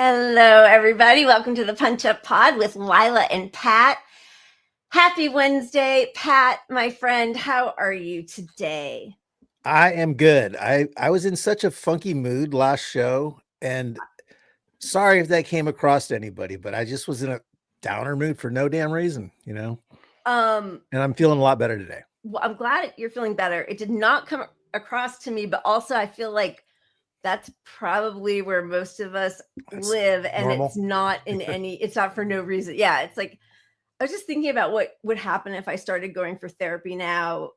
Hello, everybody. Welcome to the Punch Up Pod with Lila and Pat. Happy Wednesday. Pat, my friend, how are you today? I am good. I was in such a funky mood last show, and sorry if that came across to anybody, but I just was in a downer mood for no damn reason, Um, and I'm feeling a lot better today. well, I'm glad you're feeling better. It did not come across to me, but also I feel like that's probably where most of us That's live, and normal. it's not it's not for no reason. Yeah, it's like I was just thinking about what would happen if I started going for therapy now.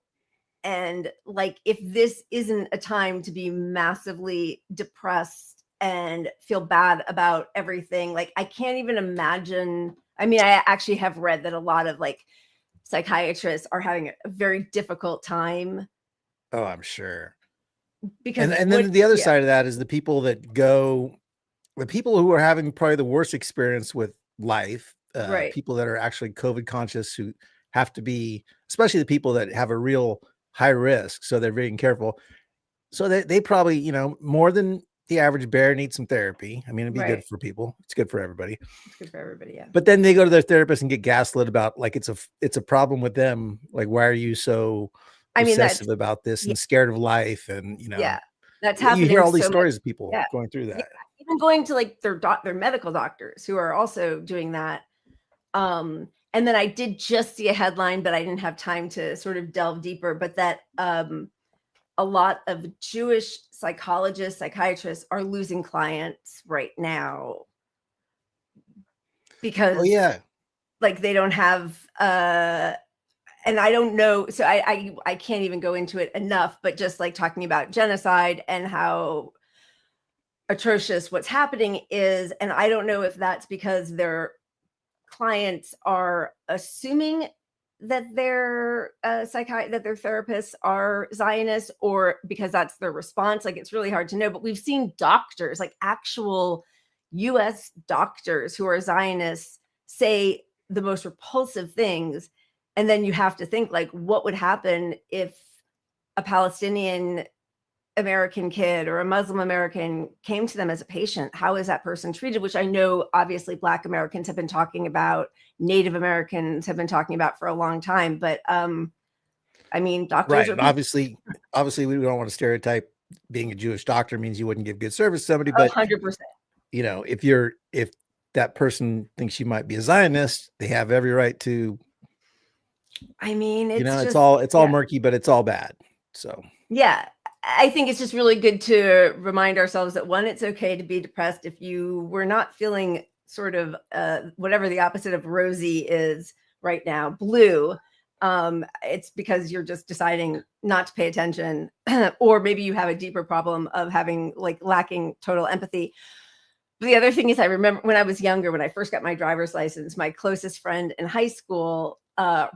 And like, if this isn't a time to be massively depressed and feel bad about everything, like, I can't even imagine. I mean, I actually have read that a lot of like psychiatrists are having a very difficult time Oh, I'm sure. because And then the other side of that is the people who are having probably the worst experience with life, right. people that are actually COVID conscious who have to be, especially the people that have a real high risk, so they're being careful. So they probably, more than the average bear need some therapy. I mean, it'd be good for people. It's good for everybody. It's good for everybody. Yeah. But then they go to their therapist and get gaslit about like it's a problem with them. Like, why are you so obsessive about this and scared of life? And that's happening. You hear all these so stories of people going through that. Even going to like their medical doctors who are also doing that. And then I did just see a headline, but I didn't have time to sort of delve deeper, but that a lot of Jewish psychologists, psychiatrists are losing clients right now because like they don't have and I don't know, so I can't even go into it enough, but just like talking about genocide and how atrocious what's happening is, and I don't know if that's because their clients are assuming that their that their therapists are Zionists, or because that's their response. Like, it's really hard to know, but we've seen doctors, like actual US doctors who are Zionists, say the most repulsive things. And then you have to think, like, what would happen if a Palestinian American kid or a Muslim American came to them as a patient? How is that person treated? Which I know obviously Black Americans have been talking about, Native Americans have been talking about for a long time, but I mean, doctors are obviously we don't want to stereotype being a Jewish doctor means you wouldn't give good service to somebody, but 100%. If that person thinks you might be a Zionist, they have every right to. I mean, it's all murky, but it's all bad. So yeah, I think it's just really good to remind ourselves that, one, it's okay to be depressed if you were not feeling sort of whatever the opposite of rosy is right now, blue. It's because you're just deciding not to pay attention, or maybe you have a deeper problem of having like lacking total empathy. But the other thing is, I remember when I was younger, when I first got my driver's license, my closest friend in high school,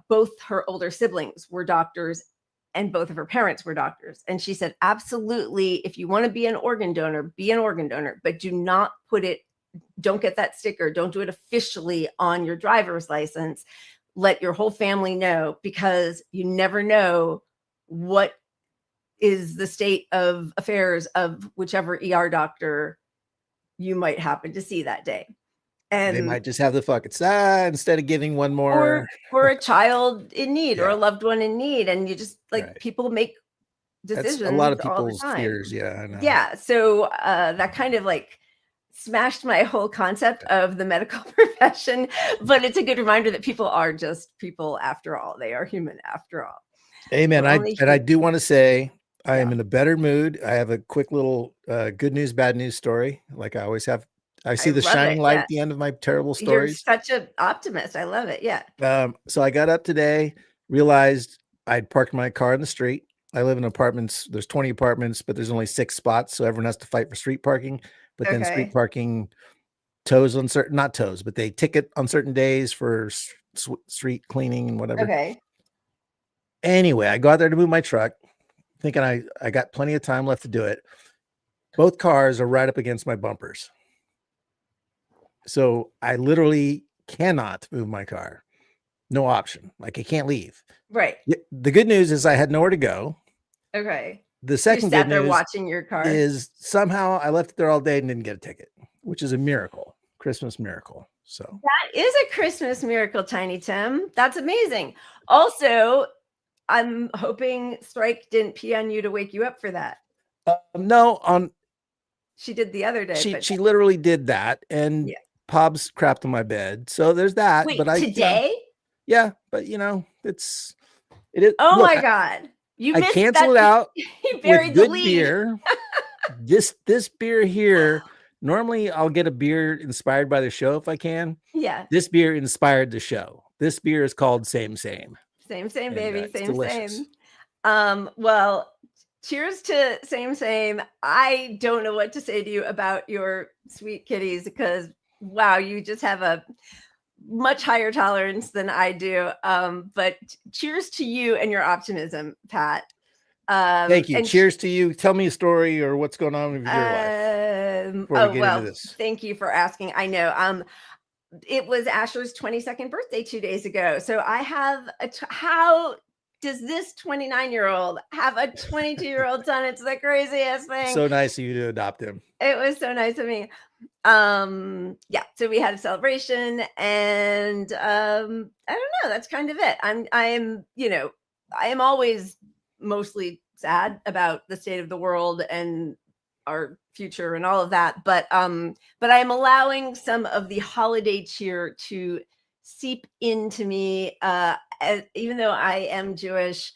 both her older siblings were doctors and both of her parents were doctors. And she said, absolutely, if you want to be an organ donor, but do not don't get that sticker. Don't do it officially on your driver's license. Let your whole family know, because you never know what is the state of affairs of whichever ER doctor you might happen to see that day. And they might just have the fucking instead of giving one more, or a child in need, or a loved one in need. And you just like, people make decisions. That's a lot of people's fears. Yeah, I know. Yeah. So that kind of like smashed my whole concept of the medical profession, but it's a good reminder that people are just people after all. They are human after all. Amen. I do want to say I am in a better mood. I have a quick little good news, bad news story, like I always have. I see the shining light at the end of my terrible stories. You're such an optimist. I love it. Yeah. So I got up today, realized I'd parked my car in the street. I live in apartments. There's 20 apartments, but there's only 6 spots. So everyone has to fight for street parking. But then street parking but they ticket on certain days for street cleaning and whatever. Okay. Anyway, I go out there to move my truck, thinking I got plenty of time left to do it. Both cars are right up against my bumpers. So I literally cannot move my car. No option. Like, I can't leave. Right. The good news is I had nowhere to go. Okay. The second good news watching your car is somehow I left it there all day and didn't get a ticket. which is a miracle, Christmas miracle. So that is a Christmas miracle, Tiny Tim. That's amazing. Also, I'm hoping Strike didn't pee on you to wake you up for that. no, She did the other day, but she literally did that, and yeah. Pobs crapped on my bed. So there's that. Wait, but today? Yeah, but it is. Oh Look, my God. You I missed cancel that. it out You with buried the good lead. beer. This beer here, normally I'll get a beer inspired by the show if I can. Yeah. This beer inspired the show. This beer is called Same, Same, and, baby. it's Same, delicious. same. Well, cheers to same. I don't know what to say to you about your sweet kitties because, wow, you just have a much higher tolerance than I do. But cheers to you and your optimism, Pat. Thank you. Cheers to you. Tell me a story or what's going on with your life before we get into this. Thank you for asking. I know. It was Asher's 22nd birthday 2 days ago. So I have how does this 29-year-old have a 22-year-old son? It's the craziest thing. So nice of you to adopt him. It was so nice of me. Yeah, so we had a celebration, and I don't know, that's kind of it. I am always mostly sad about the state of the world and our future and all of that, but I'm allowing some of the holiday cheer to seep into me. Even though I am Jewish,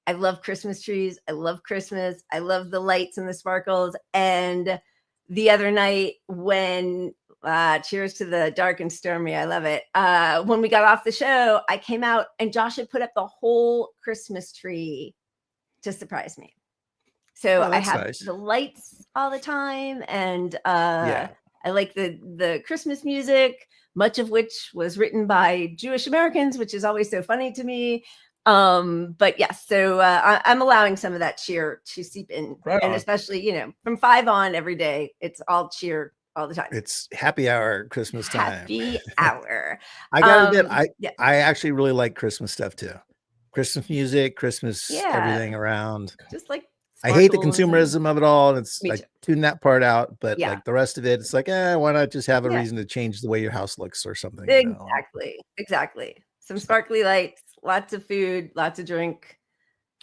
I love Christmas trees, I love Christmas, I love the lights and the sparkles. And the other night when cheers to the dark and stormy, I love it, when we got off the show, I came out and Josh had put up the whole Christmas tree to surprise me. So I have nice. the lights all the time, and I like the Christmas music, much of which was written by Jewish Americans, which is always so funny to me. But yes, so I'm allowing some of that cheer to seep in, and especially from 5 on every day, it's all cheer all the time. It's happy hour Christmas time. Happy hour. I gotta admit, I actually really like Christmas stuff too. Christmas music, Christmas everything around. Just like I hate the consumerism of it all, and it's like tune that part out, but like the rest of it, it's like, why not just have a reason to change the way your house looks or something? Exactly. Some sparkly lights, lots of food, lots of drink.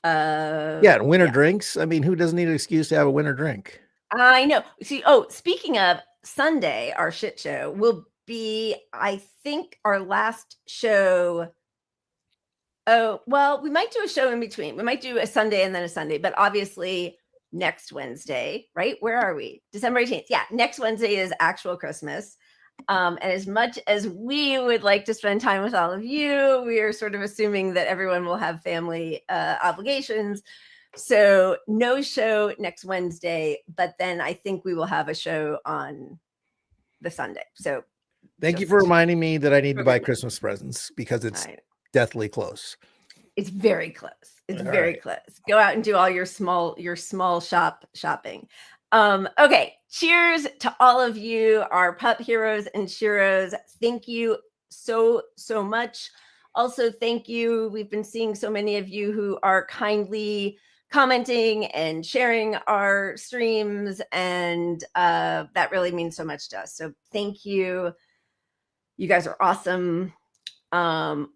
Winter drinks. I mean, who doesn't need an excuse to have a winter drink? I know. See, speaking of Sunday, our shit show will be, I think, our last show. Oh, well, we might do a show in between. We might do a Sunday and then a Sunday, but obviously next Wednesday, right? Where are we? December 18th. Yeah, next Wednesday is actual Christmas. And as much as we would like to spend time with all of you, we are sort of assuming that everyone will have family obligations. So no show next Wednesday, but then I think we will have a show on the Sunday. So thank you for reminding me that I need to buy Christmas presents because it's deathly close. It's very close. It's very close. Go out and do all your small shopping. Okay. Cheers to all of you, our pup heroes and sheroes. Thank you so much. Also, thank you. We've been seeing so many of you who are kindly commenting and sharing our streams, and that really means so much to us. So thank you. You guys are awesome.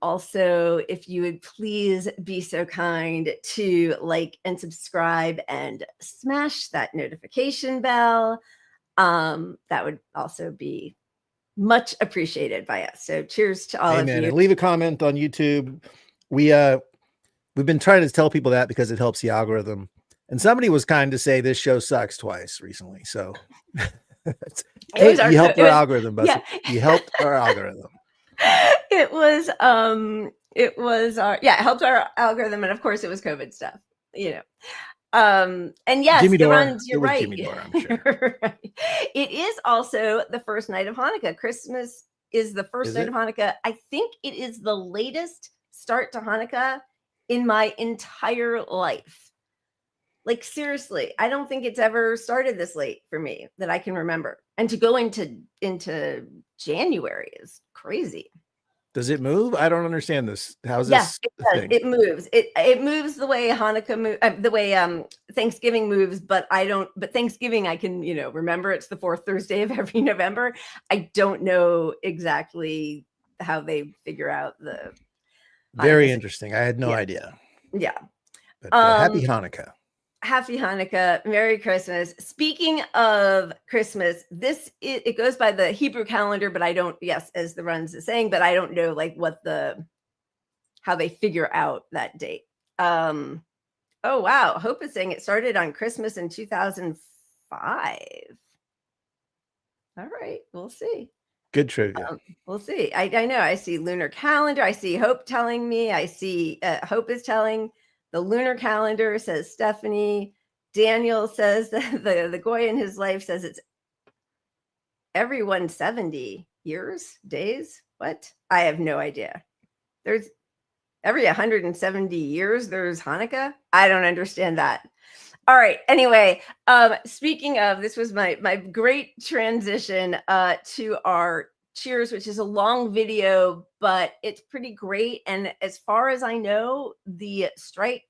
Also, if you would please be so kind to like and subscribe and smash that notification bell, that would also be much appreciated by us. So cheers to all of you. And leave a comment on YouTube. We've been trying to tell people that because it helps the algorithm, and somebody was kind to say this show sucks twice recently. So you helped our algorithm, but you helped our algorithm. It helped our algorithm, and of course it was COVID stuff, and yes, Jimmy Dore, runs, you're right. Jimmy Dore, I'm sure. Right. It is also the first night of Hanukkah. Christmas is the first night of Hanukkah. I think it is the latest start to Hanukkah in my entire life. Like, seriously, I don't think it's ever started this late for me that I can remember. And to go into January is crazy. Does it move? I don't understand this. How's Yeah, this it a does. thing? It moves. It moves the way the way Thanksgiving moves, but I don't. But Thanksgiving, I can remember it's the fourth Thursday of every November. I don't know exactly how they figure out the Very Hanukkah. interesting. I had no Yeah, idea. yeah. But happy Hanukkah. Happy Hanukkah, Merry Christmas. Speaking of Christmas, it goes by the Hebrew calendar, but I don't. Yes, as the runs is saying, but I don't know like how they figure out that date. Oh wow, Hope is saying it started on Christmas in 2005. All right, we'll see. Good trivia. We'll see. I know. I see lunar calendar. I see Hope telling me. I see Hope is telling the lunar calendar, says Stephanie. Daniel says that the Goy in his life says it's every 170 years, days. What? I have no idea. There's every 170 years there's Hanukkah. I don't understand that. All right. Anyway, speaking of, this was my great transition to our cheers, which is a long video, but it's pretty great. And as far as I know, the strike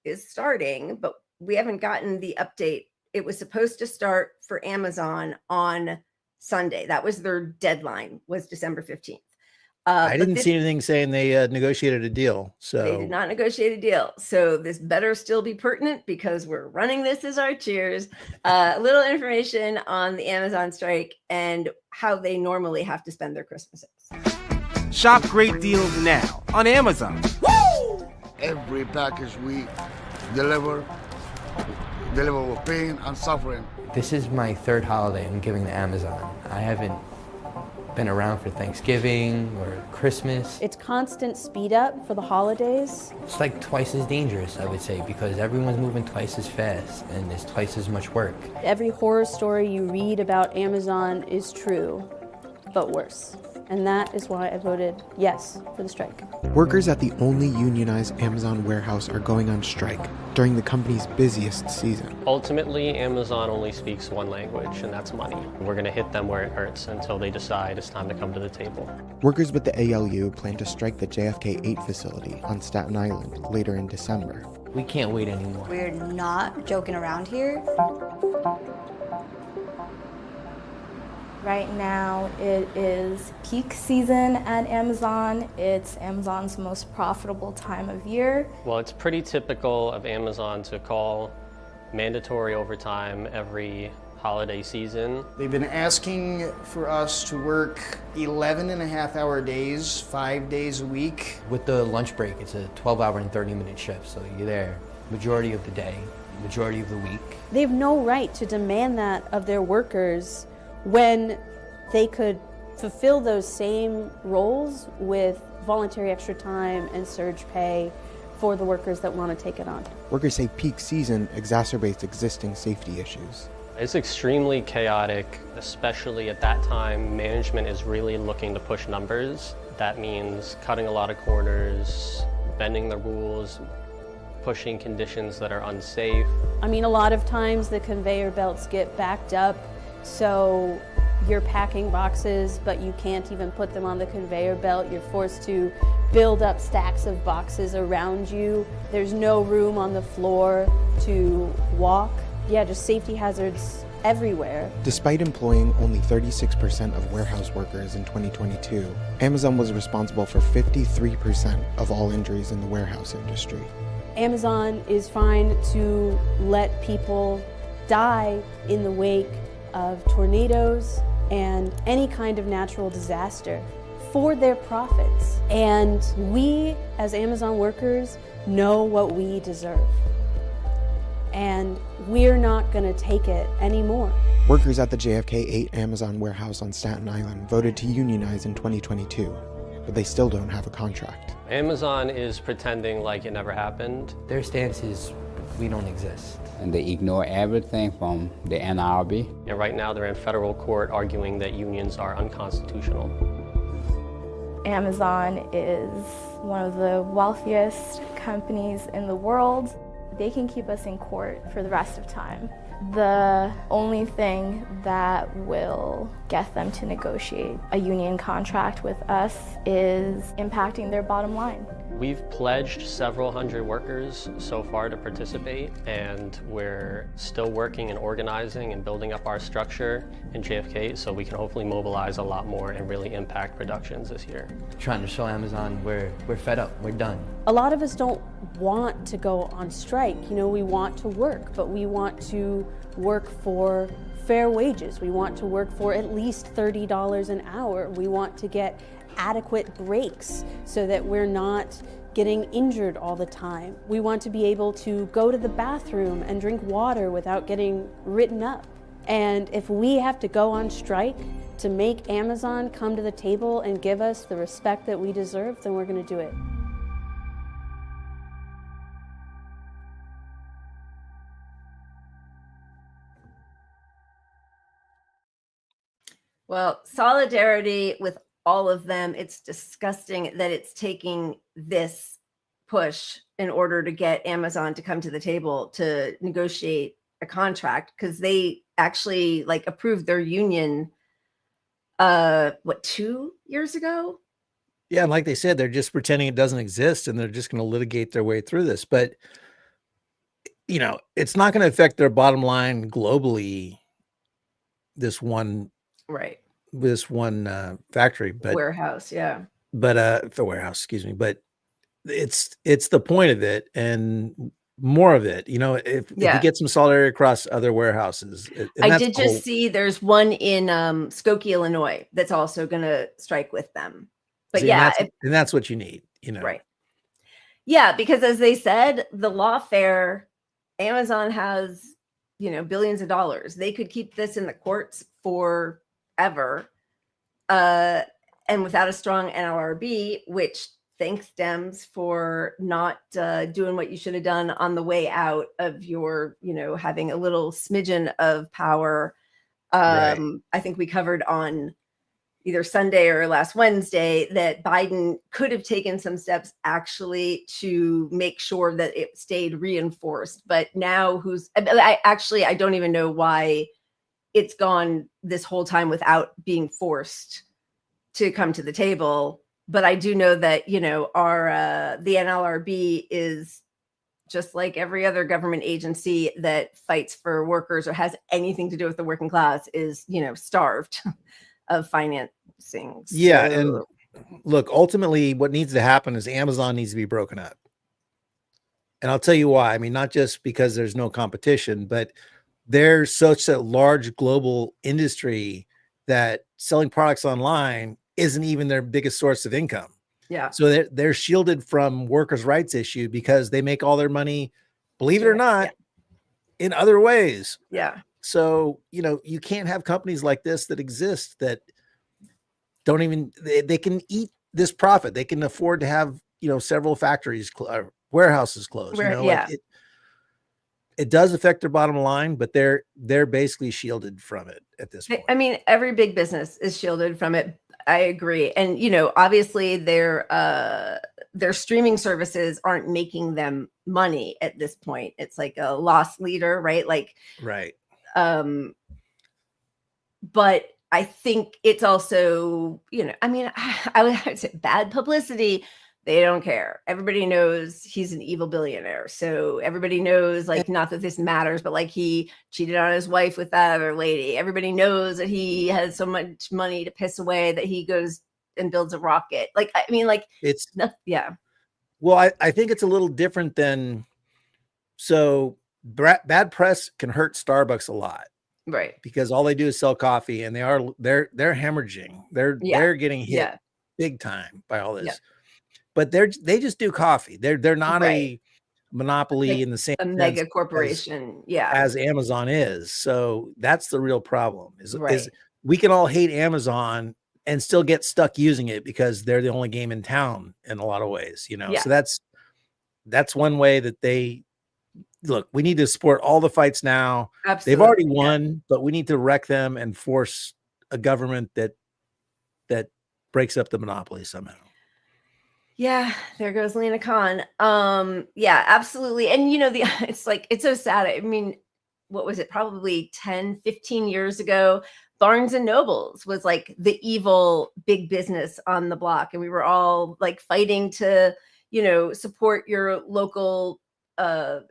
is starting, but we haven't gotten the update. It was supposed to start for Amazon on Sunday. That was their deadline, was December 15th. I didn't see anything saying they negotiated a deal. So they did not negotiate a deal. So this better still be pertinent because we're running this as our cheers. A little information on the Amazon strike and how they normally have to spend their Christmases. Shop great deals now on Amazon. Woo! Every package we deliver with pain and suffering. This is my third holiday I'm giving to Amazon. I haven't been around for Thanksgiving or Christmas. It's constant speed up for the holidays. It's like twice as dangerous, I would say, because everyone's moving twice as fast and there's twice as much work. Every horror story you read about Amazon is true, but worse. And that is why I voted yes for the strike. Workers at the only unionized Amazon warehouse are going on strike during the company's busiest season. Ultimately, Amazon only speaks one language, and that's money. We're going to hit them where it hurts until they decide it's time to come to the table. Workers with the ALU plan to strike the JFK 8 facility on Staten Island later in December. We can't wait anymore. We're not joking around here. Right now, it is peak season at Amazon. It's Amazon's most profitable time of year. Well, it's pretty typical of Amazon to call mandatory overtime every holiday season. They've been asking for us to work 11.5-hour days, 5 days a week. With the lunch break, it's a 12-hour and 30-minute shift, so you're there majority of the day, majority of the week. They have no right to demand that of their workers when they could fulfill those same roles with voluntary extra time and surge pay for the workers that want to take it on. Workers say peak season exacerbates existing safety issues. It's extremely chaotic, especially at that time. Management is really looking to push numbers. That means cutting a lot of corners, bending the rules, pushing conditions that are unsafe. I mean, a lot of times the conveyor belts get backed up, so you're packing boxes, but you can't even put them on the conveyor belt. You're forced to build up stacks of boxes around you. There's no room on the floor to walk. Yeah, just safety hazards everywhere. Despite employing only 36% of warehouse workers in 2022, Amazon was responsible for 53% of all injuries in the warehouse industry. Amazon is fine to let people die in the wake of tornadoes and any kind of natural disaster for their profits. And we, as Amazon workers, know what we deserve. And we're not going to take it anymore. Workers at the JFK 8 Amazon warehouse on Staten Island voted to unionize in 2022, but they still don't have a contract. Amazon is pretending like it never happened. Their stance is, we don't exist. And they ignore everything from the NLRB. And right now they're in federal court arguing that unions are unconstitutional. Amazon is one of the wealthiest companies in the world. They can keep us in court for the rest of time. The only thing that will get them to negotiate a union contract with us is impacting their bottom line. We've pledged several hundred workers so far to participate, and we're still working and organizing and building up our structure in JFK so we can hopefully mobilize a lot more and really impact productions this year. Trying to show Amazon we're fed up, we're done. A lot of us don't want to go on strike. You know, we want to work, but we want to work for fair wages. We want to work for at least $30 an hour. We want to get adequate breaks so that we're not getting injured all the time. We want to be able to go to the bathroom and drink water without getting written up. And if we have to go on strike to make Amazon come to the table and give us the respect that we deserve, then we're going to do it. Well, solidarity with all of them. It's disgusting that it's taking this push in order to get Amazon to come to the table to negotiate a contract, because they actually like approved their union 2 years ago. Yeah, and like they said, they're just pretending it doesn't exist, and they're just going to litigate their way through this. But you know, it's not going to affect their bottom line globally. This one factory, but warehouse, for warehouse, excuse me. But it's the point of it, and more of it. You know, if you get some solidarity across other warehouses. I did just see there's one in Skokie, Illinois, that's also going to strike with them. But and that's what you need, you know. Right. Yeah, because as they said, the lawfare, Amazon has, you know, billions of dollars. They could keep this in the courts forever. And without a strong NLRB, which thanks Dems for not doing what you should have done on the way out of your, you know, having a little smidgen of power. I think we covered on either Sunday or last Wednesday that Biden could have taken some steps actually to make sure that it stayed reinforced. But now I don't even know why it's gone this whole time without being forced to come to the table. But I do know that, you know, the NLRB is just like every other government agency that fights for workers or has anything to do with the working class is, you know, starved of financing. Yeah. And look, ultimately what needs to happen is Amazon needs to be broken up. And I'll tell you why. I mean, not just because there's no competition, but there's such a large global industry that selling products online isn't even their biggest source of income. Yeah. So they're shielded from workers' rights issue because they make all their money, believe it or not, in other ways. Yeah. So, you know, you can't have companies like this that exist that don't even, they can eat this profit. They can afford to have, you know, several factories, warehouses closed. You know, like it does affect their bottom line, but they're basically shielded from it at this point. I mean, every big business is shielded from it. I agree. And, you know, obviously their streaming services aren't making them money at this point. It's like a loss leader, right? Like, right. But I think it's also, you know, I mean, I would say bad publicity. They don't care. Everybody knows he's an evil billionaire. So everybody knows, like, not that this matters, but like he cheated on his wife with that other lady. Everybody knows that he has so much money to piss away that he goes and builds a rocket. Like, I mean, like it's yeah. Well, I think it's a little different than, so bad press can hurt Starbucks a lot. Right. Because all they do is sell coffee, and they're hemorrhaging. They're getting hit big time by all this. Yeah. But they just do coffee. They're not a monopoly like in the same a mega corporation, as Amazon is. So that's the real problem. Is we can all hate Amazon and still get stuck using it because they're the only game in town in a lot of ways, you know. Yeah. So that's one way that they look. We need to support all the fights now. Absolutely. They've already won, but we need to wreck them and force a government that breaks up the monopoly somehow. Yeah, there goes Lena Khan. Yeah, absolutely. And you know, it's like, it's so sad. I mean, what was it, probably 10, 15 years ago, Barnes and Nobles was like the evil big business on the block. And we were all like fighting to, support your local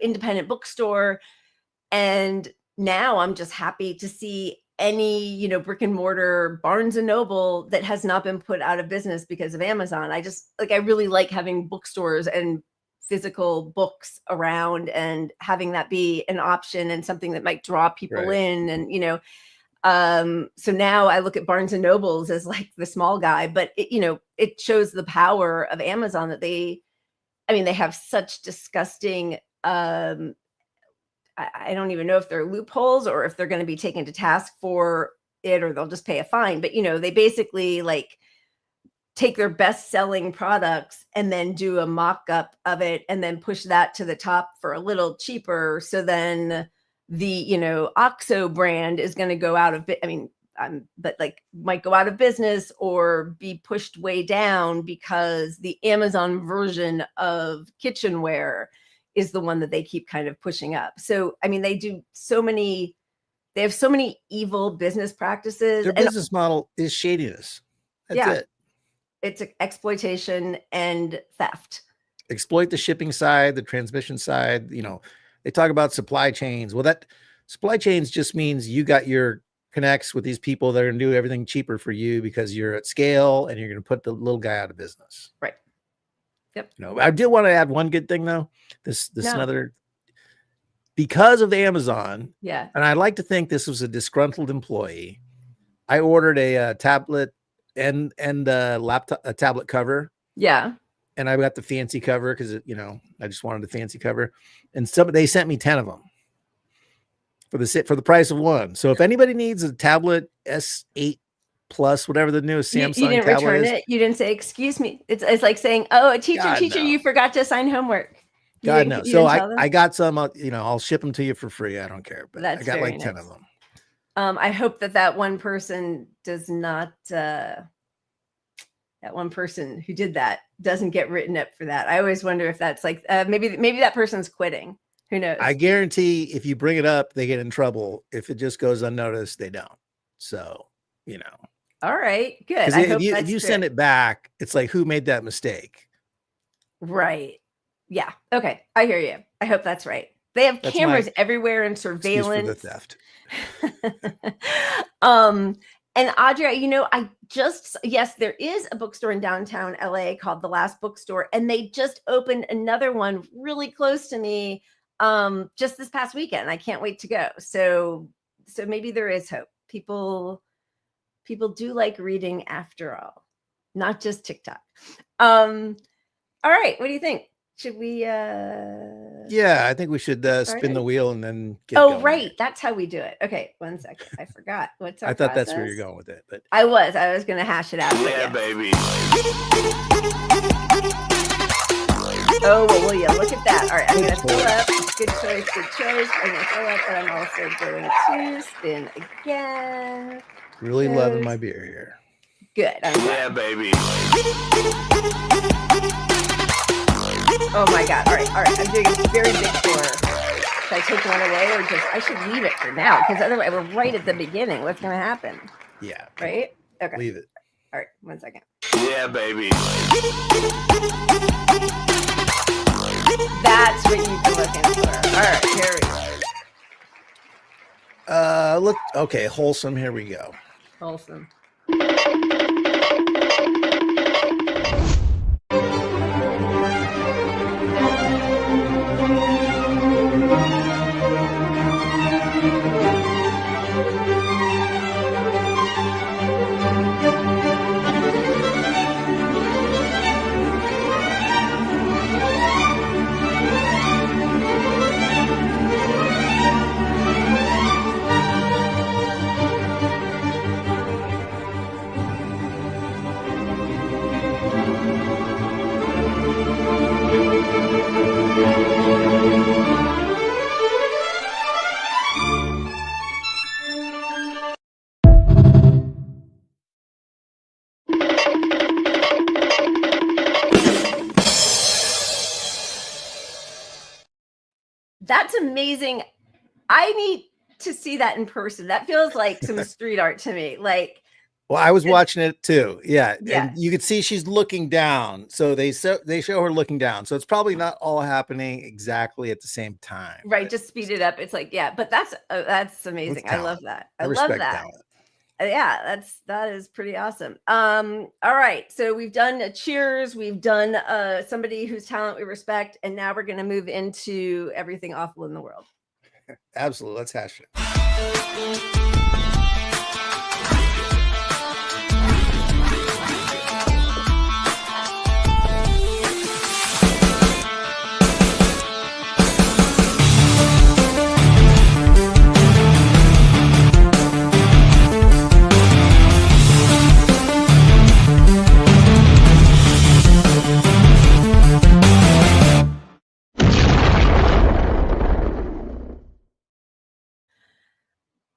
independent bookstore. And now I'm just happy to see any, brick and mortar Barnes and Noble that has not been put out of business because of Amazon. I really like having bookstores and physical books around and having that be an option and something that might draw people in. And, so now I look at Barnes and Nobles as like the small guy, but it shows the power of Amazon that they have such disgusting, I don't even know if they're loopholes or if they're going to be taken to task for it or they'll just pay a fine. But, they basically like take their best selling products and then do a mock-up of it and then push that to the top for a little cheaper. So then the, OXO brand is going to go out of might go out of business or be pushed way down because the Amazon version of kitchenware is the one that they keep kind of pushing up. So, they have so many evil business practices. Their business model is shadiness. That's it. It's exploitation and theft. Exploit the shipping side, the transmission side. They talk about supply chains. Well, that supply chains just means you got your connects with these people that are going to do everything cheaper for you because you're at scale and you're going to put the little guy out of business. Right. Yep. I did want to add one good thing though. Another, because of Amazon. Yeah. And I like to think this was a disgruntled employee. I ordered a tablet and a tablet cover. Yeah. And I got the fancy cover because I just wanted the fancy cover. And they sent me 10 of them for the price of one. So if anybody needs a tablet S8 Plus, whatever the newest Samsung you didn't tablet return is, it. You didn't say, excuse me. It's like saying, oh, teacher, God, no. you forgot to assign homework. God, no. So I got some, I'll ship them to you for free. I don't care, but I got like 10 of them. I hope that one person does not, that one person who did that doesn't get written up for that. I always wonder if that's like, maybe that person's quitting. Who knows? I guarantee if you bring it up, they get in trouble. If it just goes unnoticed, they don't. So, All right, good. If you send it back, it's like, who made that mistake? Right. Yeah. Okay. I hear you. I hope that's right. They have cameras everywhere and surveillance. For the theft. And Audrey, yes, there is a bookstore in downtown LA called The Last Bookstore, and they just opened another one really close to me just this past weekend. I can't wait to go. So maybe there is hope. People do like reading after all, not just TikTok. All right. What do you think? Should we Yeah, I think we should spin the wheel and then get going. Right. That's how we do it. Okay, 1 second. I forgot. What's our I thought process? That's where you're going with it, but I was gonna hash it out. Yeah, baby. Oh, well, will you look at that? All right, I'm gonna fill up. Good choice. I'm gonna fill up, and I'm also going to spin again. Really loving my beer here. Good. Yeah, baby. Oh my God. All right. I'm doing a very big pour. Should I take one away or I should leave it for now? Because otherwise we're right at the beginning. What's going to happen? Yeah. Right? Okay. Leave it. All right. 1 second. Yeah, baby. That's what you've been looking for. All right. Here we go. Okay. Wholesome. Here we go. Wholesome. That's amazing. I need to see that in person. That feels like some street art to me. Like, well, I was watching it too. Yeah. Yeah. And you could see she's looking down. So they show her looking down. So it's probably not all happening exactly at the same time. right. Just speed it up. It's like, yeah, but that's amazing. I love that. I love respect that. talent. Yeah, that is pretty awesome. All right. So we've done a cheers. We've done somebody whose talent we respect. And now we're going to move into everything awful in the world. Absolutely. Let's hash it.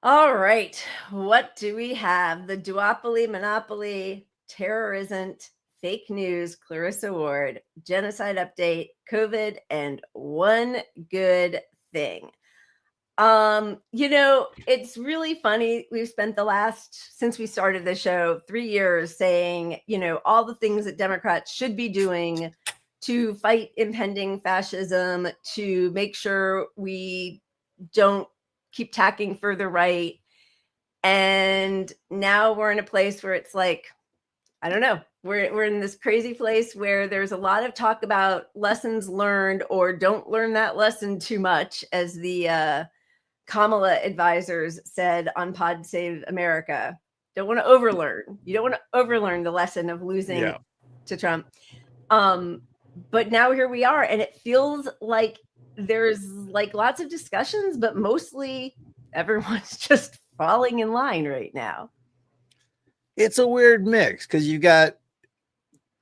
All right. What do we have? The duopoly, monopoly, terror isn't, fake news, Clarissa Ward, genocide update, COVID, and one good thing. It's really funny. We've spent since we started the show, 3 years saying, all the things that Democrats should be doing to fight impending fascism, to make sure we don't keep tacking further right. And now we're in a place where it's like, I don't know. We're in this crazy place where there's a lot of talk about lessons learned, or don't learn that lesson too much, as the Kamala advisors said on Pod Save America. Don't want to overlearn. You don't want to overlearn the lesson of losing to Trump. But now here we are, and it feels like there's like lots of discussions, but mostly everyone's just falling in line right now. It's a weird mix because you got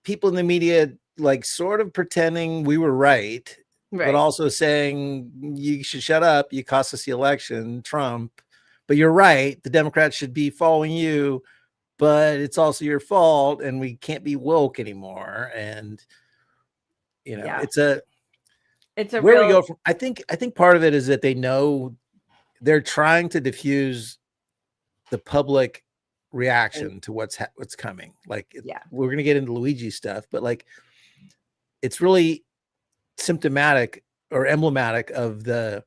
people in the media like sort of pretending we were right, but also saying you should shut up. You cost us the election, Trump. But you're right. The Democrats should be following you, but it's also your fault, and we can't be woke anymore. And it's a where we go from. I think part of it is that they know they're trying to diffuse the public reaction to what's coming. Like, we're going to get into Luigi stuff, but like, it's really symptomatic or emblematic of they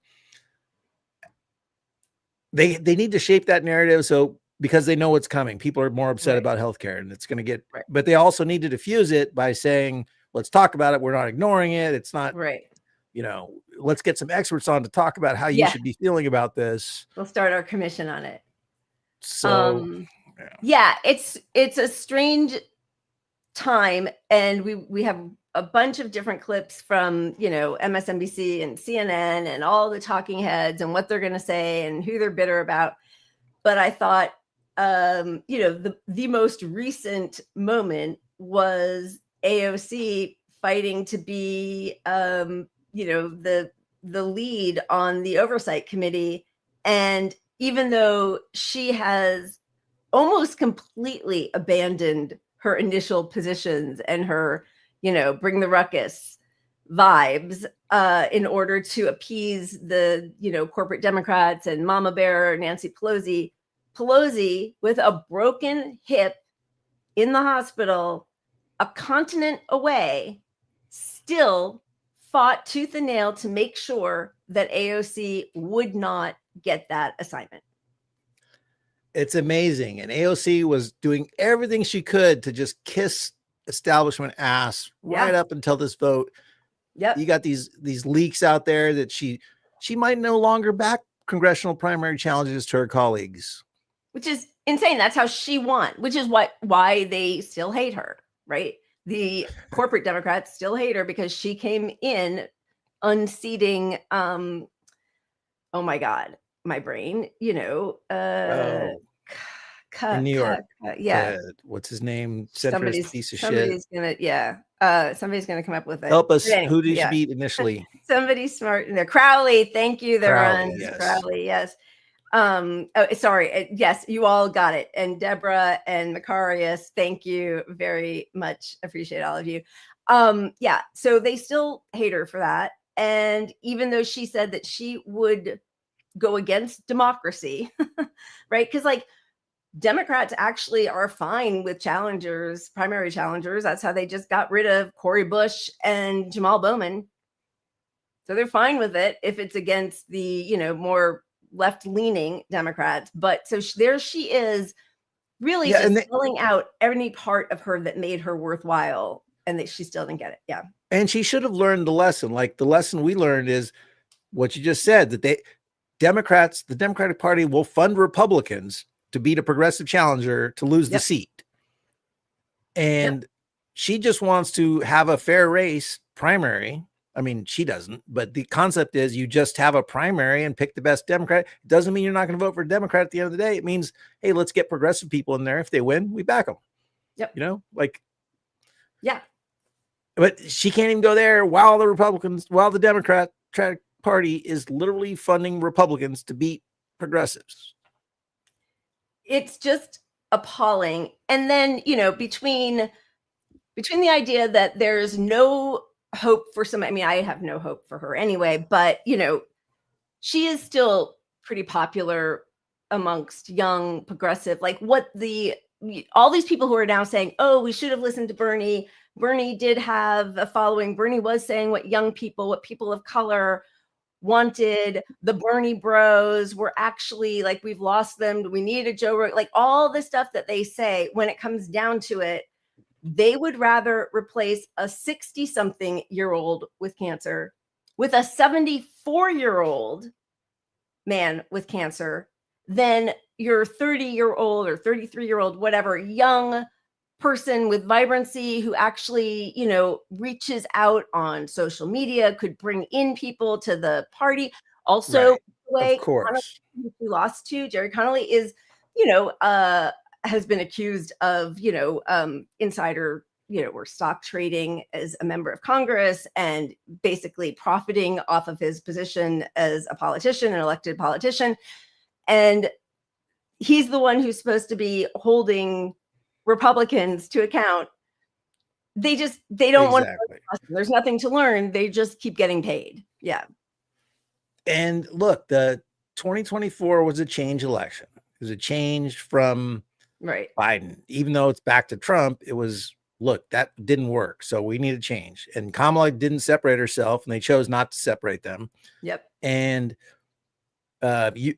need to shape that narrative. So, because they know what's coming, people are more upset about healthcare, and it's going to get, but they also need to diffuse it by saying, let's talk about it. We're not ignoring it. It's not let's get some experts on to talk about how you should be feeling about this. We'll start our commission on it. So it's a strange time, and we have a bunch of different clips from MSNBC and CNN and all the talking heads and what they're going to say and who they're bitter about. But I thought the most recent moment was AOC fighting to be the lead on the oversight committee. And even though she has almost completely abandoned her initial positions and her, bring the ruckus vibes in order to appease the, corporate Democrats and Mama Bear, Nancy Pelosi, with a broken hip in the hospital, a continent away, still fought tooth and nail to make sure that AOC would not get that assignment. It's amazing. And AOC was doing everything she could to just kiss establishment ass right up until this vote. Yep. You got these leaks out there that she might no longer back congressional primary challenges to her colleagues, which is insane. That's how she won, which is why they still hate her, right? The corporate Democrats still hate her because she came in unseating oh my God, my brain, in New York. What's his name? Centrist piece of shit. Somebody's gonna come up with it. Help us. Anyway, who did she beat initially? Somebody smart in there. Crowley. Thank you. Crowley, Crowley. Yes. Sorry. Yes, you all got it. And Deborah and Macarius, thank you very much. Appreciate all of you. So they still hate her for that. And even though she said that she would go against democracy, right? Because like Democrats actually are fine with challengers, primary challengers. That's how they just got rid of Cory Bush and Jamal Bowman. So they're fine with it if it's against the, you know, more left-leaning Democrats. But so there she is, really just selling out any part of her that made her worthwhile, and that she still didn't get it. Yeah. And she should have learned the lesson. Like the lesson we learned is what you just said, that the Democratic Party will fund Republicans to beat a progressive challenger to lose the seat. And she just wants to have a fair race primary. I mean, she doesn't, but the concept is you just have a primary and pick the best Democrat. It doesn't mean you're not going to vote for a Democrat at the end of the day. It means, hey, let's get progressive people in there. If they win, we back them. Yep. You know, like, yeah. But she can't even go there while the Democratic Party is literally funding Republicans to beat progressives. It's just appalling. And then, you know, between the idea that there's no hope for I mean, I have no hope for her anyway, but you know, she is still pretty popular amongst young progressive, like all these people who are now saying, oh, we should have listened to Bernie. Bernie did have a following. Bernie was saying what people of color wanted. The Bernie bros were actually like, we've lost them. We need a Joe Rogan, like all the stuff that they say. When it comes down to it, they would rather replace a 60-something-year-old with cancer with a 74-year-old man with cancer than your 30-year-old or 33-year-old, whatever, young person with vibrancy who actually, you know, reaches out on social media, could bring in people to the party. Also, right. The way of course, we lost to Jerry Connolly is, you know, has been accused of, you know, insider, you know, or stock trading as a member of Congress and basically profiting off of his position as a politician, an elected politician. And he's the one who's supposed to be holding Republicans to account. They don't want to. There's nothing to learn. They just keep getting paid. Yeah. And look, the 2024 was a change election. It was a change from Biden. Even though it's back to Trump, it was, look, that didn't work. So we need a change. And Kamala didn't separate herself, and they chose not to separate them. Yep. And the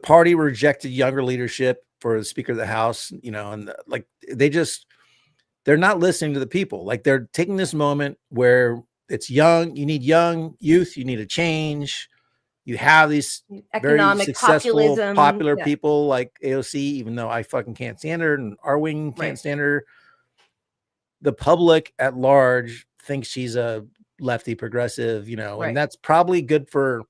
party rejected younger leadership for the Speaker of the House, you know, and like they're not listening to the people. Like they're taking this moment where it's young, you need young youth, you need a change. You have these economic very successful, populism, popular people like AOC, even though I fucking can't stand her, and our wing can't stand her. The public at large thinks she's a lefty progressive, you know, and that's probably good for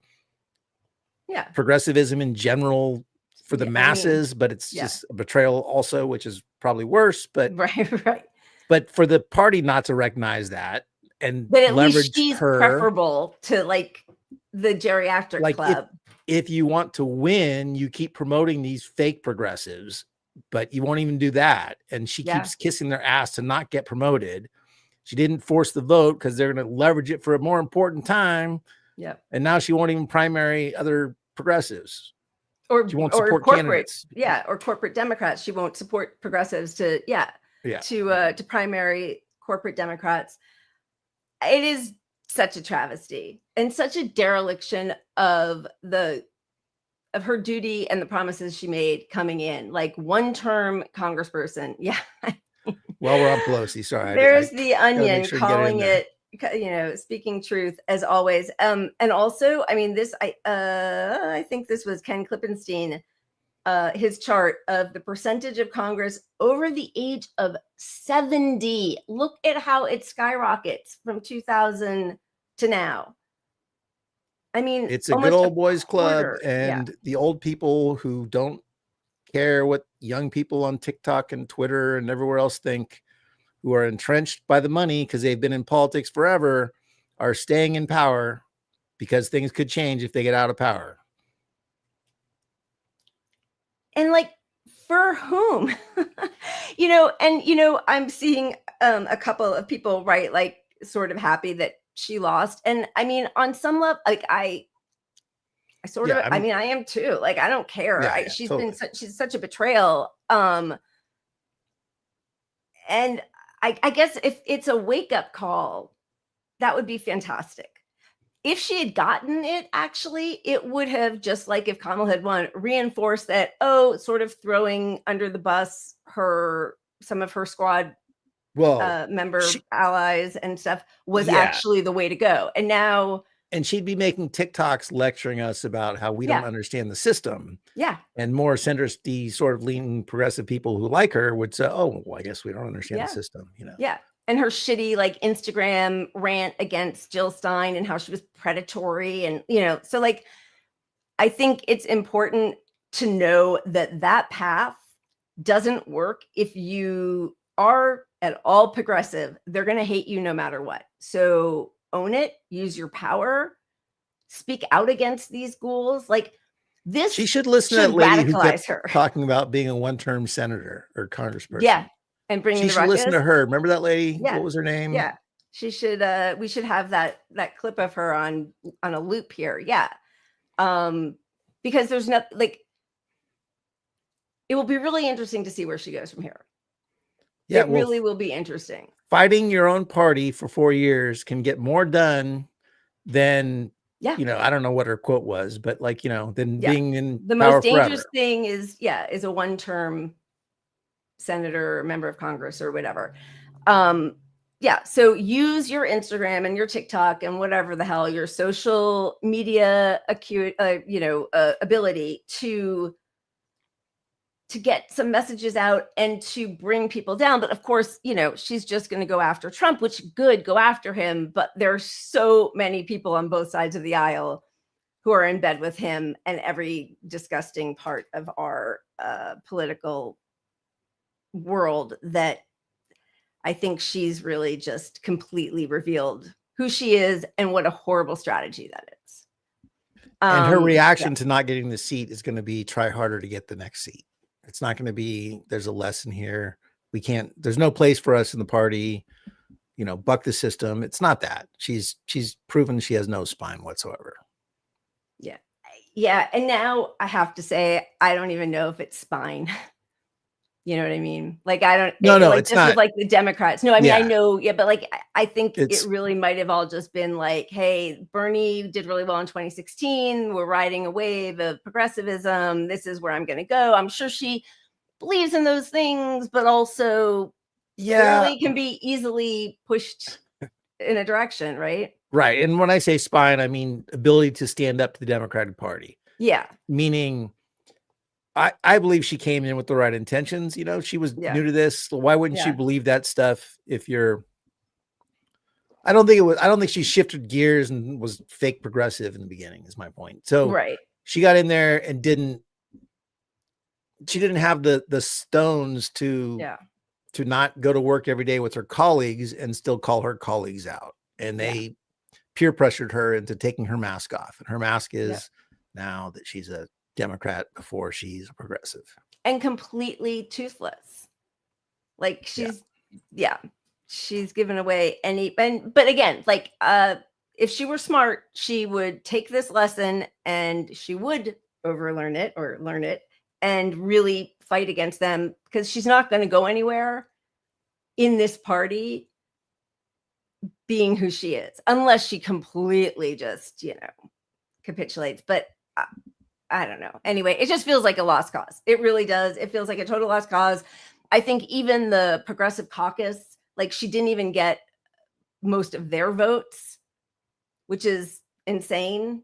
progressivism in general for the masses, but it's just a betrayal also, which is probably worse. But but for the party not to recognize that and but at leverage least she's her, preferable to like the geriatric like club. If you want to win, you keep promoting these fake progressives, but you won't even do that. And she keeps kissing their ass to not get promoted. She didn't force the vote because they're going to leverage it for a more important time. Yeah. And now she won't even primary other progressives. Or she won't support corporate candidates. Yeah. Or corporate Democrats. She won't support progressives to primary corporate Democrats. It is such a travesty and such a dereliction of her duty and the promises she made coming in, like one-term congressperson. Yeah. Well, we're on Pelosi. Sorry. There's the Onion calling it, you know, speaking truth as always. And also, I mean, I think this was Ken Klippenstein, his chart of the percentage of Congress over the age of 70. Look at how it skyrockets from 2000 to now. I mean, it's a good old boys club, and the old people who don't care what young people on TikTok and Twitter and everywhere else think, who are entrenched by the money because they've been in politics forever, are staying in power because things could change if they get out of power. And like, for whom? You know, and, you know, I'm seeing a couple of people, right, like sort of happy that she lost. And I mean, on some level, like I sort Yeah, of, I mean, I am too. Like, I don't care. Yeah, yeah, She's totally. been she's such a betrayal. And I guess if it's a wake-up call, that would be fantastic. If she had gotten it, actually, it would have, just like if Kamala had won, reinforced that, oh, sort of throwing under the bus some of her squad member allies and stuff was actually the way to go. And now, and she'd be making TikToks lecturing us about how we don't understand the system. Yeah. And more centrist sort of leaning progressive people who like her would say, oh, well, I guess we don't understand the system, you know? Yeah. And her shitty like Instagram rant against Jill Stein and how she was predatory. And, you know, so like, I think it's important to know that that path doesn't work. If you are at all progressive, they're going to hate you no matter what. So own it, use your power, speak out against these ghouls. Like this, she should listen to that lady who kept talking about being a one-term senator or congressperson. Yeah. And bringing she the should listen to her. Remember that lady? Yeah. What was her name? Yeah. She should, we should have that clip of her on a loop here. Yeah. Because there's not like, it will be really interesting to see where she goes from here. Yeah, it really will be interesting. Fighting your own party for 4 years can get more done than, you know, I don't know what her quote was, but like, you know, than being in the power most dangerous forever. thing is a one-term senator or member of Congress or whatever. So use your Instagram and your TikTok and whatever the hell, your social media ability to get some messages out and to bring people down. But of course, you know, she's just going to go after Trump, which good, go after him. But there's so many people on both sides of the aisle who are in bed with him and every disgusting part of our political world that I think she's really just completely revealed who she is and what a horrible strategy that is. And her reaction to not getting the seat is going to be try harder to get the next seat. It's not going to be, there's a lesson here. We can't, there's no place for us in the party, you know, buck the system. It's not that. She's proven she has no spine whatsoever. Yeah. Yeah. And now I have to say, I don't even know if it's spine. You know what I mean? Like, I don't no, like it's this not with like the Democrats. No, I mean, I know. Yeah. But like, I think it really might've all just been like, hey, Bernie did really well in 2016. We're riding a wave of progressivism. This is where I'm going to go. I'm sure she believes in those things, but also really can be easily pushed in a direction. Right. Right. And when I say spine, I mean ability to stand up to the Democratic Party. Yeah. Meaning, I believe she came in with the right intentions. You know, she was new to this. So why wouldn't she believe that stuff if you're, I don't think she shifted gears and was fake progressive in the beginning is my point. So she got in there and she didn't have the stones to not go to work every day with her colleagues and still call her colleagues out. And they peer pressured her into taking her mask off. And her mask is now that she's a Democrat before she's a progressive and completely toothless. Like she's given away but again, like if she were smart, she would take this lesson and she would learn it and really fight against them, because she's not going to go anywhere in this party being who she is unless she completely just, you know, capitulates. But I don't know. Anyway, it just feels like a lost cause. It really does. It feels like a total lost cause. I think even the Progressive Caucus, like she didn't even get most of their votes, which is insane,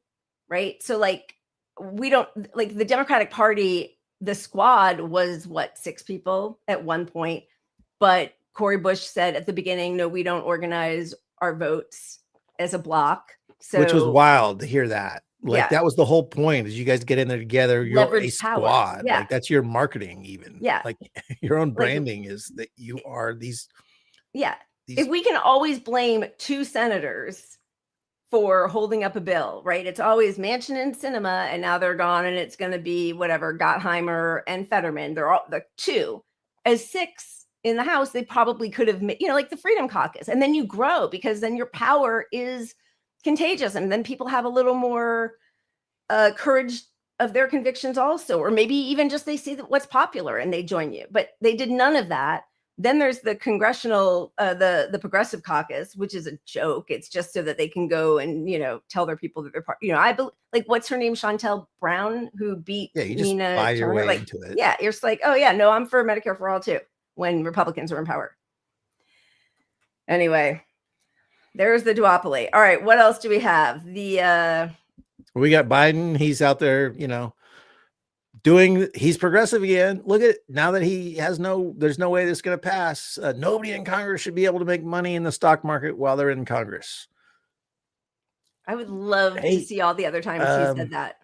right? So like we don't, like the Democratic Party, the squad was 6 people at one point, but Cori Bush said at the beginning, no, we don't organize our votes as a block. So, which was wild to hear that. Like that was the whole point, is you guys get in there together. You're leverage a squad. Yeah. Like that's your marketing even. Yeah. Like your own branding is that you are these. Yeah. If we can always blame 2 senators for holding up a bill, right? It's always Manchin and Sinema, and now they're gone, and it's going to be whatever, Gottheimer and Fetterman. They're all the 2. As 6 in the House, they probably could have, you know, like the Freedom Caucus. And then you grow, because then your power is contagious, and then people have a little more courage of their convictions also, or maybe even just they see that what's popular and they join you. But they did none of that. Then there's the congressional, the Progressive Caucus, which is a joke. It's just so that they can go and tell their people that they're part. Like what's her name, Chantel Brown, who beat Yeah, you just Nina buy your Turner. way Like, into it. yeah, you're just like, oh yeah, no, I'm for Medicare for all too. When Republicans were in power. Anyway, there's the duopoly. All right, what else do we have? We got Biden. He's out there, he's progressive again. Look at now that he has there's no way this is going to pass. Nobody in Congress should be able to make money in the stock market while they're in Congress. I would love to see all the other times he said that.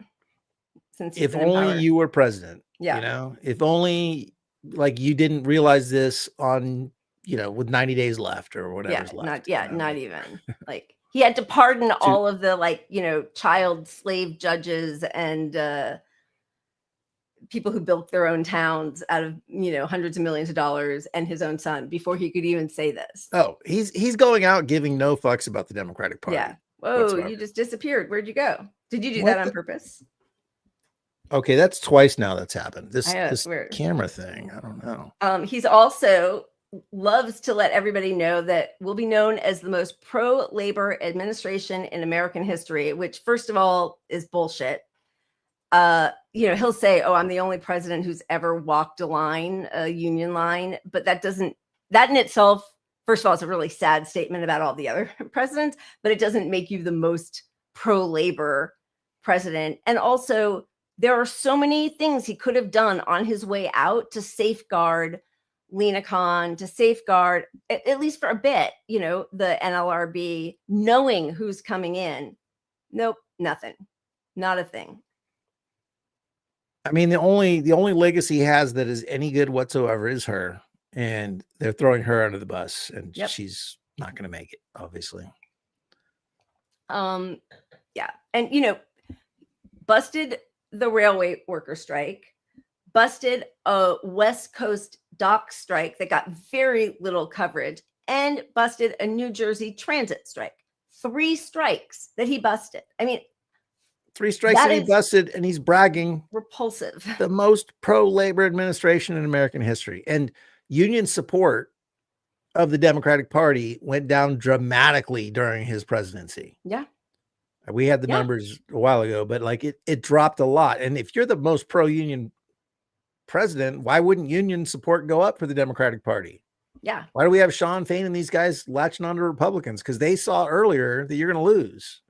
Since if only you were president, if only like you didn't realize this on, with 90 days left or whatever's left. Not even like he had to pardon all of the child slave judges and people who built their own towns out of hundreds of millions of dollars and his own son before he could even say this. Oh, he's going out giving no fucks about the Democratic Party. Yeah. Whoa, whatsoever. You just disappeared. Where'd you go? Did you do that on purpose? Okay, that's twice now that's happened. This weird. Camera thing, I don't know. He's also loves to let everybody know that will be known as the most pro-labor administration in American history, which first of all is bullshit. He'll say, oh, I'm the only president who's ever walked a union line, but that in itself, first of all, it's a really sad statement about all the other presidents, but it doesn't make you the most pro-labor president. And also there are so many things he could have done on his way out to safeguard Lena Khan, to safeguard, at least for a bit, the NLRB, knowing who's coming in. Nope, nothing. Not a thing. I mean, the only legacy he has that is any good whatsoever is her, and they're throwing her under the bus, and she's not going to make it, obviously. Yeah, and busted the railway worker strike, busted a West Coast dock strike that got very little coverage, and busted a New Jersey transit strike. 3 strikes that he busted. I mean, 3 strikes that he busted, and he's bragging. Repulsive. The most pro-labor administration in American history. And union support of the Democratic Party went down dramatically during his presidency. Yeah. We had the numbers a while ago, but like it dropped a lot. And if you're the most pro-union president, why wouldn't union support go up for the Democratic Party? Yeah. Why do we have Sean Fain and these guys latching on to Republicans? Because they saw earlier that you're going to lose.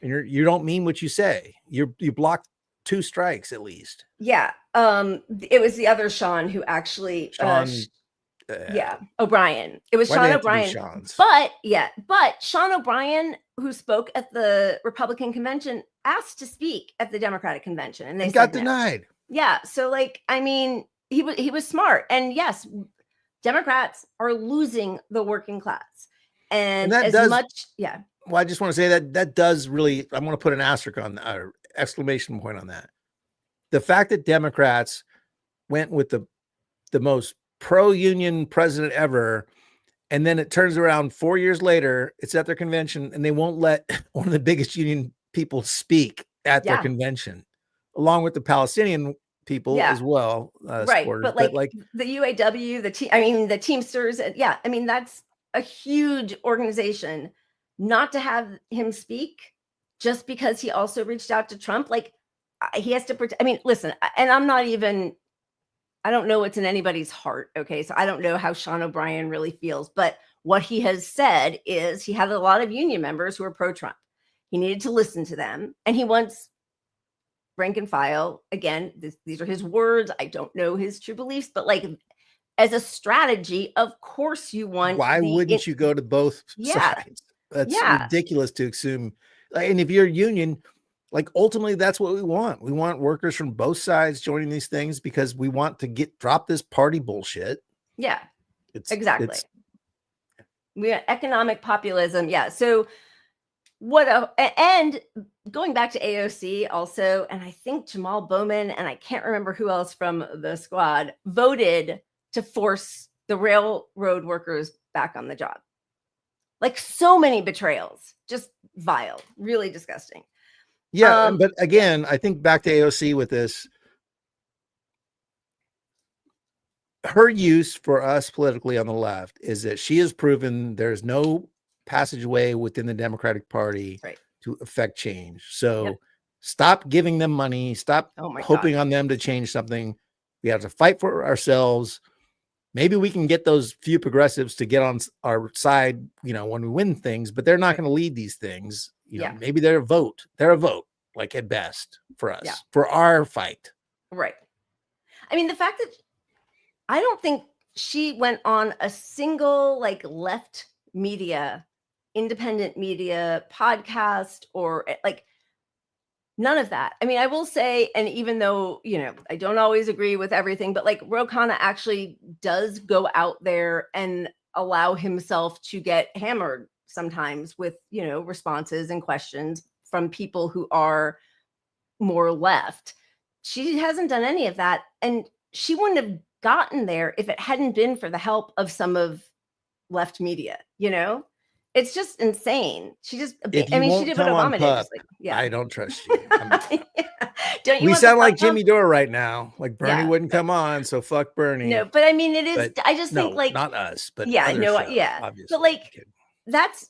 And you don't mean what you say. You blocked 2 strikes at least. Yeah. It was the other Sean who actually O'Brien. It was Sean O'Brien. But Sean O'Brien, who spoke at the Republican convention, asked to speak at the Democratic convention, and they got denied. Yeah. So he was smart. And yes, Democrats are losing the working class. And as much. Well, I just want to say that does really, I'm going to put an asterisk on that, exclamation point on that. The fact that Democrats went with the most pro-union president ever, and then it turns around 4 years later, it's at their convention, and they won't let one of the biggest union people speak at their convention, along with the Palestinian people as well. Right, but like the UAW, the Teamsters, that's a huge organization. Not to have him speak just because he also reached out to Trump, like he has to protect. I mean, listen, and I don't know what's in anybody's heart. Okay. So I don't know how Sean O'Brien really feels, but what he has said is he had a lot of union members who are pro-Trump. He needed to listen to them, and he wants rank and file. Again, these are his words. I don't know his true beliefs, but like as a strategy, of course you want. Why wouldn't you go to both sides? That's ridiculous to assume. And if you're a union, like ultimately that's what we want. We want workers from both sides joining these things because we want to drop this party bullshit. Yeah, exactly. We have economic populism. Yeah. So and going back to AOC also, and I think Jamal Bowman, and I can't remember who else from the squad, voted to force the railroad workers back on the job. Like so many betrayals, just vile, really disgusting. Yeah, but again, I think back to AOC with this. Her use for us politically on the left is that she has proven there's no passageway within the Democratic Party to affect change. So stop giving them money. Stop hoping on them to change something. We have to fight for ourselves. Maybe we can get those few progressives to get on our side, when we win things, but they're not going to lead these things. Maybe they're a vote. They're a vote, like at best for us, for our fight. Right. I mean, the fact that I don't think she went on a single left media, independent media podcast or none of that. I mean, I will say, and even though, I don't always agree with everything, but Ro Khanna actually does go out there and allow himself to get hammered sometimes with, responses and questions from people who are more left. She hasn't done any of that. And she wouldn't have gotten there if it hadn't been for the help of some of left media. It's just insane. She just, she did what Obama did. I don't trust you. Don't you? We sound like Jimmy Dore right now. Like Bernie wouldn't come on, so fuck Bernie. No, but I mean, it is. I just think not us, but obviously. But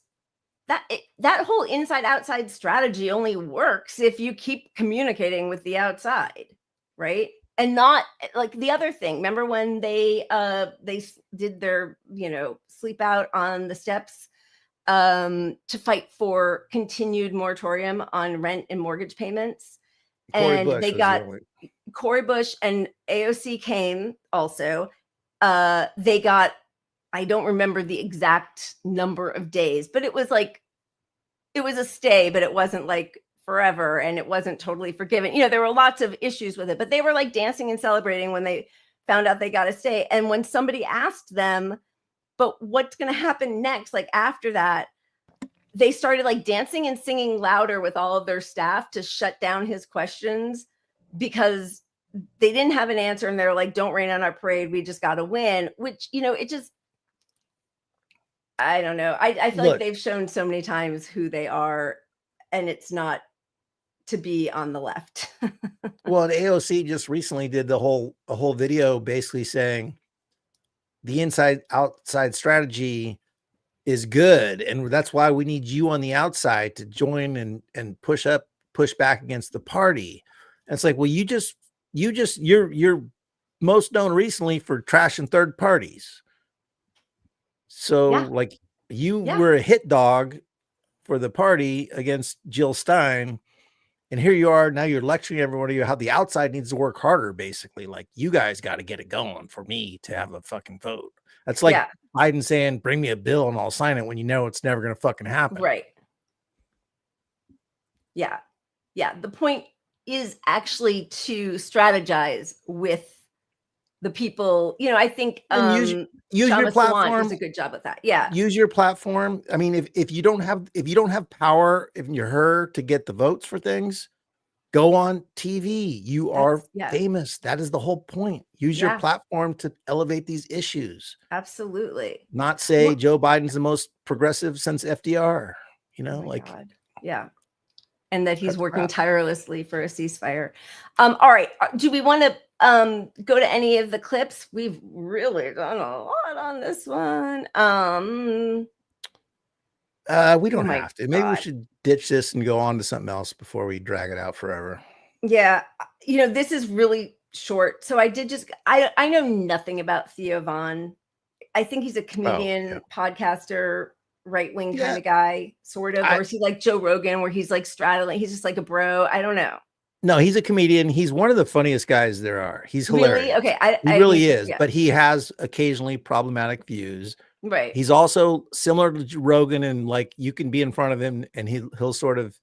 that whole inside outside strategy only works if you keep communicating with the outside, right? And not the other thing. Remember when they did their sleep out on the steps to fight for continued moratorium on rent and mortgage payments, and they got Cori Bush and AOC came also. They got, I don't remember the exact number of days, but it was a stay, but it wasn't forever, and it wasn't totally forgiven. There were lots of issues with it, but they were dancing and celebrating when they found out they got to stay. And when somebody asked them, but what's going to happen next? After that, they started dancing and singing louder with all of their staff to shut down his questions because they didn't have an answer. And they're like, don't rain on our parade. We just got to win, which, it just, I don't know. I feel like they've shown so many times who they are, and it's not to be on the left. Well, and AOC just recently did a whole video basically saying the inside outside strategy is good, and that's why we need you on the outside to join and push back against the party. And it's like, well, you're most known recently for trashing third parties. So you were a hit dog for the party against Jill Stein. And here you are, now you're lecturing everyone how the outside needs to work harder, basically. You guys got to get it going for me to have a fucking vote. That's Biden saying, bring me a bill and I'll sign it when it's never going to fucking happen. Right. Yeah. Yeah. The point is actually to strategize with the people. I think use your platform. Does a good job with that. Yeah. Use your platform. I mean, if you don't have power, if you're her to get the votes for things, go on TV. You are famous. That is the whole point. Use your platform to elevate these issues. Absolutely. Not say Joe Biden's the most progressive since FDR. God. Yeah. And that he's working tirelessly for a ceasefire. All right. Do we want to go to any of the clips? We've really done a lot on this one. We don't have to. Maybe we should ditch this and go on to something else before we drag it out forever. Yeah. This is really short. So I know nothing about Theo Von. I think he's a comedian, podcaster, right-wing kind of guy, sort of. Or is he like Joe Rogan, where he's straddling? He's just like a bro. I don't know. No, he's a comedian. He's one of the funniest guys there are. He's hilarious. Really? Okay. He really is. Yeah. But he has occasionally problematic views. Right. He's also similar to Rogan, and you can be in front of him and he'll sort of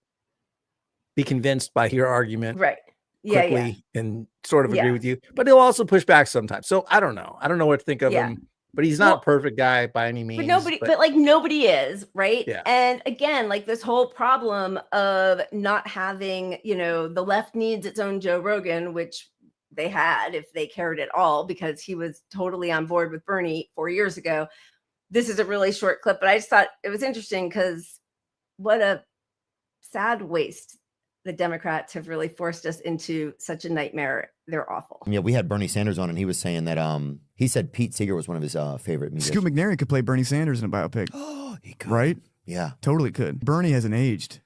be convinced by your argument. Right. Quickly and sort of agree with you. But he'll also push back sometimes. So I don't know. I don't know what to think of him. But he's not a perfect guy by any means. But nobody is, right? Yeah. And again, this whole problem of not having, the left needs its own Joe Rogan, which they had if they cared at all, because he was totally on board with Bernie 4 years ago. This is a really short clip, but I just thought it was interesting because what a sad waste the Democrats have really forced us into such a nightmare. They're awful. Yeah, we had Bernie Sanders on, and he was saying that he said Pete Seeger was one of his favorite musicians. Scoot McNairy could play Bernie Sanders in a biopic. Oh, he could. Right? Yeah. Totally could. Bernie hasn't aged.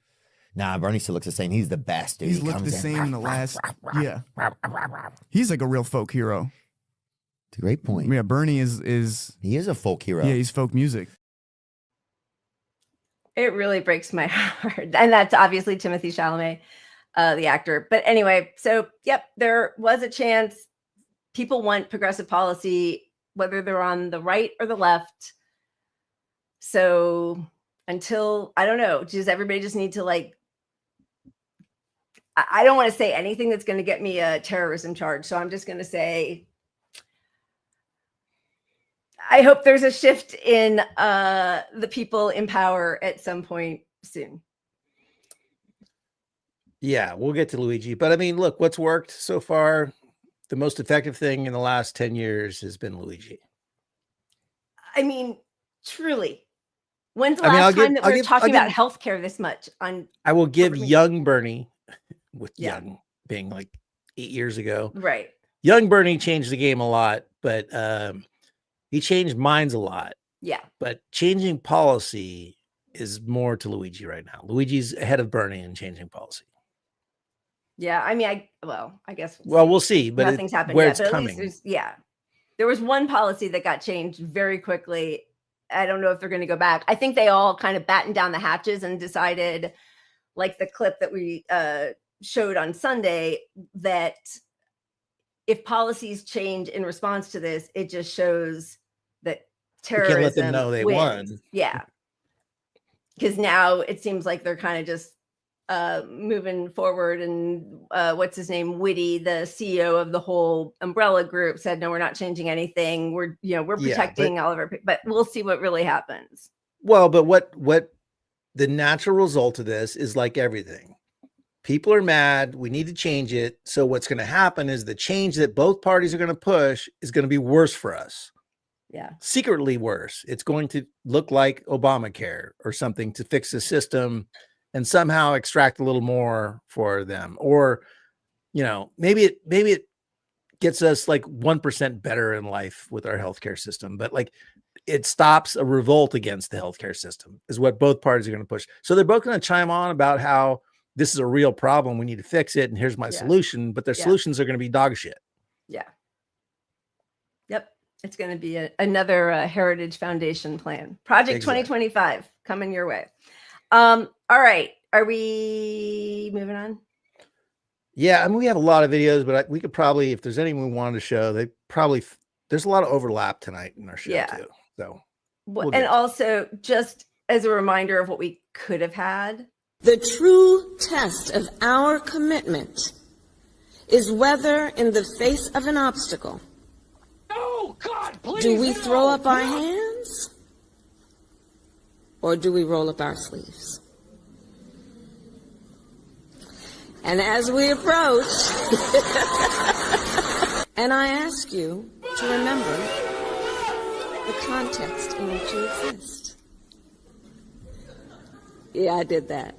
Nah, Bernie still looks the same. He's the best, dude. He's looked the same in the last... Yeah. He's like a real folk hero. It's a great point. Yeah, Bernie is... He is a folk hero. Yeah, he's folk music. It really breaks my heart. And that's obviously Timothée Chalamet, the actor. But anyway, so, yep, there was a chance. People want progressive policy, whether they're on the right or the left. So until, I don't know, does everybody just need to like, I don't want to say anything that's going to get me a terrorism charge. So I'm just going to say, I hope there's a shift in the people in power at some point soon. Yeah, we'll get to Luigi. But I mean, look, what's worked so far, the most effective thing in the last 10 years has been Luigi. I mean, truly. When's the last time that we're talking about healthcare this much? I will give young Bernie, with young being like 8 years ago. Right. Young Bernie changed the game a lot, but he changed minds a lot. Yeah. But changing policy is more to Luigi right now. Luigi's ahead of Bernie in changing policy. Yeah. I mean, I guess. We'll see. But nothing's happened where yet. it's coming. There was one policy that got changed very quickly. I don't know if they're going to go back. I think they all kind of battened down the hatches and decided, like the clip that we showed on Sunday, that if policies change in response to this, it just shows that terrorism You can't let them know they wins. won. Yeah. Because now it seems like they're kind of just moving forward. And what's his name? Whitty, the CEO of the whole umbrella group, said, no, we're not changing anything. We're protecting all of our, but we'll see what really happens. Well, but what the natural result of this is like everything. People are mad. We need to change it. So what's going to happen is the change that both parties are going to push is going to be worse for us. Yeah. Secretly worse. It's going to look like Obamacare or something to fix the system and somehow extract a little more for them. Or, maybe it gets us like 1% better in life with our healthcare system, but like it stops a revolt against the healthcare system is what both parties are going to push. So they're both going to chime on about how this is a real problem. We need to fix it. And here's my solution, but their solutions are going to be dog shit. Yeah. Yep. It's going to be another Heritage Foundation plan. Project 2025 coming your way. All right. Are we moving on? Yeah. I mean, we have a lot of videos, but we could probably, if there's anything we wanted to show, there's a lot of overlap tonight in our show too. So, and also just as a reminder of what we could have had. The true test of our commitment is whether, in the face of an obstacle, do we throw up our hands or do we roll up our sleeves? And as we approach, and I ask you to remember the context in which you exist. Yeah, I did that.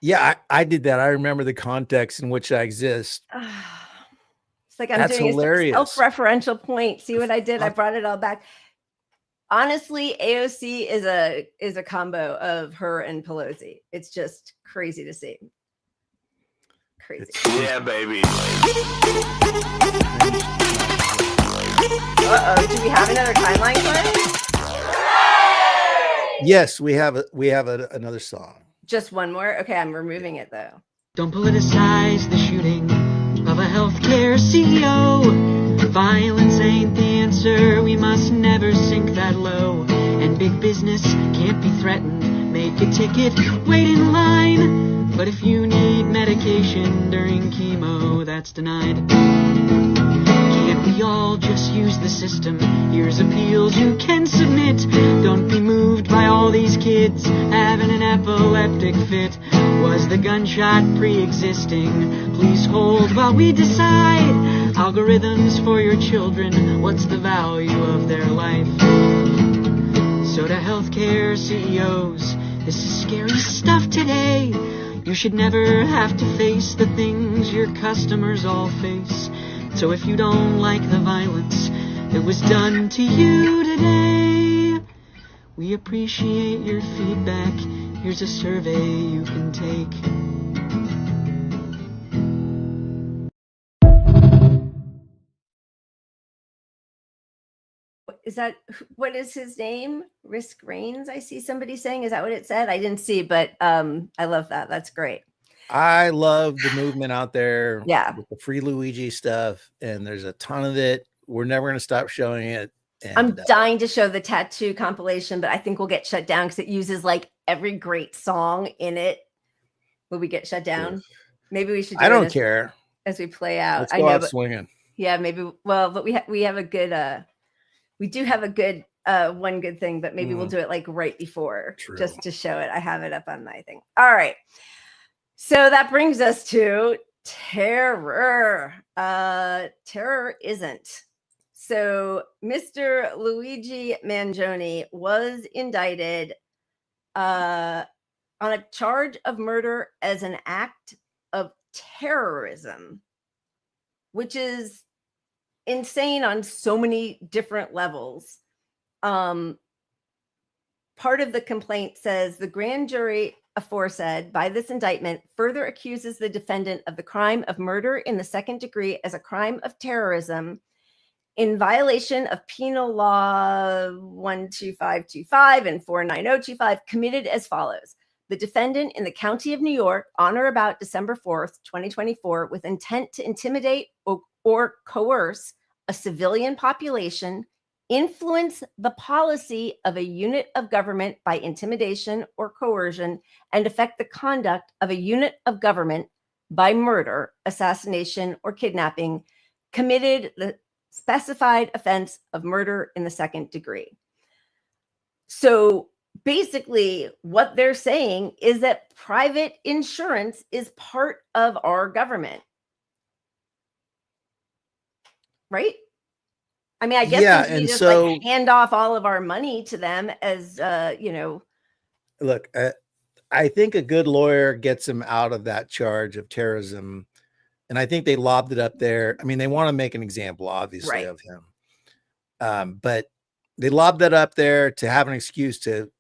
Yeah, I did that. I remember the context in which I exist. It's like I'm doing hilarious. A self-referential point. See what I did? I brought it all back. Honestly, AOC is a combo of her and Pelosi. It's just crazy to see. Crazy. Yeah, baby. Do we have another timeline clip? Yes, we have another song. Just one more? Okay, I'm removing it though. Don't politicize the shooting of a healthcare CEO. Violence ain't the answer, we must never sink that low. And big business can't be threatened, make a ticket, wait in line. But if you need medication during chemo, that's denied. Can't we all just use the system? Here's appeals you can submit. Don't be moved by all these kids having an epileptic fit. Was the gunshot pre-existing? Please hold while we decide. Algorithms for your children, what's the value of their life? So to healthcare CEOs, this is scary stuff today. You should never have to face the things your customers all face. So if you don't like the violence that was done to you today, we appreciate your feedback. Here's a survey you can take. Is that, what is his name? Risk Reigns, I see somebody saying. Is that what it said? I didn't see, but I love that. That's great. I love the movement out there. Yeah. With the free Luigi stuff, and there's a ton of it. We're never going to stop showing it. And, I'm dying to show the tattoo compilation, but I think we'll get shut down because it uses like every great song in it. Will we get shut down? Maybe we should do I it don't care. as we play out. Let's I go know, out but swinging. yeah, maybe. Well, but we have a good we do have a good one good thing, but maybe we'll do it like right before. True. Just to show it. I have it up on my thing. All right. So that brings us to terror. Terror isn't. So Mr. Luigi Mangione was indicted on a charge of murder as an act of terrorism, which is insane on so many different levels. Part of the complaint says the grand jury aforesaid by this indictment further accuses the defendant of the crime of murder in the second degree as a crime of terrorism in violation of penal law 12525 and 49025, committed as follows. The defendant in the county of New York on or about December 4th, 2024, with intent to intimidate or coerce a civilian population, influence the policy of a unit of government by intimidation or coercion, and affect the conduct of a unit of government by murder, assassination, or kidnapping, committed the specified offense of murder in the second degree. So basically, what they're saying is that private insurance is part of our government. Right? I mean, I guess Yeah, we and just so like hand off all of our money to them as look, I think a good lawyer gets him out of that charge of terrorism. And I think they lobbed it up there. I mean, they want to make an example, obviously, of him. But they lobbed that up there to have an excuse to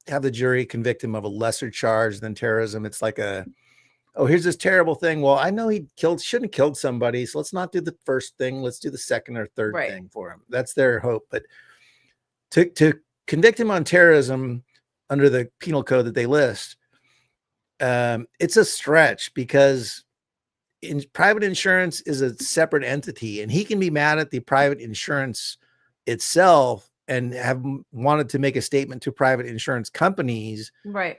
have the jury convict him of a lesser charge than terrorism. It's like oh, here's this terrible thing. Well, I know he shouldn't have killed somebody. So let's not do the first thing. Let's do the second or third thing for him. That's their hope. But to convict him on terrorism under the penal code that they list, it's a stretch because private insurance is a separate entity, and he can be mad at the private insurance itself and have wanted to make a statement to private insurance companies, right,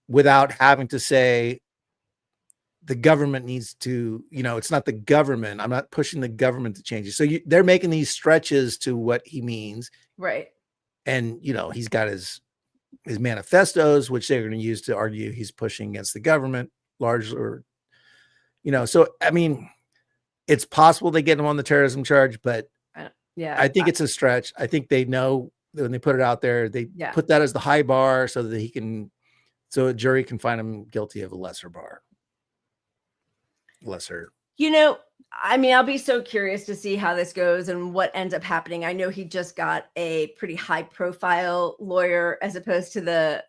without having to say the government needs to, it's not the government. I'm not pushing the government to change it. So they're making these stretches to what he means. Right. And, he's got his manifestos, which they're going to use to argue he's pushing against the government largely, or, so, I mean, it's possible they get him on the terrorism charge, but I think it's a stretch. I think they know when they put it out there, they put that as the high bar so that so a jury can find him guilty of a lesser bar. I mean, I'll be so curious to see how this goes and what ends up happening. I know he just got a pretty high profile lawyer as opposed to the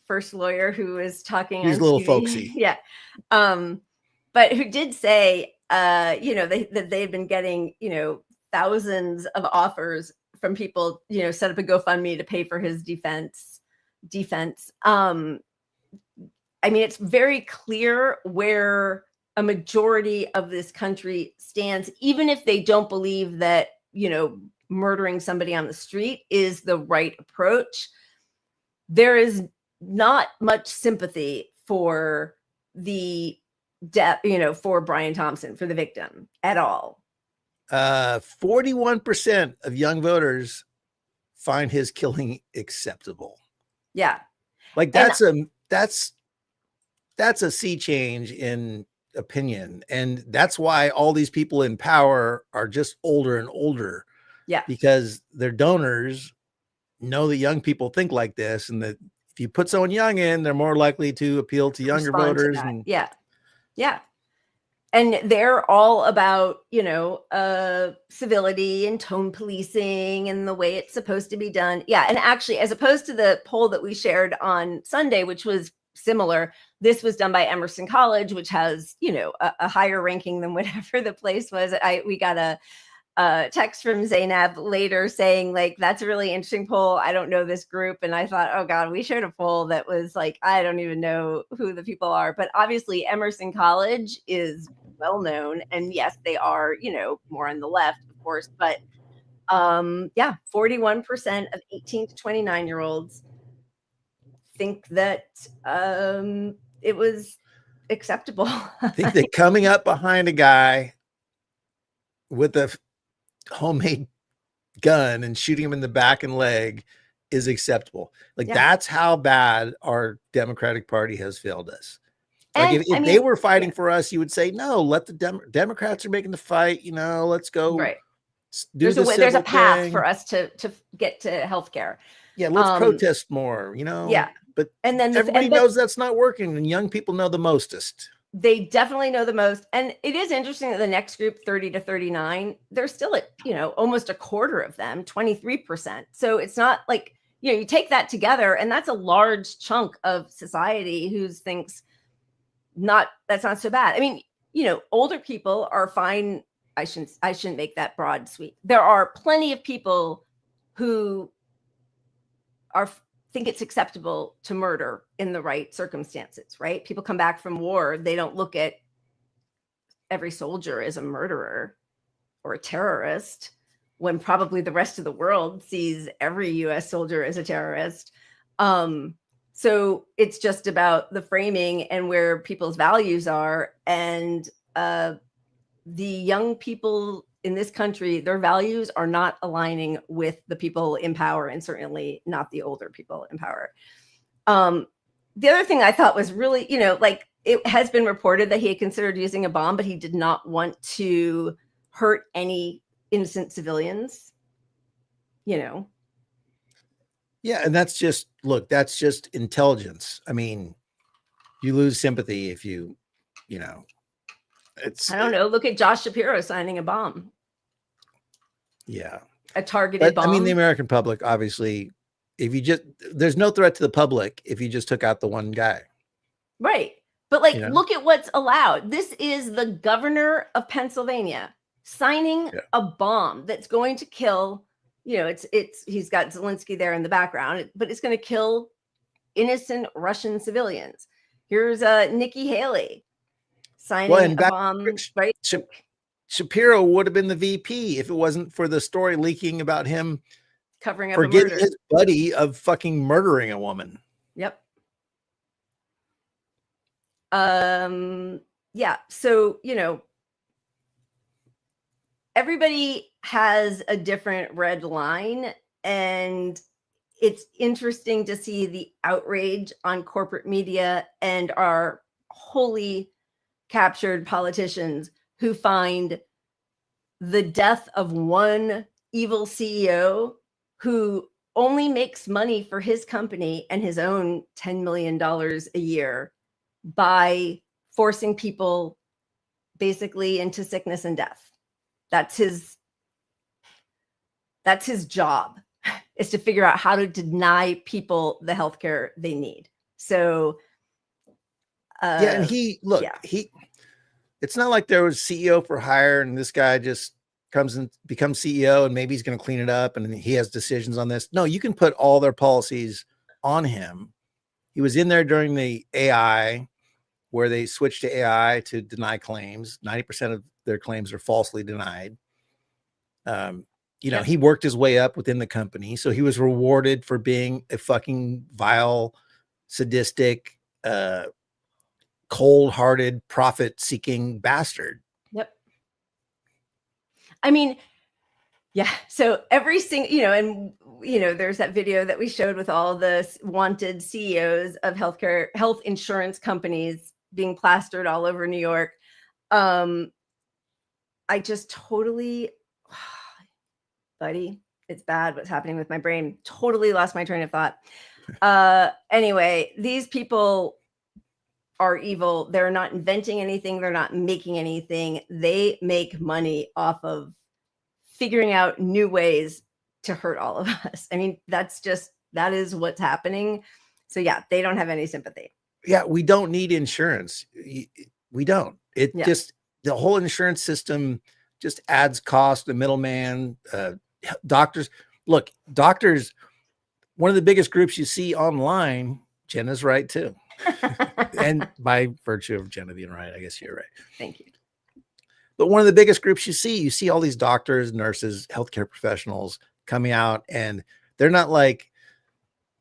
first lawyer who was talking. He's on a little TV. folksy. Yeah. But who did say, that they've been getting, thousands of offers from people, set up a GoFundMe to pay for his defense. I mean, it's very clear where a majority of this country stands, even if they don't believe that, murdering somebody on the street is the right approach. There is not much sympathy for the death, for Brian Thompson, for the victim at all. 41% of young voters find his killing acceptable. Yeah. Like that's a sea change in opinion. And that's why all these people in power are just older and older. Yeah. Because their donors know that young people think like this, and that if you put someone young in, they're more likely to appeal to younger Respond to voters. that. And Yeah. And they're all about, civility and tone policing and the way it's supposed to be done. Yeah. And actually, as opposed to the poll that we shared on Sunday, which was similar, this was done by Emerson College, which has, a higher ranking than whatever the place was. We got a text from Zainab later saying, like, that's a really interesting poll. I don't know this group. And I thought, oh God, we shared a poll that was like, I don't even know who the people are. But obviously Emerson College is well known. And yes, they are, more on the left, of course. But 41% of 18 to 29-year-olds think that it was acceptable. I think that coming up behind a guy with a homemade gun and shooting him in the back and leg is acceptable. Like, that's how bad our Democratic Party has failed us. Like, if they were fighting for us, you would say, no, let the Democrats are making the fight, let's go. Right. There's a path for us to get to healthcare. Yeah, let's protest more, Yeah. But and then everybody knows that's not working, and young people know the mostest. They definitely know the most. And it is interesting that the next group, 30 to 39, they're still at, almost a quarter of them, 23%. So it's not like, you take that together, and that's a large chunk of society who thinks that's not so bad. I mean, older people are fine. I shouldn't make that broad sweep. There are plenty of people who think it's acceptable to murder in the right circumstances, right? People come back from war. They don't look at every soldier as a murderer or a terrorist, when probably the rest of the world sees every US soldier as a terrorist. So it's just about the framing and where people's values are. And the young people in this country, their values are not aligning with the people in power, and certainly not the older people in power. The other thing I thought was really, it has been reported that he had considered using a bomb, but he did not want to hurt any innocent civilians, Yeah, and that's just intelligence. I mean, you lose sympathy if I don't know. Look at Josh Shapiro signing a bomb. Yeah. A targeted bomb. I mean, the American public, obviously, there's no threat to the public if you just took out the one guy. Right. But look at what's allowed. This is the governor of Pennsylvania signing a bomb that's going to kill, he's got Zelensky there in the background, but it's going to kill innocent Russian civilians. Here's Nikki Haley signing a bomb, right? Shapiro would have been the VP if it wasn't for the story leaking about him covering up forgetting his buddy of fucking murdering a woman. Yep. Yeah. So, everybody has a different red line, and it's interesting to see the outrage on corporate media and our wholly captured politicians who find the death of one evil CEO who only makes money for his company and his own $10 million a year by forcing people basically into sickness and death. That's his job, is to figure out how to deny people the healthcare they need. So and it's not like there was CEO for hire and this guy just comes and becomes CEO and maybe he's going to clean it up and he has decisions on this. No, you can put all their policies on him. He was in there during the AI, where they switched to AI to deny claims. 90% of their claims are falsely denied. He worked his way up within the company. So he was rewarded for being a fucking vile, sadistic, cold-hearted, profit-seeking bastard. Yep. I mean, yeah. So every single, there's that video that we showed with all the wanted CEOs of health insurance companies being plastered all over New York. I just totally, buddy, it's bad what's happening with my brain. Totally lost my train of thought. Anyway, these people are evil. They're not inventing anything. They're not making anything. They make money off of figuring out new ways to hurt all of us. I mean, that is what's happening. So yeah, they don't have any sympathy. Yeah, we don't need insurance. We don't. Just the whole insurance system just adds cost. The middleman, doctors. Look, doctors. One of the biggest groups you see online. Jenna's right too, and by virtue of Jenna being right, I guess you're right. Thank you. But one of the biggest groups you see all these doctors, nurses, healthcare professionals coming out, and they're not like,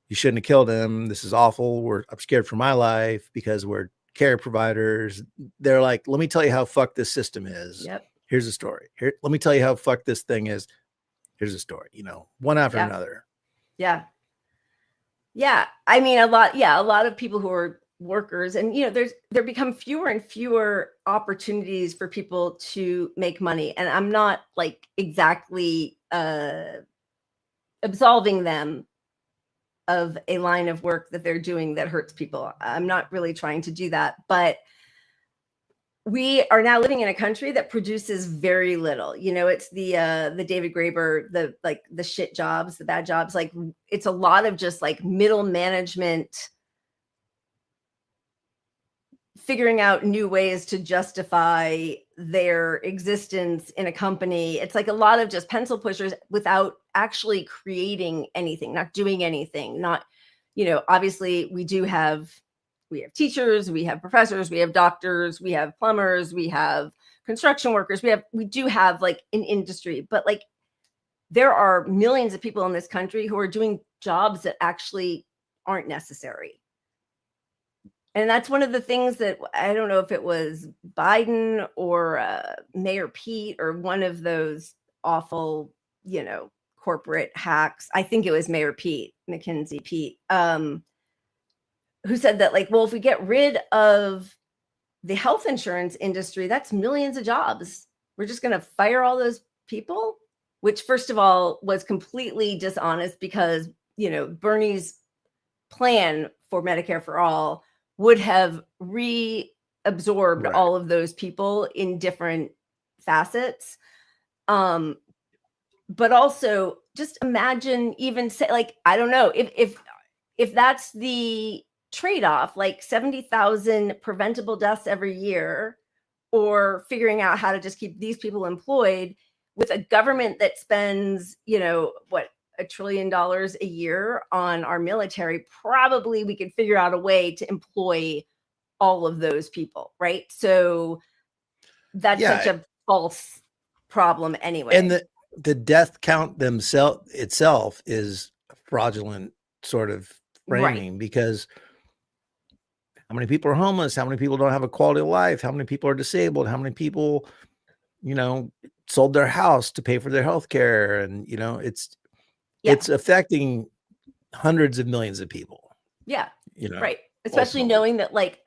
you shouldn't have killed him. This is awful. I'm scared for my life because we're care providers. They're like, let me tell you how fucked this system is. Yep. Here's a story. Let me tell you how fucked this thing is. Here's a story, one after another. Yeah. Yeah. I mean, a lot of people who are workers, and there become fewer and fewer opportunities for people to make money. And I'm not like exactly absolving them of a line of work that they're doing that hurts people. I'm not really trying to do that, but we are now living in a country that produces very little. It's the David Graeber, the shit jobs, the bad jobs. Like, it's a lot of just like middle management figuring out new ways to justify their existence in a company. It's like a lot of just pencil pushers without actually creating anything, not doing anything. Not, obviously we have teachers, we have professors, we have doctors, we have plumbers, we have construction workers. We do have like an industry, but like there are millions of people in this country who are doing jobs that actually aren't necessary. And that's one of the things that, I don't know if it was Biden or Mayor Pete or one of those awful, corporate hacks. I think it was Mayor Pete, McKinsey Pete, who said that, like, well, if we get rid of the health insurance industry, that's millions of jobs. We're just going to fire all those people, which first of all was completely dishonest because, Bernie's plan for Medicare for all would have reabsorbed all of those people in different facets. But also just imagine, even say, like, I don't know if that's the trade-off, like 70,000 preventable deaths every year, or figuring out how to just keep these people employed with a government that spends, $1 trillion a year on our military. Probably we could figure out a way to employ all of those people, right? So that's such a false problem anyway. And the death count itself is a fraudulent sort of framing, because how many people are homeless? How many people don't have a quality of life? How many people are disabled? How many people, sold their house to pay for their health care? And, it's affecting hundreds of millions of people. Yeah. Right. Especially knowing that like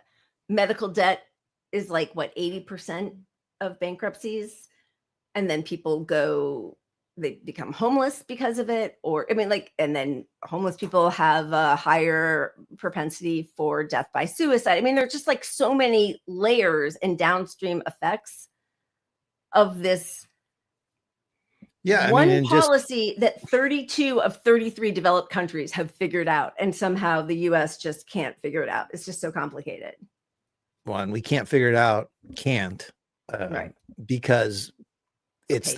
medical debt is like what, 80% of bankruptcies. And then people they become homeless because of it. Or, and then homeless people have a higher propensity for death by suicide. There's just like so many layers and downstream effects of this. Yeah. One policy that 32 of 33 developed countries have figured out, and somehow the US just can't figure it out. It's just so complicated. One, we can't figure it out. Right. Because it's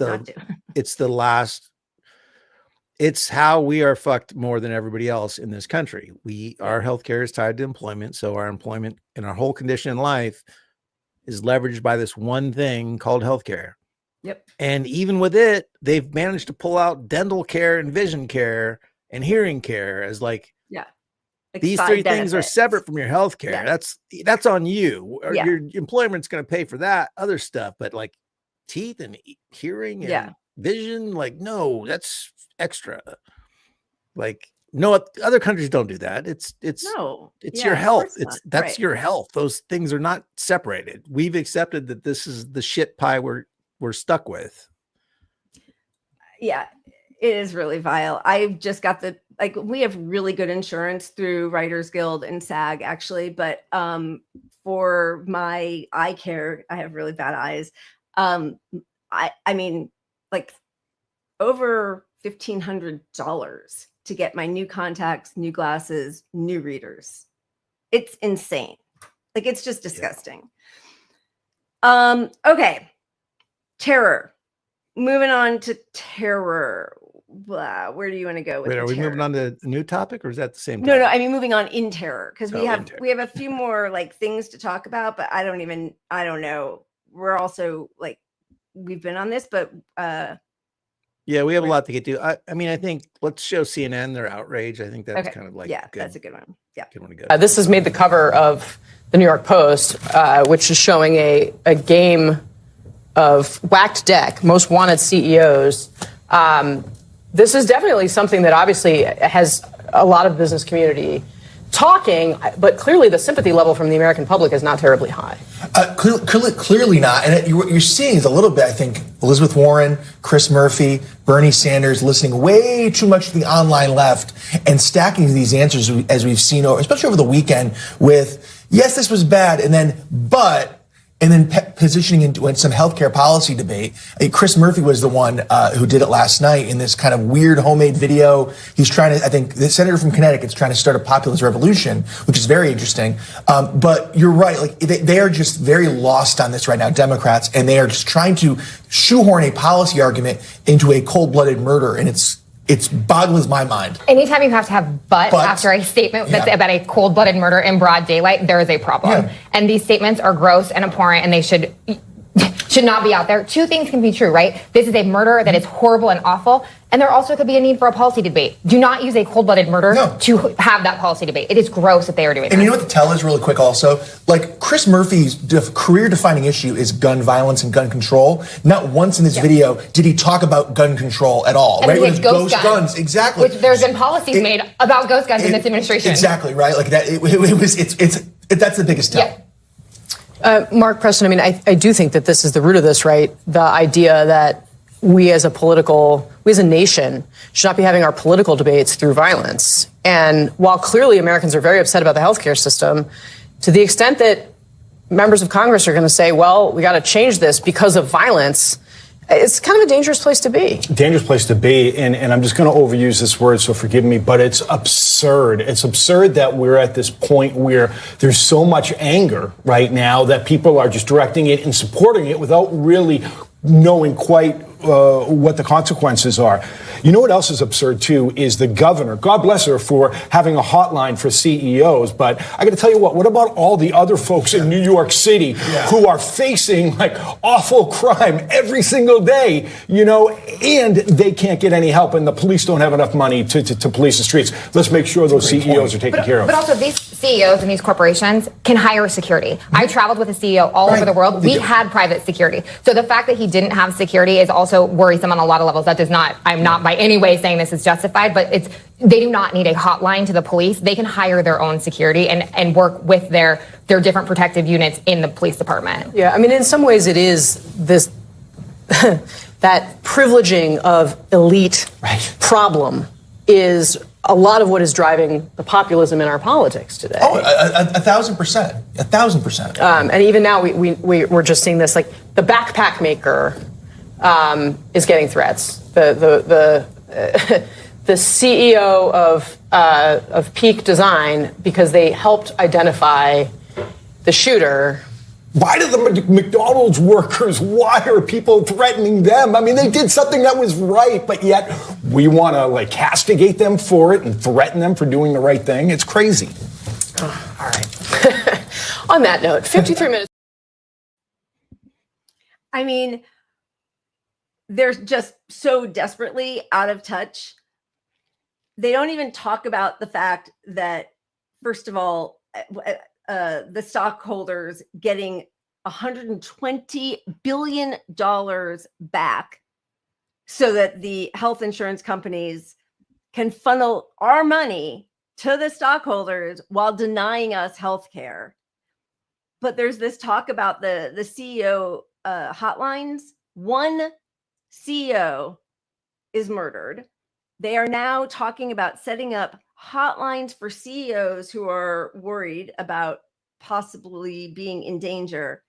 it's how we are fucked more than everybody else in this country. Our healthcare is tied to employment. So our employment and our whole condition in life is leveraged by this one thing called healthcare. Yep. And even with it, they've managed to pull out dental care and vision care and hearing care as like these three things are separate from your health care. Yeah. That's on you. Yeah. Your employment's going to pay for that other stuff, but like teeth and hearing and vision, like, no, that's extra. Like, no, other countries don't do that. It's No. it's Yeah, your of health. course It's not. that's Right. your health. Those things are not separated. We've accepted that this is the shit pie we're stuck with. Yeah, it is really vile. I've just got we have really good insurance through Writers Guild and SAG actually, but for my eye care, I have really bad eyes. I mean, like over $1,500 to get my new contacts, new glasses, new readers. It's insane. Like it's just disgusting. Okay. Terror. Moving on to terror. Blah, where do you want to go with Wait, the are we terror? moving on to a new topic, or is that the same No, topic? I mean moving on in terror because Oh, in terror. we have a few more like things to talk about, but I don't know. We're also like we've been on this, but Yeah, we have a lot to get to. I mean, I think let's show CNN their outrage. I think that's okay. kind of like That's a good one. Yeah. Good one to go. This has made the cover of the New York Post, which is showing a game of whacked deck, most wanted CEOs. This is definitely something that obviously has a lot of business community talking, but clearly the sympathy level from the American public is not terribly high. Clearly not. And what you're seeing is a little bit, I think, Elizabeth Warren, Chris Murphy, Bernie Sanders listening way too much to the online left and stacking these answers as we've seen, especially over the weekend with, yes, this was bad, and then, but, and then positioning into some healthcare policy debate. Chris Murphy was the one who did it last night in this kind of weird homemade video. He's trying to, I think, the senator from Connecticut is trying to start a populist revolution, which is very interesting. But you're right, like they are just very lost on this right now, Democrats, and they are just trying to shoehorn a policy argument into a cold-blooded murder, and it's boggles my mind. Anytime you have to have but after a statement that's about a cold-blooded murder in broad daylight, there is a problem. Yeah. And these statements are gross and abhorrent, and they should not be out there. Two things can be true, right? This is a murder that is horrible and awful, and there also could be a need for a policy debate. Do not use a cold-blooded murder to have that policy debate. It is gross that they are doing that. And you know what the tell is really quick also? Like Chris Murphy's career-defining issue is gun violence and gun control. Not once in this video did he talk about gun control at all. And right? he had ghost guns. Exactly. Which there's been policies made about ghost guns in this administration. Exactly, right? Like that, that's the biggest tell. Yeah. Mark Preston, I mean, I do think that this is the root of this, right? The idea that we as a nation should not be having our political debates through violence. And while clearly Americans are very upset about the healthcare system, to the extent that members of Congress are going to say, well, we got to change this because of violence, it's kind of a dangerous place to be. Dangerous place to be, and I'm just going to overuse this word, so forgive me, but it's absurd. It's absurd that we're at this point where there's so much anger right now that people are just directing it and supporting it without really knowing quite what the consequences are. You know what else is absurd, too, is the governor. God bless her for having a hotline for CEOs. But I got to tell you what about all the other folks in New York City who are facing like awful crime every single day, you know, and they can't get any help and the police don't have enough money to police the streets. Let's make sure those CEOs are taken care of. But also these CEOs and these corporations can hire security. I traveled with a CEO all over the world. We had private security. So the fact that he didn't have security is also worrisome on a lot of levels. That does not, I'm not by any way saying this is justified, but they do not need a hotline to the police. They can hire their own security and work with their different protective units in the police department. Yeah, I mean, in some ways it is this, that privileging of elite problem is a lot of what is driving the populism in our politics today. Oh, 1,000%. 1,000%. And even now we're just seeing this, like the backpack maker is getting threats. The CEO of Peak Design, because they helped identify the shooter. Why do the McDonald's workers, why are people threatening them? I mean, they did something that was right, but yet we want to like castigate them for it and threaten them for doing the right thing. It's crazy. Oh, all right. On that note, 53 minutes. I mean, they're just so desperately out of touch. They don't even talk about the fact that, first of all, the stockholders getting $120 billion back so that the health insurance companies can funnel our money to the stockholders while denying us health care. But there's this talk about the CEO hotlines. One CEO is murdered. They are now talking about setting up hotlines for CEOs who are worried about possibly being in danger,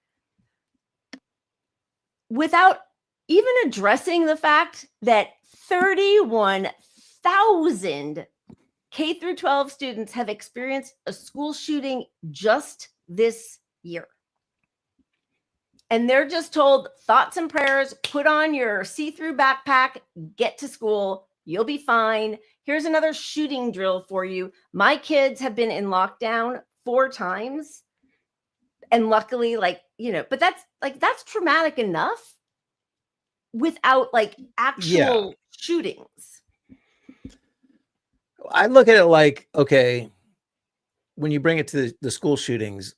without even addressing the fact that 31,000 K through 12 students have experienced a school shooting just this year. And they're just told, thoughts and prayers, put on your see-through backpack, get to school, you'll be fine. Here's another shooting drill for you. My kids have been in lockdown 4 times. And luckily, but that's traumatic enough without actual shootings. I look at it like, okay, when you bring it to the school shootings,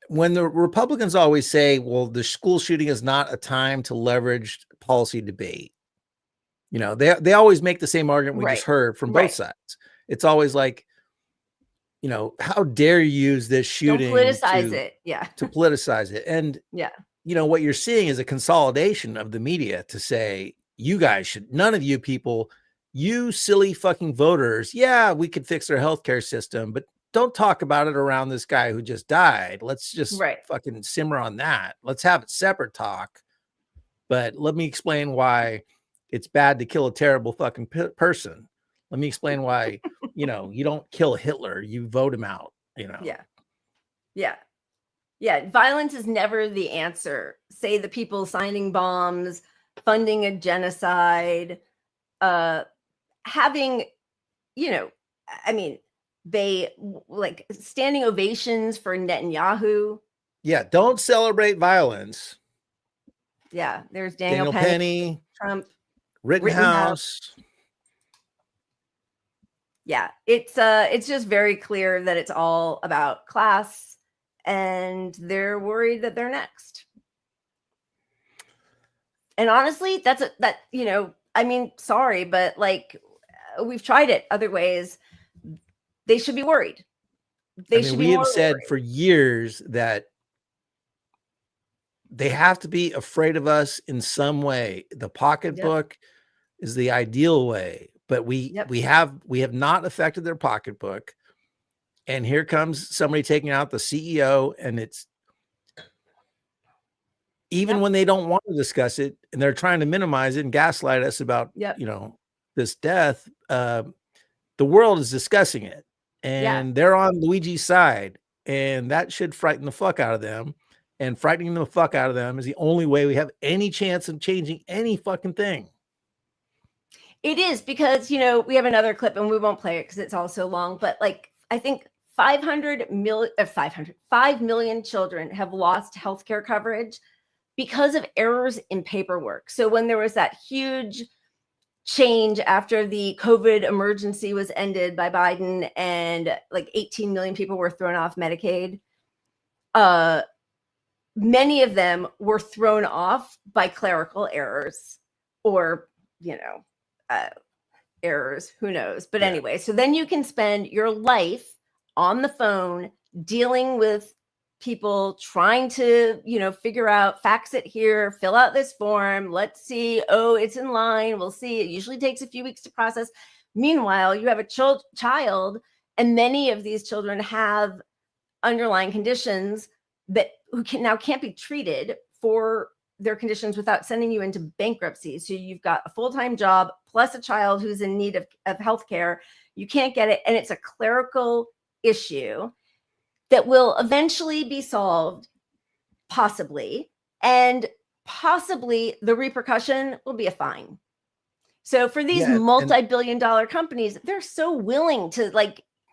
when the Republicans always say, well, the school shooting is not a time to leverage policy debate. They always make the same argument we just heard from both sides. It's always like, how dare you use this shooting Don't politicize it. Yeah. to politicize it. And what you're seeing is a consolidation of the media to say, you guys should, none of you people, you silly fucking voters. Yeah, we could fix our healthcare system, but don't talk about it around this guy who just died. Let's just fucking simmer on that. Let's have it separate talk. But let me explain why it's bad to kill a terrible fucking person. Let me explain why, you don't kill Hitler, you vote him out, Yeah. Violence is never the answer. Say the people signing bombs, funding a genocide, having, they standing ovations for Netanyahu. Yeah. Don't celebrate violence. Yeah. There's Daniel Penny, Trump, Rittenhouse. Yeah. It's just very clear that it's all about class, and they're worried that they're next. And honestly, sorry, but we've tried it other ways. They should be worried. We have said for years that they have to be afraid of us in some way. The pocketbook is the ideal way, but we have not affected their pocketbook. And here comes somebody taking out the CEO, and it's even when they don't want to discuss it and they're trying to minimize it and gaslight us about, this death, the world is discussing it, and they're on Luigi's side, and that should frighten the fuck out of them. And frightening the fuck out of them is the only way we have any chance of changing any fucking thing. It is, because, we have another clip and we won't play it because it's all so long, but I think 5 million children have lost healthcare coverage because of errors in paperwork. So when there was that huge change after the COVID emergency was ended by Biden and 18 million people were thrown off Medicaid, many of them were thrown off by clerical errors or, errors, who knows? But anyway, so then you can spend your life on the phone dealing with people trying to, figure out, fax it here, fill out this form. Let's see. Oh, it's in line. We'll see. It usually takes a few weeks to process. Meanwhile, you have a child, and many of these children have underlying conditions that can't be treated for their conditions without sending you into bankruptcy. So you've got a full-time job plus a child who's in need of health care. You can't get it. And it's a clerical issue that will eventually be solved, possibly. And possibly the repercussion will be a fine. So for these multi-billion-dollar companies, they're so willing to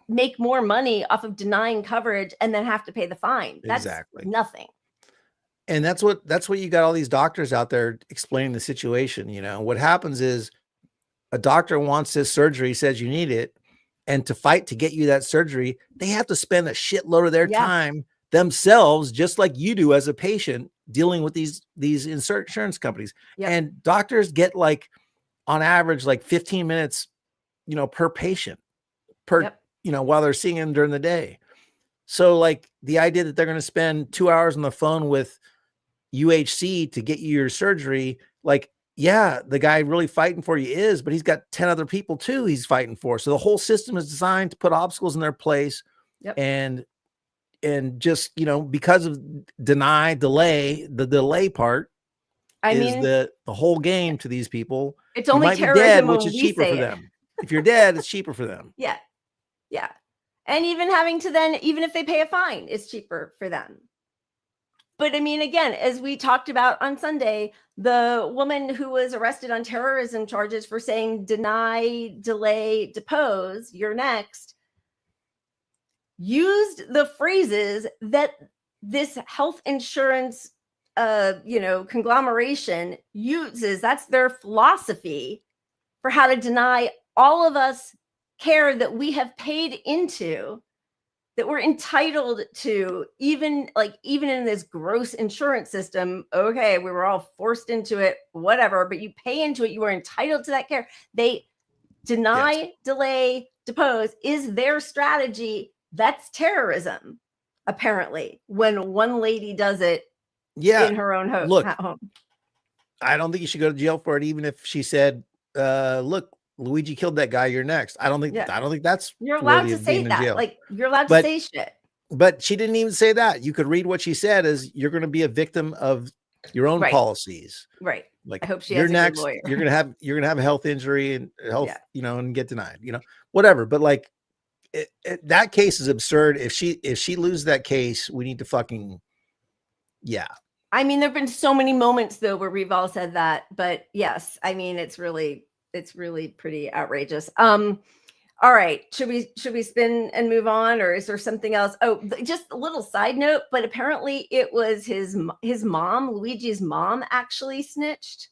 make more money off of denying coverage and then have to pay the fine. That's nothing. And that's what you got all these doctors out there explaining the situation. What happens is a doctor wants this surgery, says you need it, and to fight to get you that surgery, they have to spend a shitload of their time themselves, just like you do as a patient, dealing with these insurance companies. And doctors get on average 15 minutes per patient, per, Yep. while they're seeing them during the day. So like the idea that they're going to spend 2 hours on the phone with UHC to get you your surgery, like, yeah, the guy really fighting for you is, but he's got 10 other people too he's fighting for. So the whole system is designed to put obstacles in their place. Yep. And just, because of delay, the delay part is the whole game to these people. It's You only might be terrorism dead, when which is we cheaper say for it. them. If you're dead, it's cheaper for them. Yeah. Yeah. And even having to then, even if they pay a fine, it's cheaper for them. But I mean, again, as we talked about on Sunday, the woman who was arrested on terrorism charges for saying deny, delay, depose, you're next, used the phrases that this health insurance conglomeration uses. That's their philosophy for how to deny all of us care that we have paid into, that we're entitled to, even in this gross insurance system. Okay, we were all forced into it, whatever, but you pay into it, you are entitled to that care. They deny, delay, depose is their strategy. That's terrorism, apparently, when one lady does it in her own home. Look, at home. I don't think you should go to jail for it, even if she said, look, Luigi killed that guy, you're next. I don't think that's You're allowed worthy to of say being in that. jail. Like, you're allowed to say shit. But she didn't even say that. You could read what she said as you're going to be a victim of your own policies. Right. Like, I hope she you're has a next. good lawyer. You're gonna have a health injury and health, and get denied. Whatever. But like, that case is absurd. If she loses that case, we need to fucking I mean, there've been so many moments though where we've all said that, but yes, I mean, it's really pretty outrageous. All right, should we spin and move on, or is there something else? Oh, just a little side note, but apparently it was his mom, Luigi's mom, actually snitched.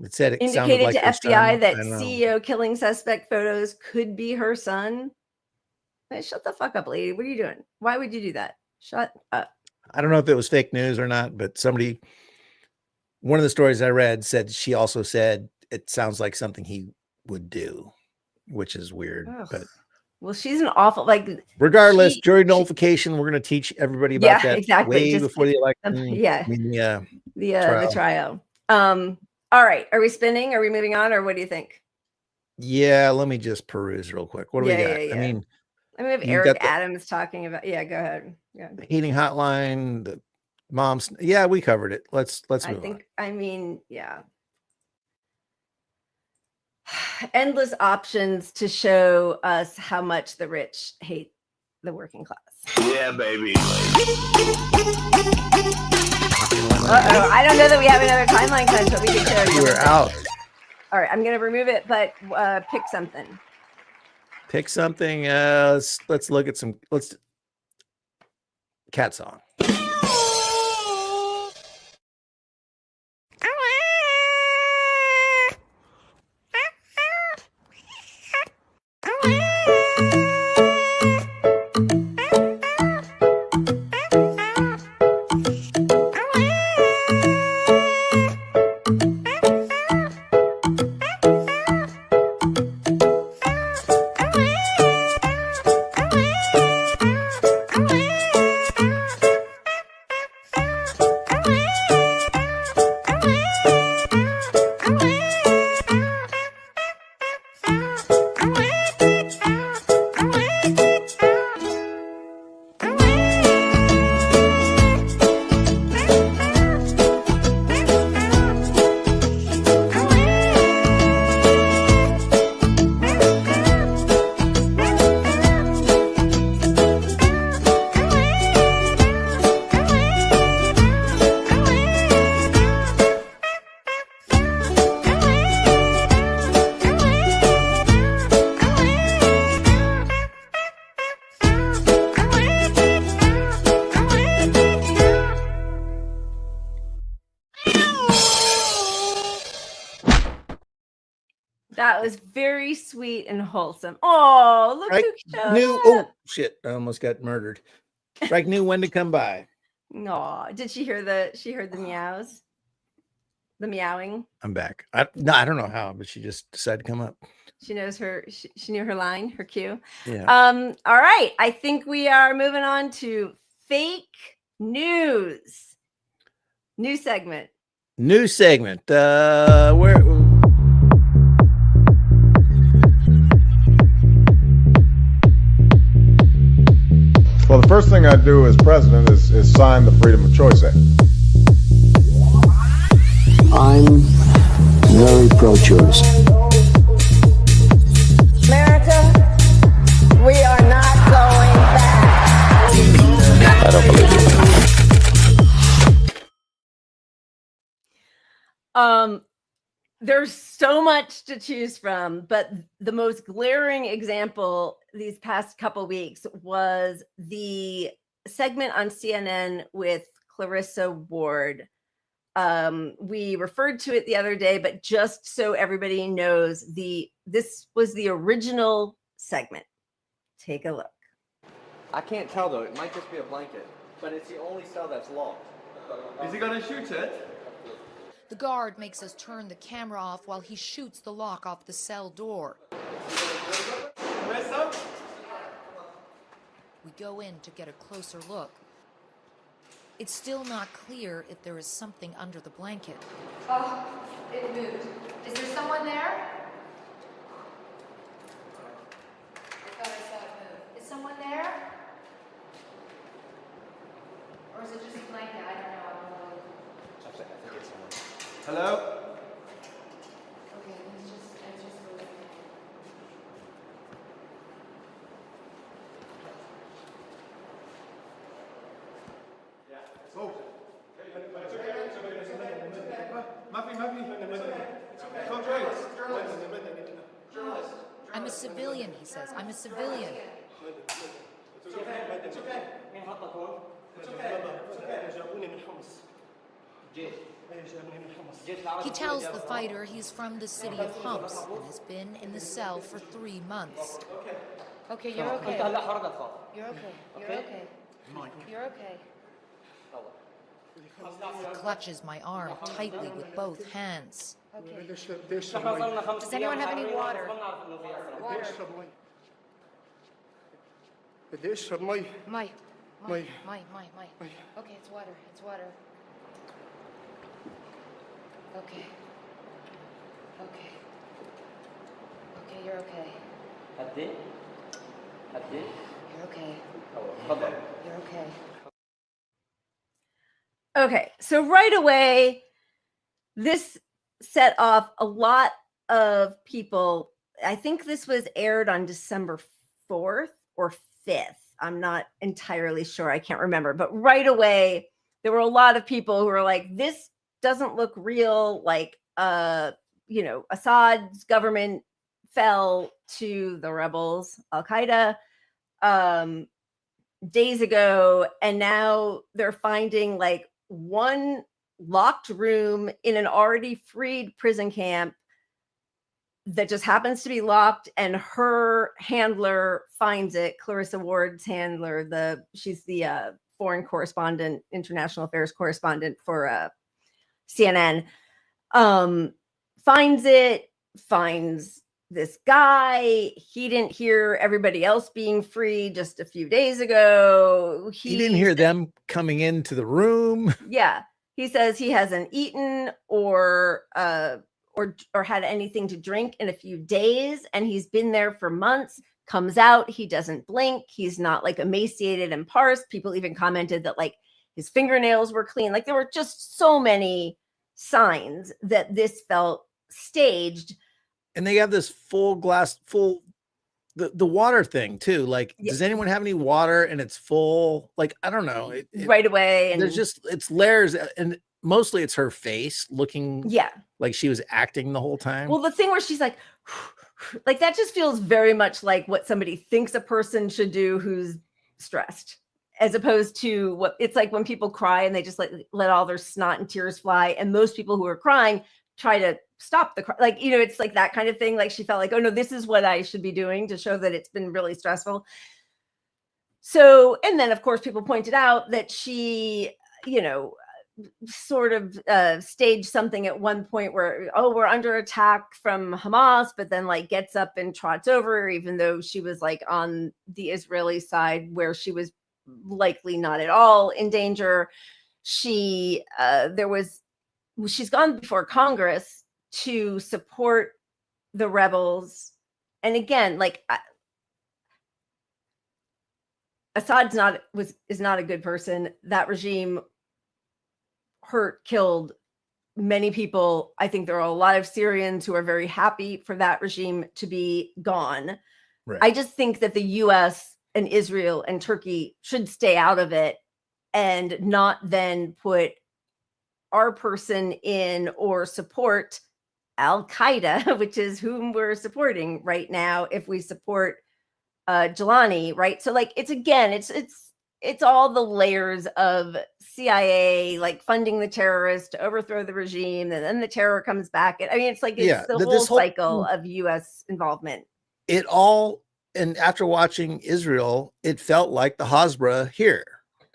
It said it indicated like to her FBI son. that I don't know. CEO killing suspect photos could be her son. Hey, shut the fuck up, lady. What are you doing? Why would you do that? Shut up. I don't know if it was fake news or not, but one of the stories I read said she also said it sounds like something he would do, which is weird. Ugh. But well, she's an awful, regardless, jury nullification. We're going to teach everybody about that exactly. way Just before the election. The trial. All right. Are we spinning? Are we moving on, or what do you think? Yeah, let me just peruse real quick. What do we got? Yeah. I mean, we have Eric Adams talking about. Yeah, go ahead. Yeah. The heating hotline, the moms. Yeah, we covered it. Let's move on. I mean, yeah. Endless options to show us how much the rich hate the working class. Yeah, baby. Uh-oh. I don't know that we have another timeline crunch, but we can share. We're out. All right, I'm gonna remove it, but pick something. Pick something. Let's look at some. Cat song. That was very sweet and wholesome. Oh, look who showed up. Oh shit! I almost got murdered. Strike knew when to come by. No, did she hear the? She heard the meows. The meowing. I'm back. I don't know how, but she just decided to come up. She knows she knew her line, her cue. Yeah. All right. I think we are moving on to fake news. New segment. Where? Well, the first thing I'd do as president is sign the Freedom of Choice Act. I'm very pro-choice. America, we are not going back. I don't believe you. There's so much to choose from, but the most glaring example these past couple weeks was the segment on CNN with Clarissa Ward. We referred to it the other day, but just so everybody knows, this was the original segment. Take a look. I can't tell though. It might just be a blanket, but it's the only cell that's locked. Is he gonna shoot it? The guard makes us turn the camera off while he shoots the lock off the cell door. We go in to get a closer look. It's still not clear if there is something under the blanket. Oh, it moved. Is there someone there? I thought I saw it move. Is someone there? Or is it just a blanket? I don't know. I think it's someone. Hello? Okay, it's just moving. I'm a civilian, he says. I'm a civilian. He tells the fighter he's from the city of Homs and has been in the cell for 3 months. Okay, you're okay. You're okay. You're okay. You're okay. He clutches my arm tightly with both hands. Okay. Does anyone have any water? Water. My. Okay, it's water. It's water. Okay. Okay. Okay, you're okay. You're okay. You're okay. Okay, so right away, this set off a lot of people. I think this was aired on December 4th or 5th. I'm not entirely sure. I can't remember. But right away, there were a lot of people who were like, this doesn't look real. Like, Assad's government fell to the rebels, Al-Qaeda, days ago. And now they're finding like one locked room in an already freed prison camp that just happens to be locked, and her handler finds it. Clarissa Ward's handler, she's the foreign correspondent, international affairs correspondent for CNN, finds this guy. He didn't hear everybody else being free just a few days ago. He didn't hear them coming into the room. Yeah. He says he hasn't eaten or had anything to drink in a few days, and he's been there for months. Comes out, he doesn't blink. He's not like emaciated and parsed. People even commented that like his fingernails were clean. Like there were just so many signs that this felt staged. And they have this the water thing too. Like, does anyone have any water? And it's full. Like, I don't know. Right away. And it's layers, and mostly it's her face looking like she was acting the whole time. Well, the thing where she's like that just feels very much like what somebody thinks a person should do who's stressed, as opposed to what it's like when people cry and they just let all their snot and tears fly. And most people who are crying try to stop the cry. Like, it's like that kind of thing. Like she felt like, oh no, this is what I should be doing to show that it's been really stressful. So, and then of course people pointed out that she, sort of staged something at one point where, oh, we're under attack from Hamas, but then like gets up and trots over, even though she was like on the Israeli side where she was likely not at all in danger. She's gone before Congress to support the rebels. And again, like Assad's is not a good person. That regime killed many people. I think there are a lot of Syrians who are very happy for that regime to be gone. Right. I just think that the US and Israel and Turkey should stay out of it and not then put our person in or support Al-Qaeda, which is whom we're supporting right now if we support Jelani, right? So like it's all the layers of CIA like funding the terrorists to overthrow the regime, and then the terror comes back. I mean, it's like it's the whole cycle of US involvement. It all, and after watching Israel, it felt like the Hasbara here.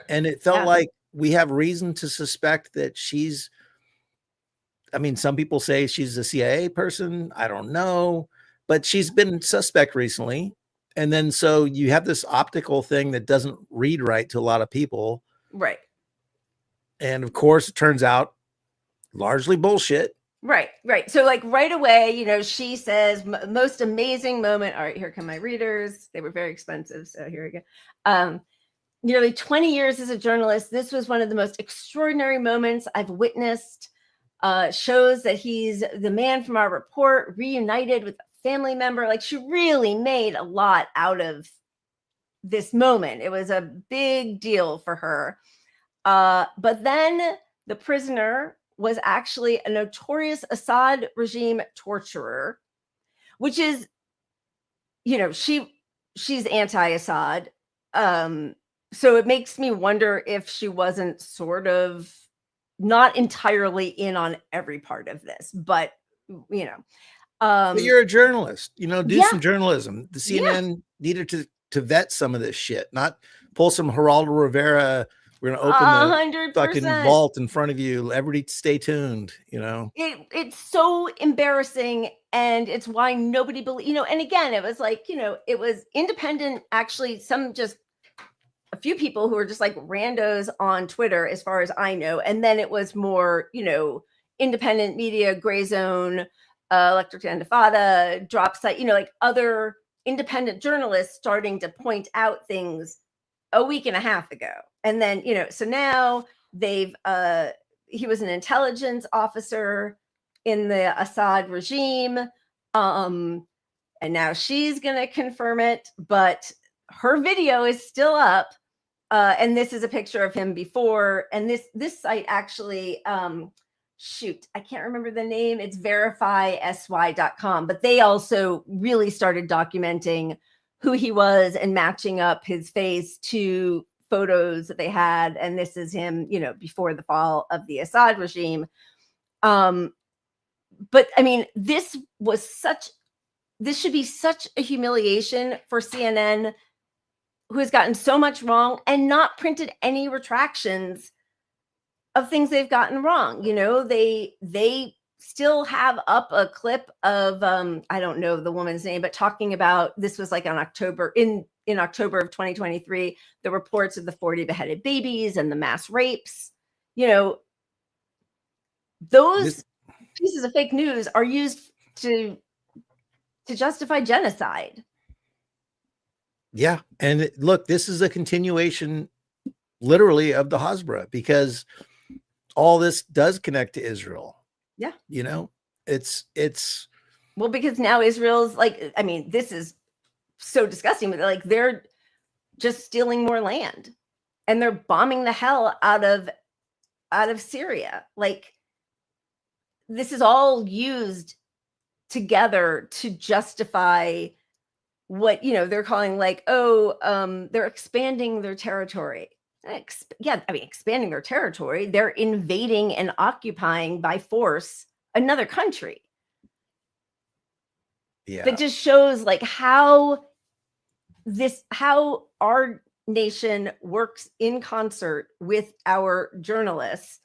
And it felt like we have reason to suspect that she's, I mean, some people say she's a CIA person. I don't know, but she's been suspect recently. And then so you have this optical thing that doesn't read right to a lot of people. Right. And of course, it turns out largely bullshit. Right. So like right away, she says most amazing moment. All right, here come my readers. They were very expensive. So here we go. Nearly 20 years as a journalist, this was one of the most extraordinary moments I've witnessed. Shows that he's the man from our report, reunited with a family member. Like she really made a lot out of this moment. It was a big deal for her. But then the prisoner was actually a notorious Assad regime torturer, which is, she's anti-Assad. So it makes me wonder if she wasn't sort of not entirely in on every part of this, but but you're a journalist, do some journalism. The CNN needed to vet some of this shit, not pull some Geraldo Rivera. We're going to open the 100%. fucking vault in front of you. Everybody stay tuned, It's so embarrassing. And it's why nobody believe, and again, it was like, it was independent, actually, a few people who were just like randos on Twitter, as far as I know. And then it was more, independent media, Gray Zone, Electric Intifada, Drop Site, like other independent journalists starting to point out things a week and a half ago. And then, so now he was an intelligence officer in the Assad regime. And now she's going to confirm it, but her video is still up. And this is a picture of him before. And this site actually, I can't remember the name. It's verifysy.com, but they also really started documenting who he was and matching up his face to photos that they had. And this is him, before the fall of the Assad regime. But I mean, this should be such a humiliation for CNN, who has gotten so much wrong and not printed any retractions of things they've gotten wrong. They still have up a clip of I don't know the woman's name, but talking about, this was like in October of 2023, the reports of the 40 beheaded babies and the mass rapes. Those pieces of fake news are used to justify genocide. Yeah. And look, this is a continuation literally of the Hasbara, because all this does connect to Israel. Yeah. It's well, because now Israel's like, I mean, this is so disgusting, but like they're just stealing more land and they're bombing the hell out of Syria. Like this is all used together to justify what they're calling like, they're expanding their territory. Expanding their territory. They're invading and occupying by force another country. Yeah, that just shows like how our nation works in concert with our journalists.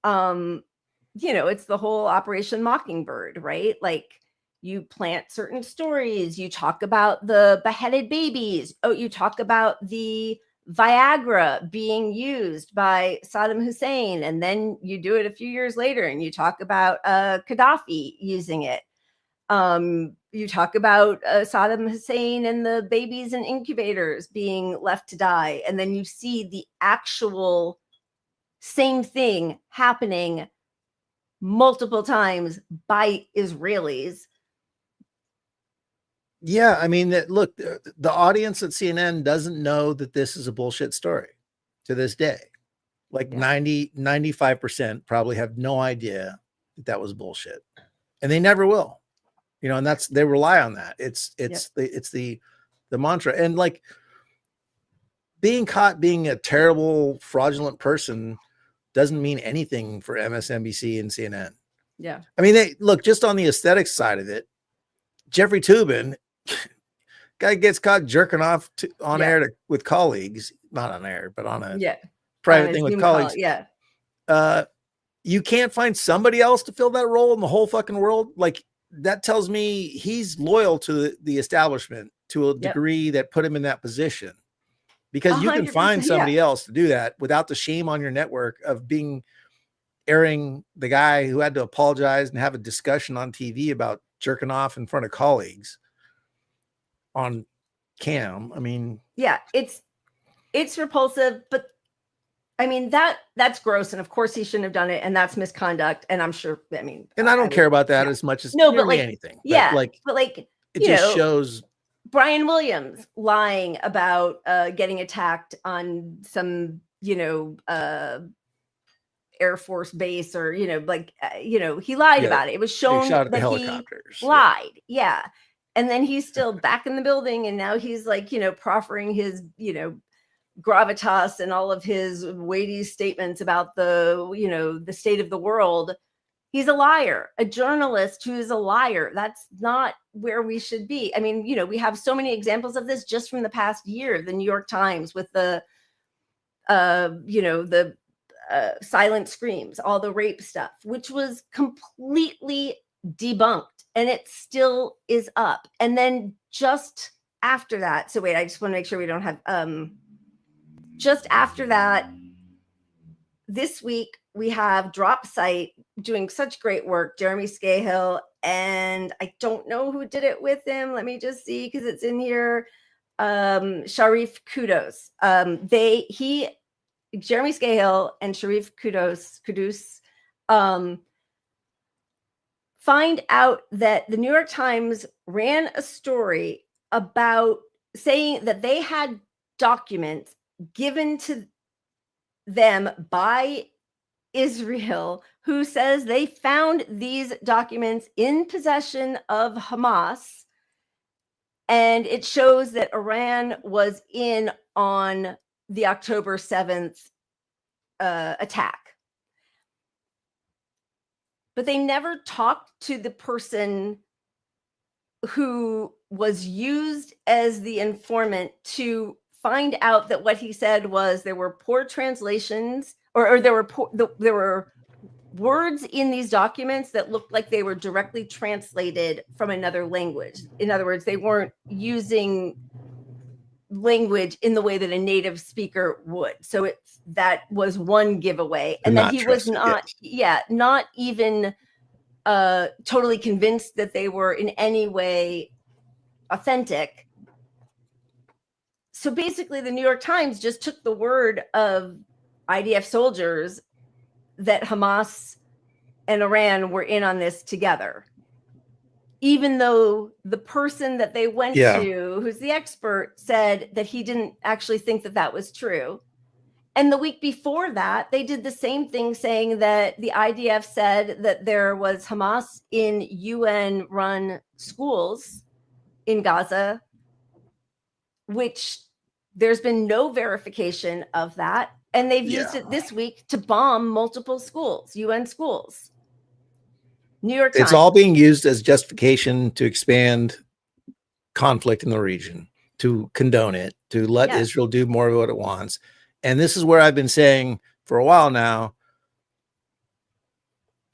It's the whole Operation Mockingbird, right? Like, you plant certain stories, you talk about the beheaded babies, you talk about the Viagra being used by Saddam Hussein, and then you do it a few years later and you talk about Gaddafi using it. You talk about Saddam Hussein and the babies in incubators being left to die, and then you see the actual same thing happening multiple times by Israelis. Yeah, I mean, look, the audience at CNN doesn't know that this is a bullshit story to this day. Like 95% probably have no idea that was bullshit, and they never will. And they rely on that. It's the mantra. And like, being caught being a terrible, fraudulent person doesn't mean anything for MSNBC and CNN. Yeah. I mean, they look just on the aesthetic side of it. Jeffrey Toobin, guy gets caught jerking off on air with colleagues, not on air, but on a private thing with colleagues. You can't find somebody else to fill that role in the whole fucking world. Like, that tells me he's loyal to the establishment to a degree that put him in that position, because you can find somebody else to do that without the shame on your network of airing the guy who had to apologize and have a discussion on TV about jerking off in front of colleagues on cam. I mean, it's repulsive, but I mean, that's gross. And of course he shouldn't have done it. And that's misconduct. And I'm sure, and I don't care about that as much as but like anything. But like, it just shows Brian Williams lying about getting attacked on some, Air Force base, or, he lied about it. It was shown that he lied. Yeah. And then he's still back in the building, and now he's like, proffering his, gravitas and all of his weighty statements about the state of the world. He's a liar, a journalist who is a liar. That's not where we should be. I mean, we have so many examples of this just from the past year. The New York Times with the silent screams, all the rape stuff, which was completely debunked, and it still is up. And then just after that, so wait, I just want to make sure we don't have just after that, this week we have Drop Site doing such great work, Jeremy Scahill, and I don't know who did it with him. Let me just see, because it's in here. Sharif Kudos. Jeremy Scahill and Sharif Kudus find out that the New York Times ran a story about saying that they had documents given to them by Israel, who says they found these documents in possession of Hamas, and it shows that Iran was in on the October 7th attack. But they never talked to the person who was used as the informant to find out that what he said was there were poor translations, or there were words in these documents that looked like they were directly translated from another language. In other words, they weren't using language in the way that a native speaker would. So that was one giveaway. And then he was not even totally convinced that they were in any way authentic. So basically, the New York Times just took the word of IDF soldiers that Hamas and Iran were in on this together, even though the person that they went to, who's the expert, said that he didn't actually think that that was true. And the week before that, they did the same thing, saying that the IDF said that there was Hamas in UN-run schools in Gaza, which there's been no verification of that. And they've used it this week to bomb multiple schools, UN schools. New York Times. It's all being used as justification to expand conflict in the region, to condone it, to let Israel do more of what it wants. And this is where I've been saying for a while now,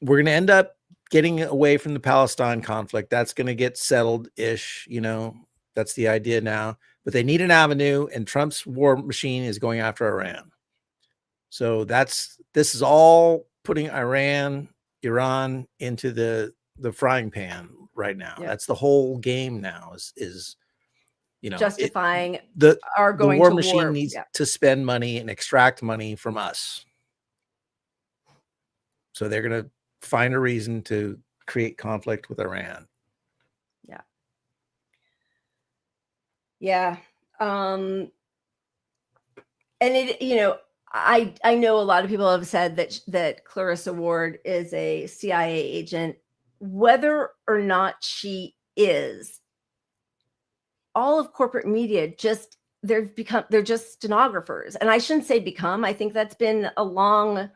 we're going to end up getting away from the Palestine conflict. That's going to get settled-ish, you know, that's the idea now. But they need an avenue, and Trump's war machine is going after Iran. So this is all putting Iran into the frying pan right now. Yeah. That's the whole game now is you know, justifying the our going war to machine war. needs Yeah. to spend money and extract money from us. So they're going to find a reason to create conflict with Iran. Yeah. Yeah. And it, you know, I know a lot of people have said that Clarissa Ward is a CIA agent. Whether or not she is, all of corporate media they're just stenographers. And I shouldn't say become. I think that's been a long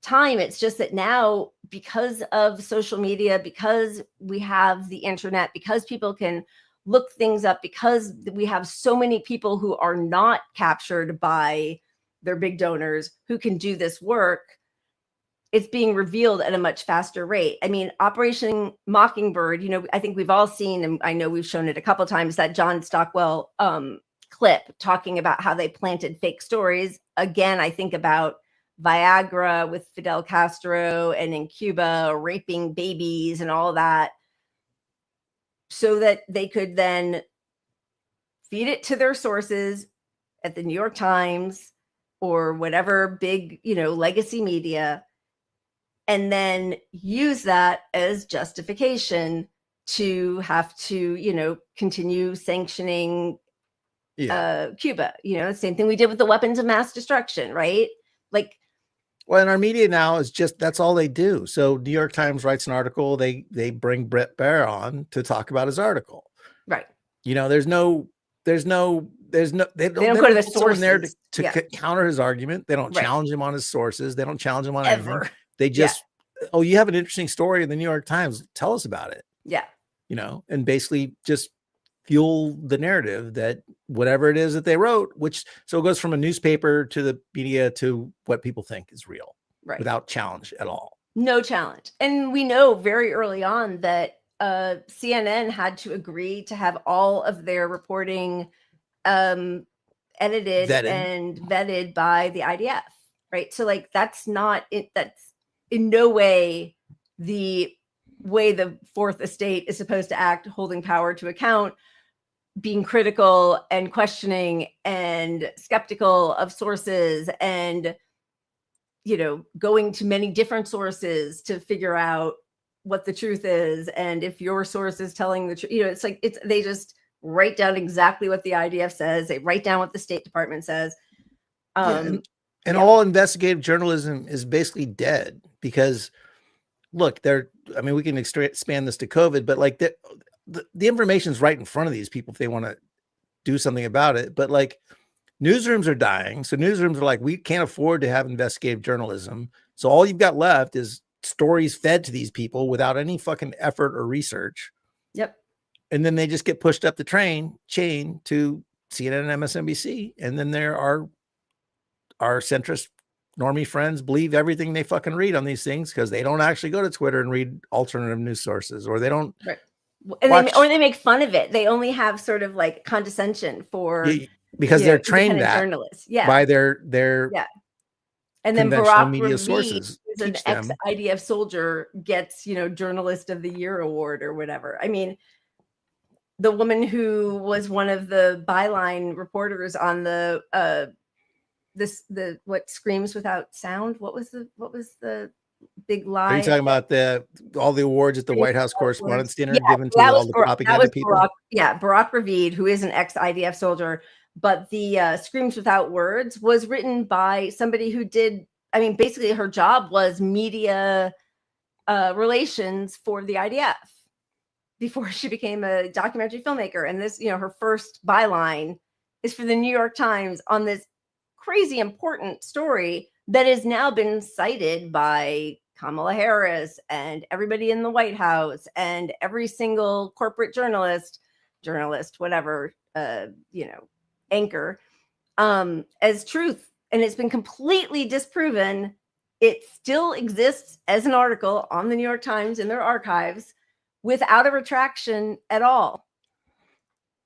time. It's just that now, because of social media, because we have the internet, because people can look things up, because we have so many people who are not captured by their big donors who can do this work, it's being revealed at a much faster rate. I mean, Operation Mockingbird, you know, I think we've all seen, and I know we've shown it a couple of times, that John Stockwell clip talking about how they planted fake stories. Again, I think about Viagra with Fidel Castro, and in Cuba raping babies and all that, so that they could then feed it to their sources at the New York Times or whatever big, you know, legacy media, and then use that as justification to have to, you know, continue sanctioning Cuba. You know, same thing we did with the weapons of mass destruction, right? Like, well, in our media now is just, that's all they do. So New York Times writes an article, they bring Brett Baer on to talk about his article. Right. You know, they don't go to the sources there to counter his argument. They don't challenge him on his sources. They don't challenge him on anything. They just, oh, you have an interesting story in the New York Times. Tell us about it. Yeah. You know, and basically just fuel the narrative that whatever it is that they wrote, so it goes from a newspaper to the media to what people think is real, without challenge at all. No challenge. And we know very early on that CNN had to agree to have all of their reporting edited and vetted by the IDF, right? So like, that's in no way the way the Fourth Estate is supposed to act, holding power to account, being critical and questioning and skeptical of sources, and, you know, going to many different sources to figure out what the truth is. And if your source is telling the truth, you know, it's like, they just write down exactly what the IDF says. They write down what the State Department says. And all investigative journalism is basically dead, because look, I mean, we can expand this to COVID, but like the information is right in front of these people if they want to do something about it. But like, newsrooms are dying. So newsrooms are like, we can't afford to have investigative journalism. So all you've got left is stories fed to these people without any fucking effort or research. Yep. And then they just get pushed up the chain to CNN and MSNBC. And then there are our centrist normie friends believe everything they fucking read on these things, because they don't actually go to Twitter and read alternative news sources, or they don't. Right. And they make fun of it. They only have sort of like condescension for, because they're trained that journalists. by their And then conventional Barack media Ravid, sources who's an teach them. ex-IDF soldier, gets, you know, Journalist of the Year award or whatever. I mean, the woman who was one of the byline reporters on the what Screams Without Sound. What was the big lie? Are you talking about all the awards at the White House Correspondents' Dinner given to all the propaganda people? Barack Ravid, who is an ex-IDF soldier. But the Screams Without Words was written by somebody who did, I mean, basically her job was media relations for the IDF before she became a documentary filmmaker. And this, you know, her first byline is for the New York Times on this crazy important story that has now been cited by Kamala Harris and everybody in the White House and every single corporate journalist, whatever, you know, anchor, as truth. And it's been completely disproven it still exists as an article on the New York Times in their archives without a retraction at all.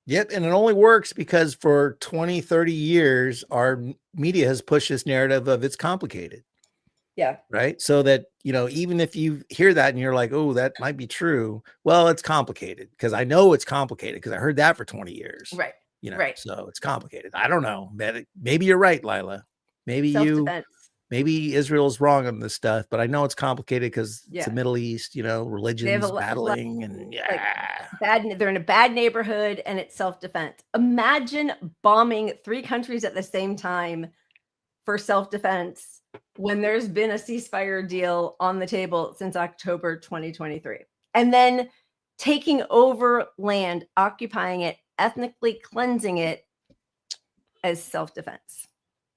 Yep. And it only works because for 20, 30 years, our media has pushed this narrative of it's complicated. Yeah. Right. So that, even if you hear that and you're like, oh, that might be true. Well, it's complicated because I know it's complicated because I heard that for 20 years. Right. Right. So it's complicated. I don't know. Maybe you're right, Lila. Self-defense. Maybe Israel's wrong on this stuff, but I know it's complicated because it's the Yeah. Middle East, religions battling and they're in a bad neighborhood and it's self-defense. Imagine bombing 3 countries at the same time for self-defense when there's been a ceasefire deal on the table since October 2023. And then taking over land, occupying it, ethnically cleansing it as self-defense.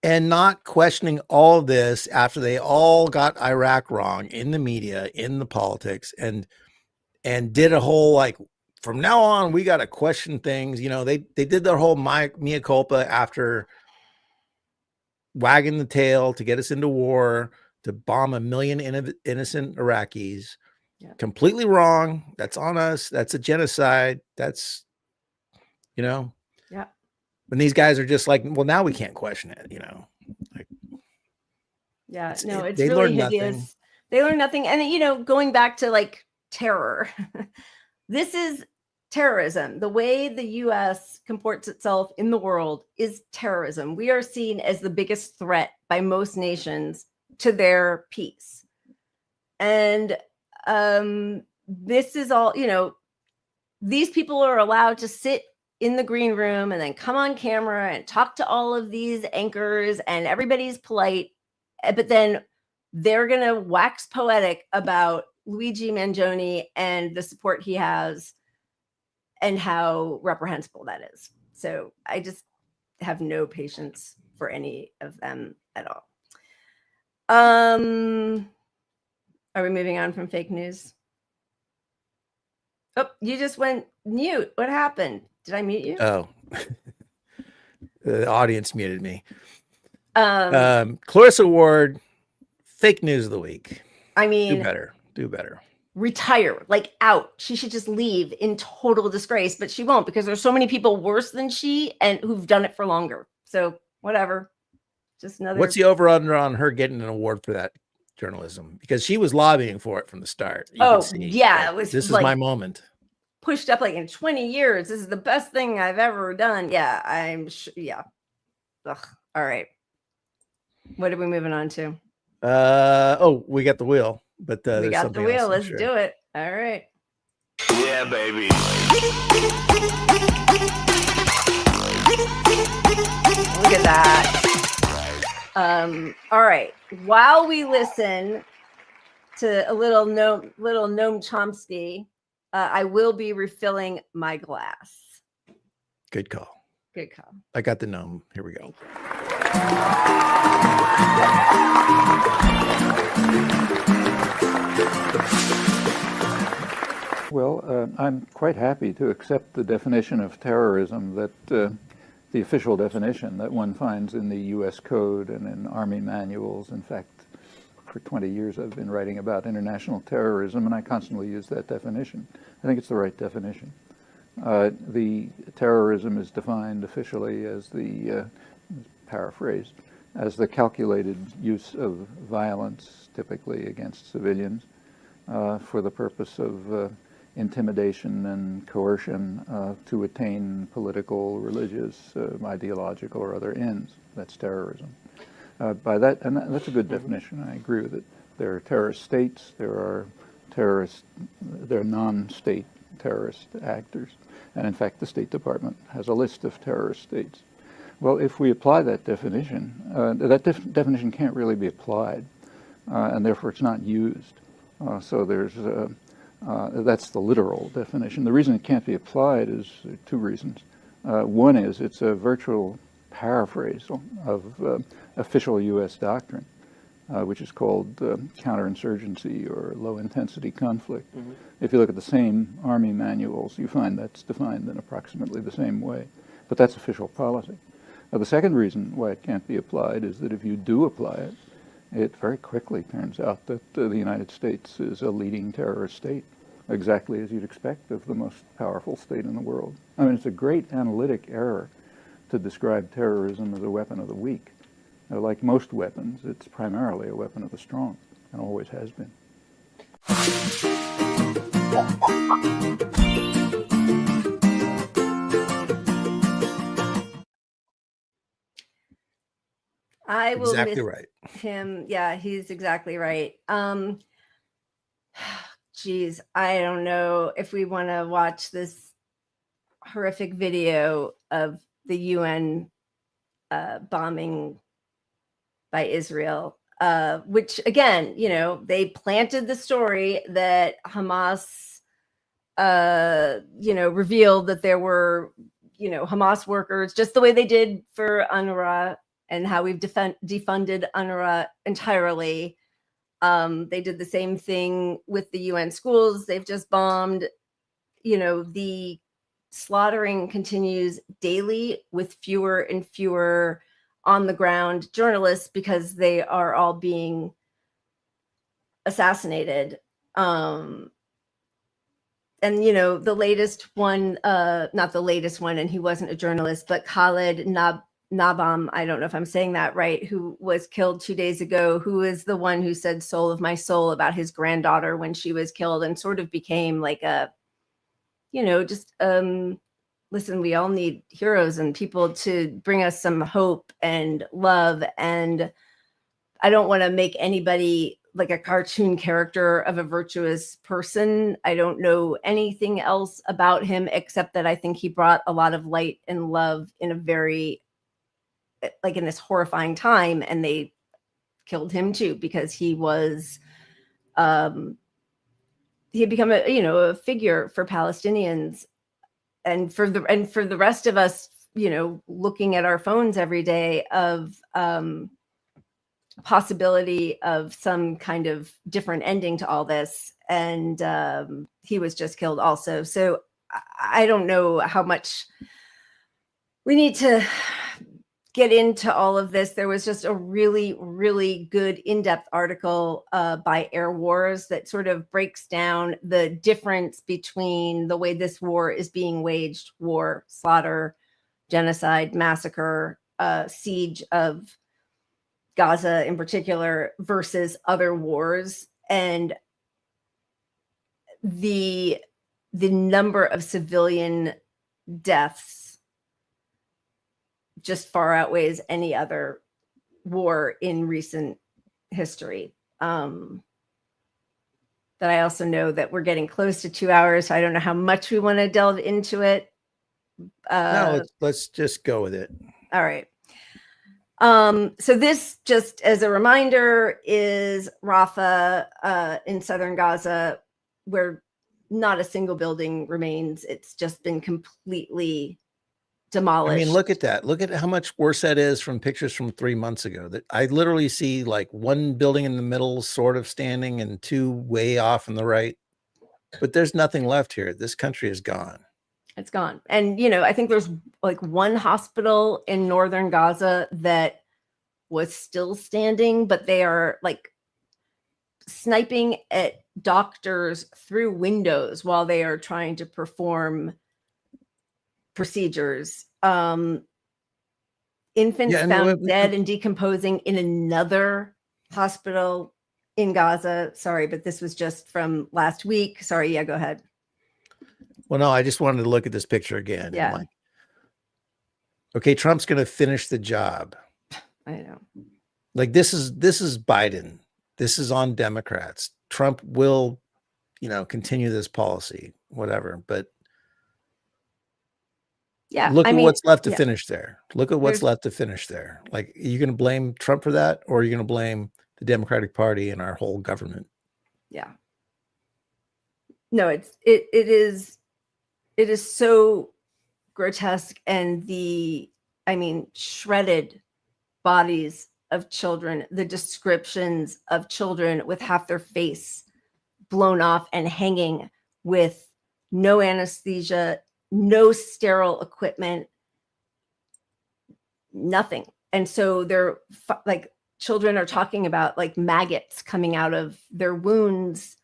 And not questioning all of this after they all got Iraq wrong in the media, in the politics, and did a whole like, from now on, we got to question things. They did their whole mea culpa after wagging the tail to get us into war, to bomb 1 million innocent Iraqis. Yeah. Completely wrong. That's on us. That's a genocide. That's, Yeah. when these guys are just like, well, now we can't question it, Yeah, it's they really learn hideous. nothing. They learn nothing. And, going back to like terror, this is terrorism. The way the U.S. comports itself in the world is terrorism. We are seen as the biggest threat by most nations to their peace. And this is all, these people are allowed to sit in the green room and then come on camera and talk to all of these anchors and everybody's polite. But then they're going to wax poetic about Luigi Mangione and the support he has and how reprehensible that is. So I just have no patience for any of them at all. Are we moving on from fake news? Oh, you just went mute. What happened? Did I mute you? Oh, the audience muted me. Clarissa Ward, fake news of the week. I mean, do better. Retire, like out. She should just leave in total disgrace, but she won't because there's so many people worse than she and who've done it for longer. So whatever. Just another. What's the over under on her getting an award for that journalism? Because she was lobbying for it from the start. Yeah, it was. This is my moment. Pushed up like in 20 years. This is the best thing I've ever done. Yeah, I'm sure. Yeah. Ugh. All right. What are we moving on to? We got the wheel, but we got the wheel. Let's do it. All right. Yeah, baby. Look at that. All right. While we listen to a little Noam Chomsky, I will be refilling my glass. Good call. Good call. I got the gnome. Here we go. Well, I'm quite happy to accept the definition of terrorism that the official definition that one finds in the U.S. Code and in Army manuals. In fact, for 20 years I've been writing about international terrorism, and I constantly use that definition. I think it's the right definition. The terrorism is defined officially as the, paraphrased, as the calculated use of violence, typically against civilians, for the purpose of intimidation and coercion to attain political, religious, ideological, or other ends. That's terrorism. By that, and that's a good definition. I agree with it. There are terrorist states. There are non-state terrorist actors, and in fact, the State Department has a list of terrorist states. Well, if we apply that definition, that definition can't really be applied, and therefore it's not used. So there's that's the literal definition. The reason it can't be applied is two reasons. One is it's a virtual paraphrase of official U.S. doctrine, which is called counterinsurgency or low-intensity conflict. Mm-hmm. If you look at the same Army manuals, you find that's defined in approximately the same way. But that's official policy. The second reason why it can't be applied is that if you do apply it, it very quickly turns out that the United States is a leading terrorist state, exactly as you'd expect of the most powerful state in the world. I mean, it's a great analytic error to describe terrorism as a weapon of the weak. Like most weapons, it's primarily a weapon of the strong, and always has been. I will Exactly miss right. him. Yeah, he's exactly right. Geez, I don't know if we want to watch this horrific video of the UN bombing by Israel, which again, you know, they planted the story that Hamas, you know, revealed that there were, you know, Hamas workers, just the way they did for UNRWA and how we've defunded UNRWA entirely. They did the same thing with the UN schools they've just bombed. You know, the slaughtering continues daily with fewer and fewer on the ground journalists because they are all being assassinated. And you know, the latest one, not the latest one, and he wasn't a journalist, but Khaled Nabam, I don't know if I'm saying that right, who was killed 2 days ago, who is the one who said "soul of my soul" about his granddaughter when she was killed, and sort of became like a, you know, just listen, we all need heroes and people to bring us some hope and love. And I don't want to make anybody like a cartoon character of a virtuous person. I don't know anything else about him except that I think he brought a lot of light and love in a very, like, in this horrifying time. And they killed him too because he was he had become a, you know, a figure for Palestinians and for the rest of us, you know, looking at our phones every day of possibility of some kind of different ending to all this. And he was just killed also. So I don't know how much we need to get into all of this. There was just a really, really good in-depth article by Air Wars that sort of breaks down the difference between the way this war is being waged, war, slaughter, genocide, massacre, siege of Gaza in particular, versus other wars. And the number of civilian deaths just far outweighs any other war in recent history. That I also know that we're getting close to 2 hours, so I don't know how much we want to delve into it. No, let's just go with it. All right. So this, just as a reminder, is Rafah in southern Gaza, where not a single building remains. It's just been completely demolished. I mean, look at that. Look at how much worse that is from pictures from 3 months ago. That I literally see like one building in the middle sort of standing and two way off on the right. But there's nothing left here. This country is gone. It's gone. And, you know, I think there's like one hospital in northern Gaza that was still standing, but they are like sniping at doctors through windows while they are trying to perform procedures. Infants found dead and decomposing in another hospital in Gaza. Sorry, but this was just from last week. Sorry. Yeah, go ahead. Well, no, I just wanted to look at this picture again. Yeah. Like, okay, Trump's going to finish the job. I know. Like this is Biden. This is on Democrats. Trump will, you know, continue this policy, whatever. But yeah, look at what's left to yeah. finish there. Look at what's left to finish there. Like, are you going to blame Trump for that, or are you going to blame the Democratic Party and our whole government? Yeah. No, it is so grotesque, and shredded bodies of children, the descriptions of children with half their face blown off and hanging with no anesthesia, no sterile equipment, nothing. And so they're like children are talking about like maggots coming out of their wounds,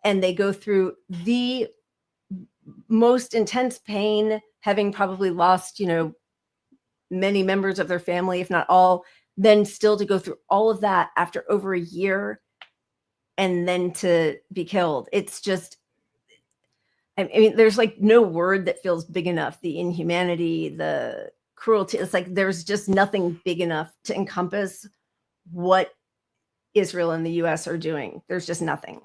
and they go through the most intense pain, having probably lost, many members of their family, if not all, then still to go through all of that after over a year and then to be killed. It's just, I mean, there's like no word that feels big enough. The inhumanity, the cruelty, it's like there's just nothing big enough to encompass what Israel and the US are doing. There's just nothing.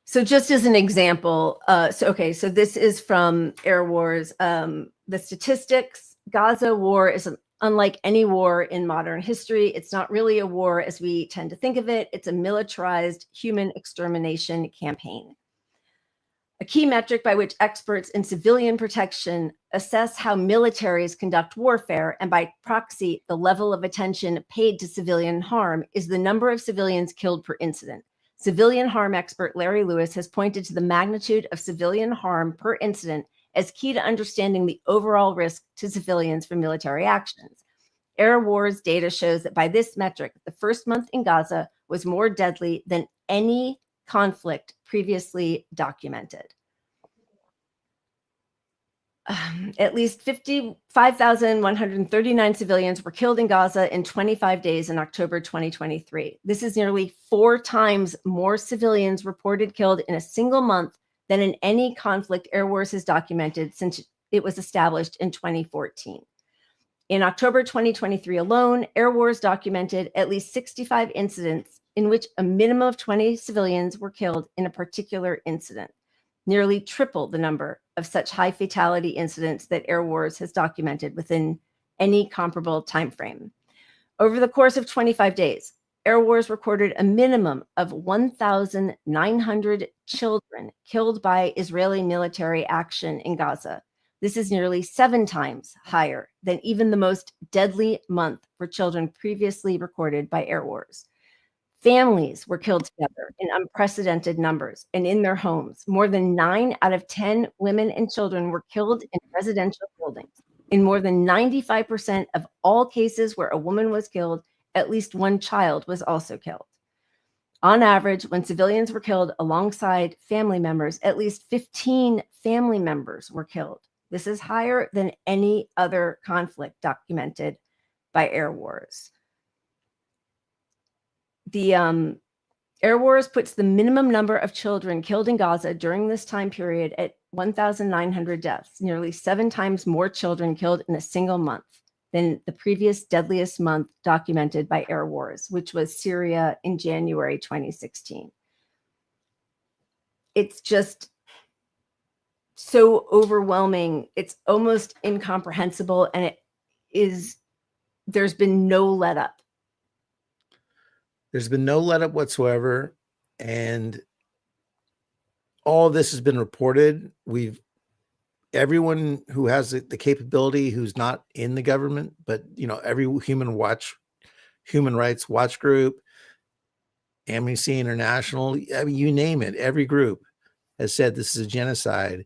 So just as an example, so this is from Air Wars. The statistics: Gaza war is unlike any war in modern history. It's not really a war as we tend to think of it. It's a militarized human extermination campaign. A key metric by which experts in civilian protection assess how militaries conduct warfare, and by proxy, the level of attention paid to civilian harm, is the number of civilians killed per incident. Civilian harm expert Larry Lewis has pointed to the magnitude of civilian harm per incident as key to understanding the overall risk to civilians from military actions. Air Wars data shows that by this metric, the first month in Gaza was more deadly than any conflict previously documented. At least 55,139 civilians were killed in Gaza in 25 days in October 2023. This is nearly 4 times more civilians reported killed in a single month than in any conflict Air Wars has documented since it was established in 2014. In October 2023 alone, Air Wars documented at least 65 incidents in which a minimum of 20 civilians were killed in a particular incident, nearly triple the number of such high fatality incidents that Air Wars has documented within any comparable time frame. Over the course of 25 days, Air Wars recorded a minimum of 1,900 children killed by Israeli military action in Gaza. This is nearly 7 times higher than even the most deadly month for children previously recorded by Air Wars. Families were killed together in unprecedented numbers and in their homes. More than 9 out of 10 women and children were killed in residential buildings. In more than 95% of all cases where a woman was killed, at least one child was also killed. On average, when civilians were killed alongside family members, at least 15 family members were killed. This is higher than any other conflict documented by Air Wars. The Air Wars puts the minimum number of children killed in Gaza during this time period at 1,900 deaths, nearly 7 times more children killed in a single month than the previous deadliest month documented by Air Wars, which was Syria in January 2016. It's just so overwhelming. It's almost incomprehensible, and there's been no let up. There's been no let up whatsoever, and all of this has been reported. Everyone who has the capability, who's not in the government, but every human rights watch group, Amnesty International, I mean, you name it, every group has said this is a genocide,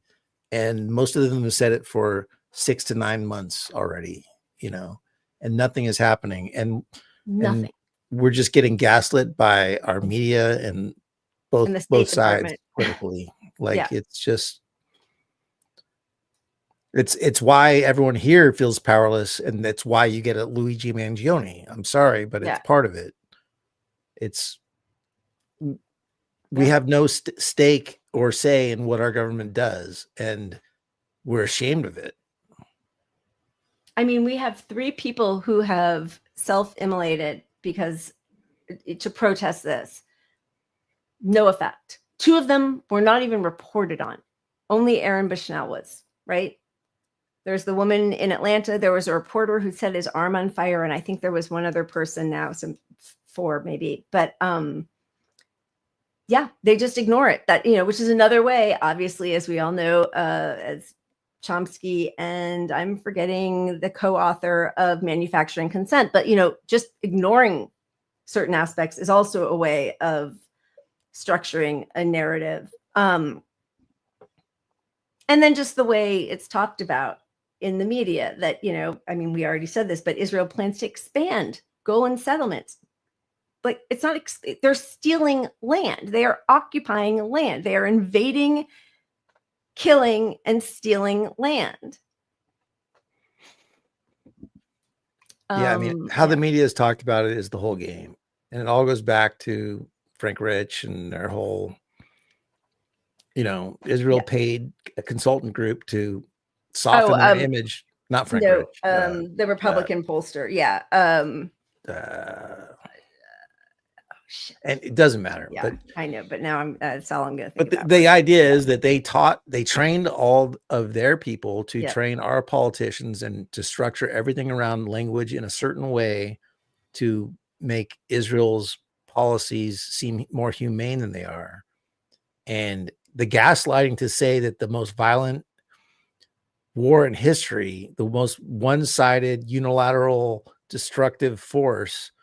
and most of them have said it for 6 to 9 months already, and nothing is happening, and nothing. And we're just getting gaslit by our media and both sides politically. It's just, it's why everyone here feels powerless, and that's why you get a Luigi Mangione. I'm sorry, but it's part of it. We have no stake or say in what our government does, and we're ashamed of it. I mean, we have 3 people who have self-immolated because to protest this. No effect. 2 of them were not even reported on. Only Aaron Bushnell was, right? There's the woman in Atlanta. There was a reporter who set his arm on fire, and I think there was one other person now, 4 maybe. But they just ignore it. That, which is another way, obviously, as we all know, as Chomsky, and I'm forgetting the co-author of Manufacturing Consent, but just ignoring certain aspects is also a way of structuring a narrative. And then just the way it's talked about, in the media that, you know, I mean, we already said this, but Israel plans to expand Golan settlements. Like, it's not, they're stealing land. They are occupying land. They are invading, killing, and stealing land. Yeah, I mean, how the media has talked about it is the whole game. And it all goes back to Frank Rich and their whole, you know, Israel paid a consultant group to soften their image. Not Frank Rich. The Republican pollster. Yeah. And it doesn't matter. Yeah, but I know, but now that's all I'm going to think But the idea is that they trained all of their people to train our politicians and to structure everything around language in a certain way to make Israel's policies seem more humane than they are. And the gaslighting to say that the most violent war in history, the most one-sided, unilateral, destructive force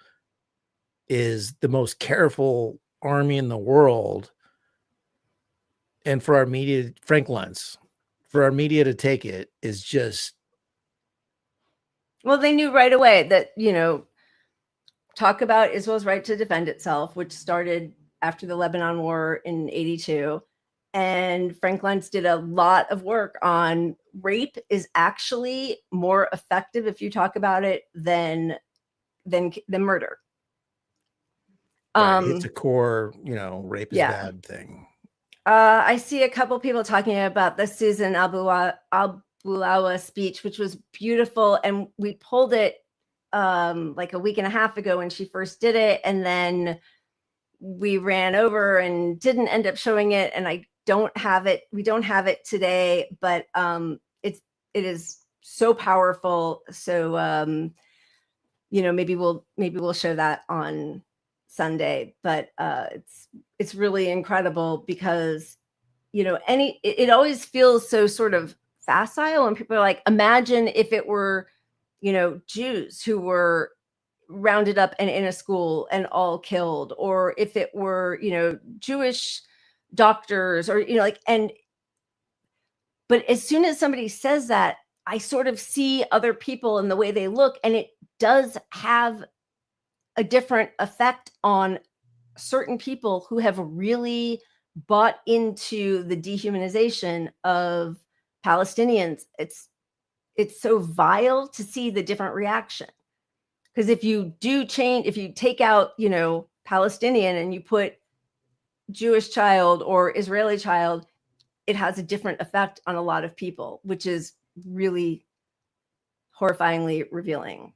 is the most careful army in the world, and for our media, Frank Luntz, for our media to take it is just, well, they knew right away that, you know, talk about Israel's right to defend itself, which started after the Lebanon War in '82, and Frank Luntz did a lot of work on rape is actually more effective if you talk about it than murder. it's a core, you know, rape is bad thing. I see a couple people talking about the Susan Abulawa speech, which was beautiful, and we pulled it like a week and a half ago when she first did it, and then we ran over and didn't end up showing it, and I don't have it. We don't have it today, but it is so powerful. So you know, maybe we'll show that on Sunday, but it's really incredible because, you know, it always feels so sort of facile, and people are like, imagine if it were, you know, Jews who were rounded up and in a school and all killed, or if it were, you know, Jewish doctors, or, you know, like, but as soon as somebody says that, I sort of see other people and the way they look, and it does have a different effect on certain people who have really bought into the dehumanization of Palestinians. It's so vile to see the different reaction. Because if you take out, you know, Palestinian and you put Jewish child or Israeli child, it has a different effect on a lot of people, which is really horrifyingly revealing.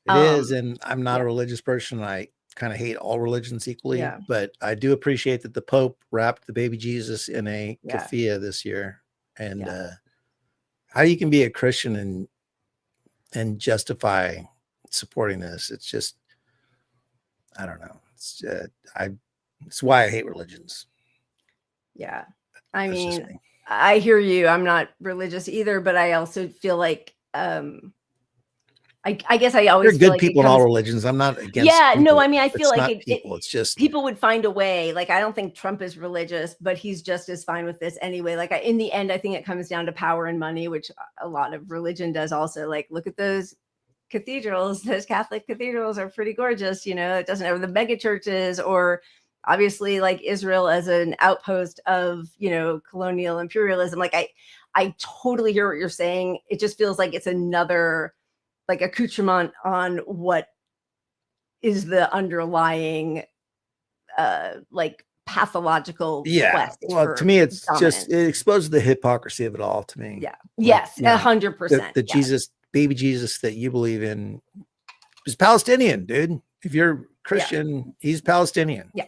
It is, and I'm not a religious person. I kind of hate all religions equally, but I do appreciate that the Pope wrapped the baby Jesus in a keffiyeh this year. And how you can be a Christian and justify supporting this, it's just, I don't know. It's why I hate religions. Yeah, I mean, I hear you. I'm not religious either, but I also feel like I guess I always There are feel good like people in all religions. I'm not against. Yeah, people. no, I mean, I feel It's like not people. It's just people would find a way. Like, I don't think Trump is religious, but he's just as fine with this anyway. Like, in the end, I think it comes down to power and money, which a lot of religion does also. Like, look at those cathedrals. Those Catholic cathedrals are pretty gorgeous. You know, it doesn't have the mega churches, or obviously like Israel as an outpost of, you know, colonial imperialism. Like, I totally hear what you're saying. It just feels like it's another like accoutrement on what is the underlying like pathological quest. Well, to me, it's dominance. just, it exposes the hypocrisy of it all to me. Yeah. Like, Yes, you know, 100%. The Jesus, baby Jesus that you believe in is Palestinian, dude. If you're Christian, he's Palestinian. Yeah.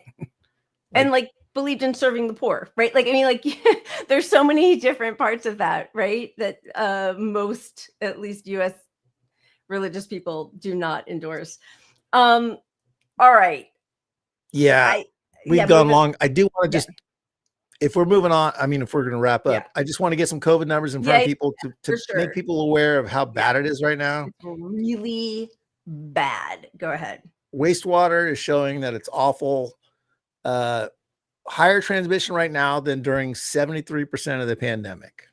And like believed in serving the poor, right? Like, I mean, like there's so many different parts of that, right? That most, at least US religious people do not endorse. All right. Yeah. We've gone long. I do want to just, if we're moving on, I mean, if we're going to wrap up, I just want to get some COVID numbers in front of people to make people aware of how bad it is right now. It's really bad. Go ahead. Wastewater is showing that it's awful. Higher transmission right now than during 73% of the pandemic.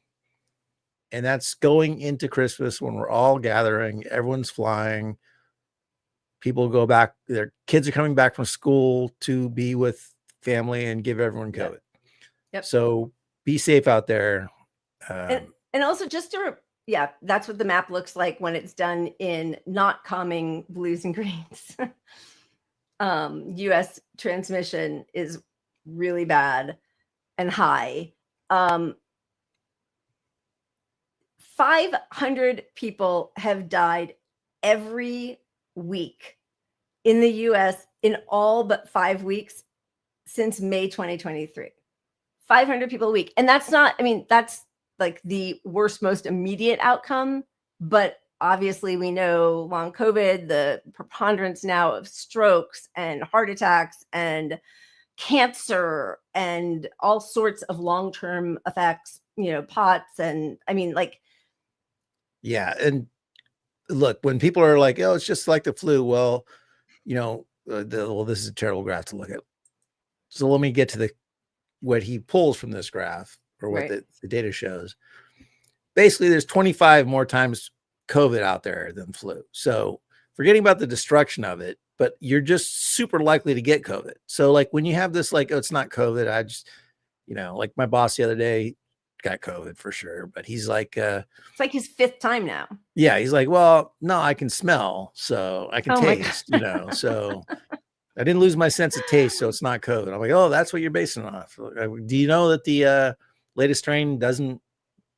And that's going into Christmas when we're all gathering, everyone's flying. People go back, their kids are coming back from school to be with family and give everyone COVID. Yep. So be safe out there. And also just to, that's what the map looks like when it's done in not calming blues and greens. US transmission is really bad and high. 500 people have died every week in the US in all but 5 weeks since May 2023. 500 people a week. And that's not, I mean, that's like the worst, most immediate outcome. But obviously, we know long COVID, the preponderance now of strokes and heart attacks and cancer and all sorts of long-term effects, POTS. And I mean, like, yeah. And look, when people are like, oh, it's just like the flu. Well, this is a terrible graph to look at. So let me get to what he pulls from this graph, or what the data shows. Basically, there's 25 more times COVID out there than flu. So forgetting about the destruction of it, but you're just super likely to get COVID. So like when you have this, like, oh, it's not COVID. I just, like my boss the other day got COVID for sure, but he's like, it's like his 5th time now. Yeah. He's like, well, no, I can smell. So I can taste, so I didn't lose my sense of taste. So it's not COVID. I'm like, oh, that's what you're basing it off. Do you know that the latest strain doesn't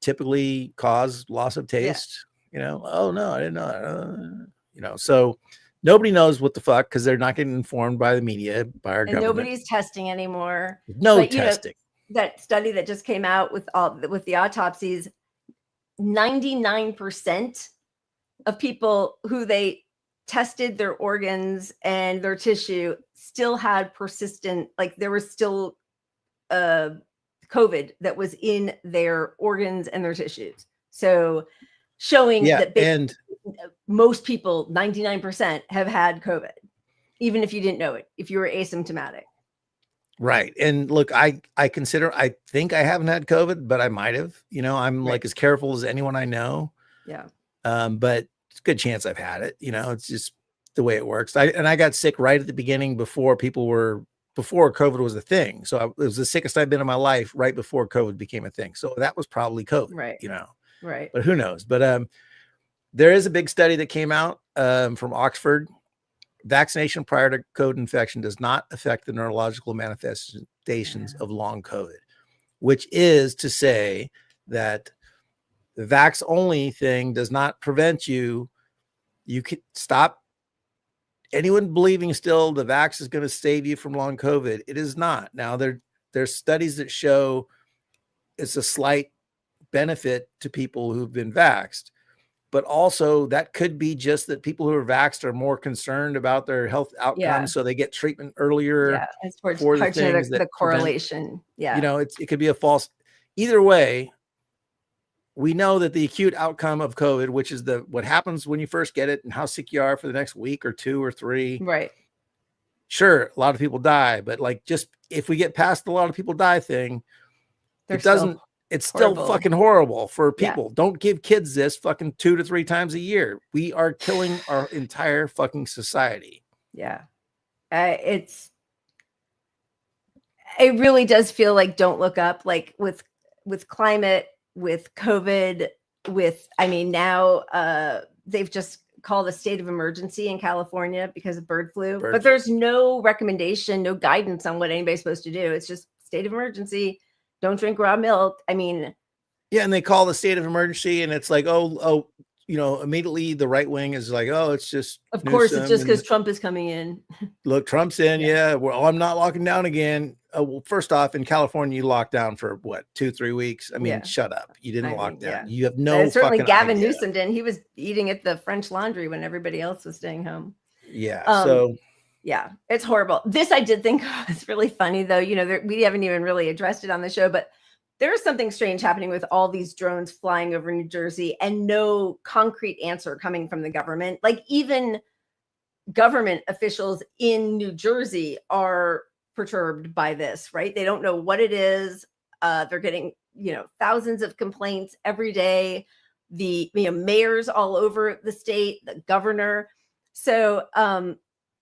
typically cause loss of taste? Oh no, I didn't know that. So nobody knows what the fuck, because they're not getting informed by the media, by our government. Nobody's testing anymore. No testing. That study that just came out with the autopsies, 99% of people who they tested their organs and their tissue still had persistent, like there was still COVID that was in their organs and their tissues. So showing that most people, 99%, have had COVID, even if you didn't know it, if you were asymptomatic. Right. And look, I think I haven't had COVID, but I might have. I'm like as careful as anyone I know. Yeah. But it's a good chance I've had it. It's just the way it works. I got sick right at the beginning before COVID was a thing. So it was the sickest I've been in my life right before COVID became a thing. So that was probably COVID. Right. Right. But who knows? But there is a big study that came out from Oxford. Vaccination prior to COVID infection does not affect the neurological manifestations of long COVID, which is to say that the vax only thing does not prevent you. You can stop anyone believing still the vax is going to save you from long COVID. It is not. Now there's studies that show it's a slight benefit to people who've been vaxxed. But also that could be just that people who are vaxxed are more concerned about their health outcomes. So they get treatment earlier. Yeah, it's towards for the things the correlation. It could be a false. Either way, we know that the acute outcome of COVID, which is what happens when you first get it and how sick you are for the next week or 2 or 3. Right. Sure, a lot of people die, but like just if we get past the a lot of people die thing, it's still fucking horrible for people. Yeah. Don't give kids this fucking 2 to 3 times a year. We are killing our entire fucking society. Yeah. It really does feel like don't look up, like with climate, with COVID, now they've just called a state of emergency in California because of bird flu. But there's no recommendation, no guidance on what anybody's supposed to do. It's just state of emergency. Don't drink raw milk. Yeah, and they call the state of emergency, and it's like, immediately the right wing is like, oh, it's just. Of course, it's just because Trump is coming in. Look, Trump's in. Yeah. Well, I'm not locking down again. Well, first off, in California, you locked down for what, 2-3 weeks? Shut up. You didn't lock down. You have no. And certainly, Gavin idea. Newsom didn't. He was eating at the French Laundry when everybody else was staying home. Yeah. Yeah, it's horrible. This I did think was really funny, though. We haven't even really addressed it on the show, but there is something strange happening with all these drones flying over New Jersey and no concrete answer coming from the government. Like even government officials in New Jersey are perturbed by this, right? They don't know what it is. They're getting, thousands of complaints every day. The mayors all over the state, the governor. So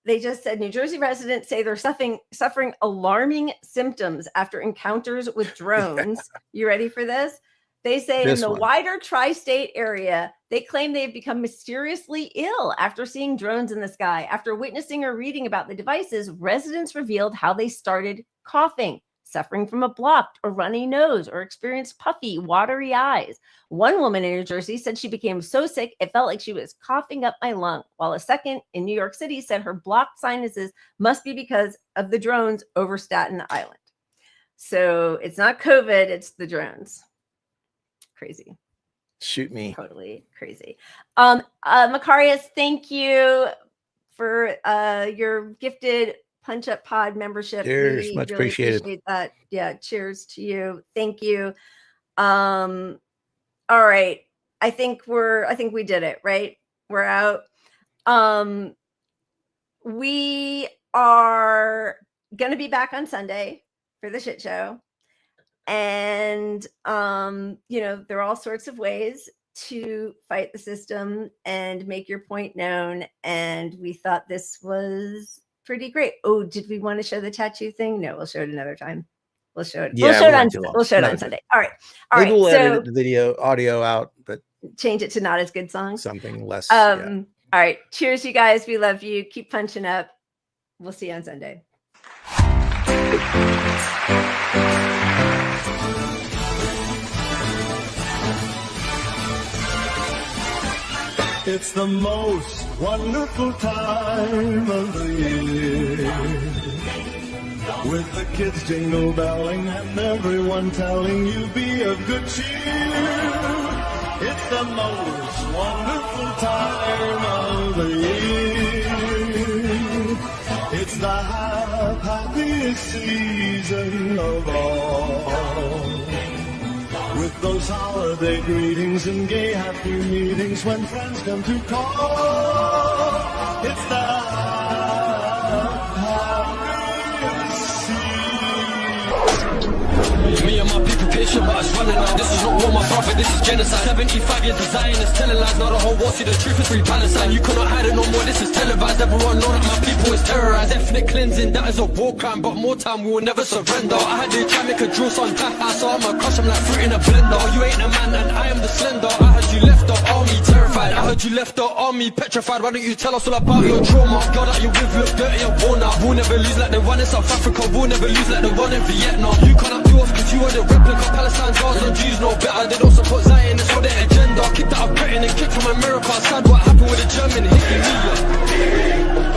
they just said New Jersey residents say they're suffering alarming symptoms after encounters with drones. You ready for this? They say in the wider tri-state area, they claim they've become mysteriously ill after seeing drones in the sky. After witnessing or reading about the devices, residents revealed how they started coughing, suffering from a blocked or runny nose, or experienced puffy, watery eyes. One woman in New Jersey said she became so sick it felt like she was coughing up my lung, while a second in New York City said her blocked sinuses must be because of the drones over Staten Island. So it's not COVID, it's the drones. Crazy. Shoot me. Totally crazy. Macarius, thank you for your gifted Punch Up Pod membership. Cheers, much really appreciated. That. Yeah, cheers to you. Thank you. All right. I think we did it, right? We're out. We are gonna be back on Sunday for the shit show. And there are all sorts of ways to fight the system and make your point known. And we thought this was pretty great. Oh, did we want to show the tattoo thing? No, we'll show it another time. We'll show it. Yeah, we'll show it on Sunday. All right. Maybe we'll edit the video audio out, but change it to Not As Good Song. Something less. All right. Cheers, you guys. We love you. Keep punching up. We'll see you on Sunday. It's the most wonderful time of the year, with the kids jingle belling and everyone telling you be of good cheer. It's the most wonderful time of the year. It's the happiest season of all, with those holiday greetings and gay happy meetings when friends come to call. It's the happiest season. Me and my people patient, but it's running out. This is not war, my brother, this is genocide. 75 years of Zionists telling lies. Now the whole world see the truth is free Palestine. You cannot hide it no more, this is televised. Everyone know that my people is terrorized. Ethnic cleansing, that is a war crime. But more time, we will never surrender. I had to try make a drill, son. I saw my crush, I'm like fruit in a blender. You ain't a man and I am the slender. I heard you left the army terrified. I heard you left the army petrified. Why don't you tell us all about your trauma? Girl that you with look dirty and worn out. We'll never lose like they won in South Africa. We'll never lose like they won in Vietnam. You cannot do us cause you are the replica. Palestine, Gaza, Jews know better. They don't support Zionists for their agenda. Kicked out of Britain and kicked from America. Sad what happened with the German hitting me.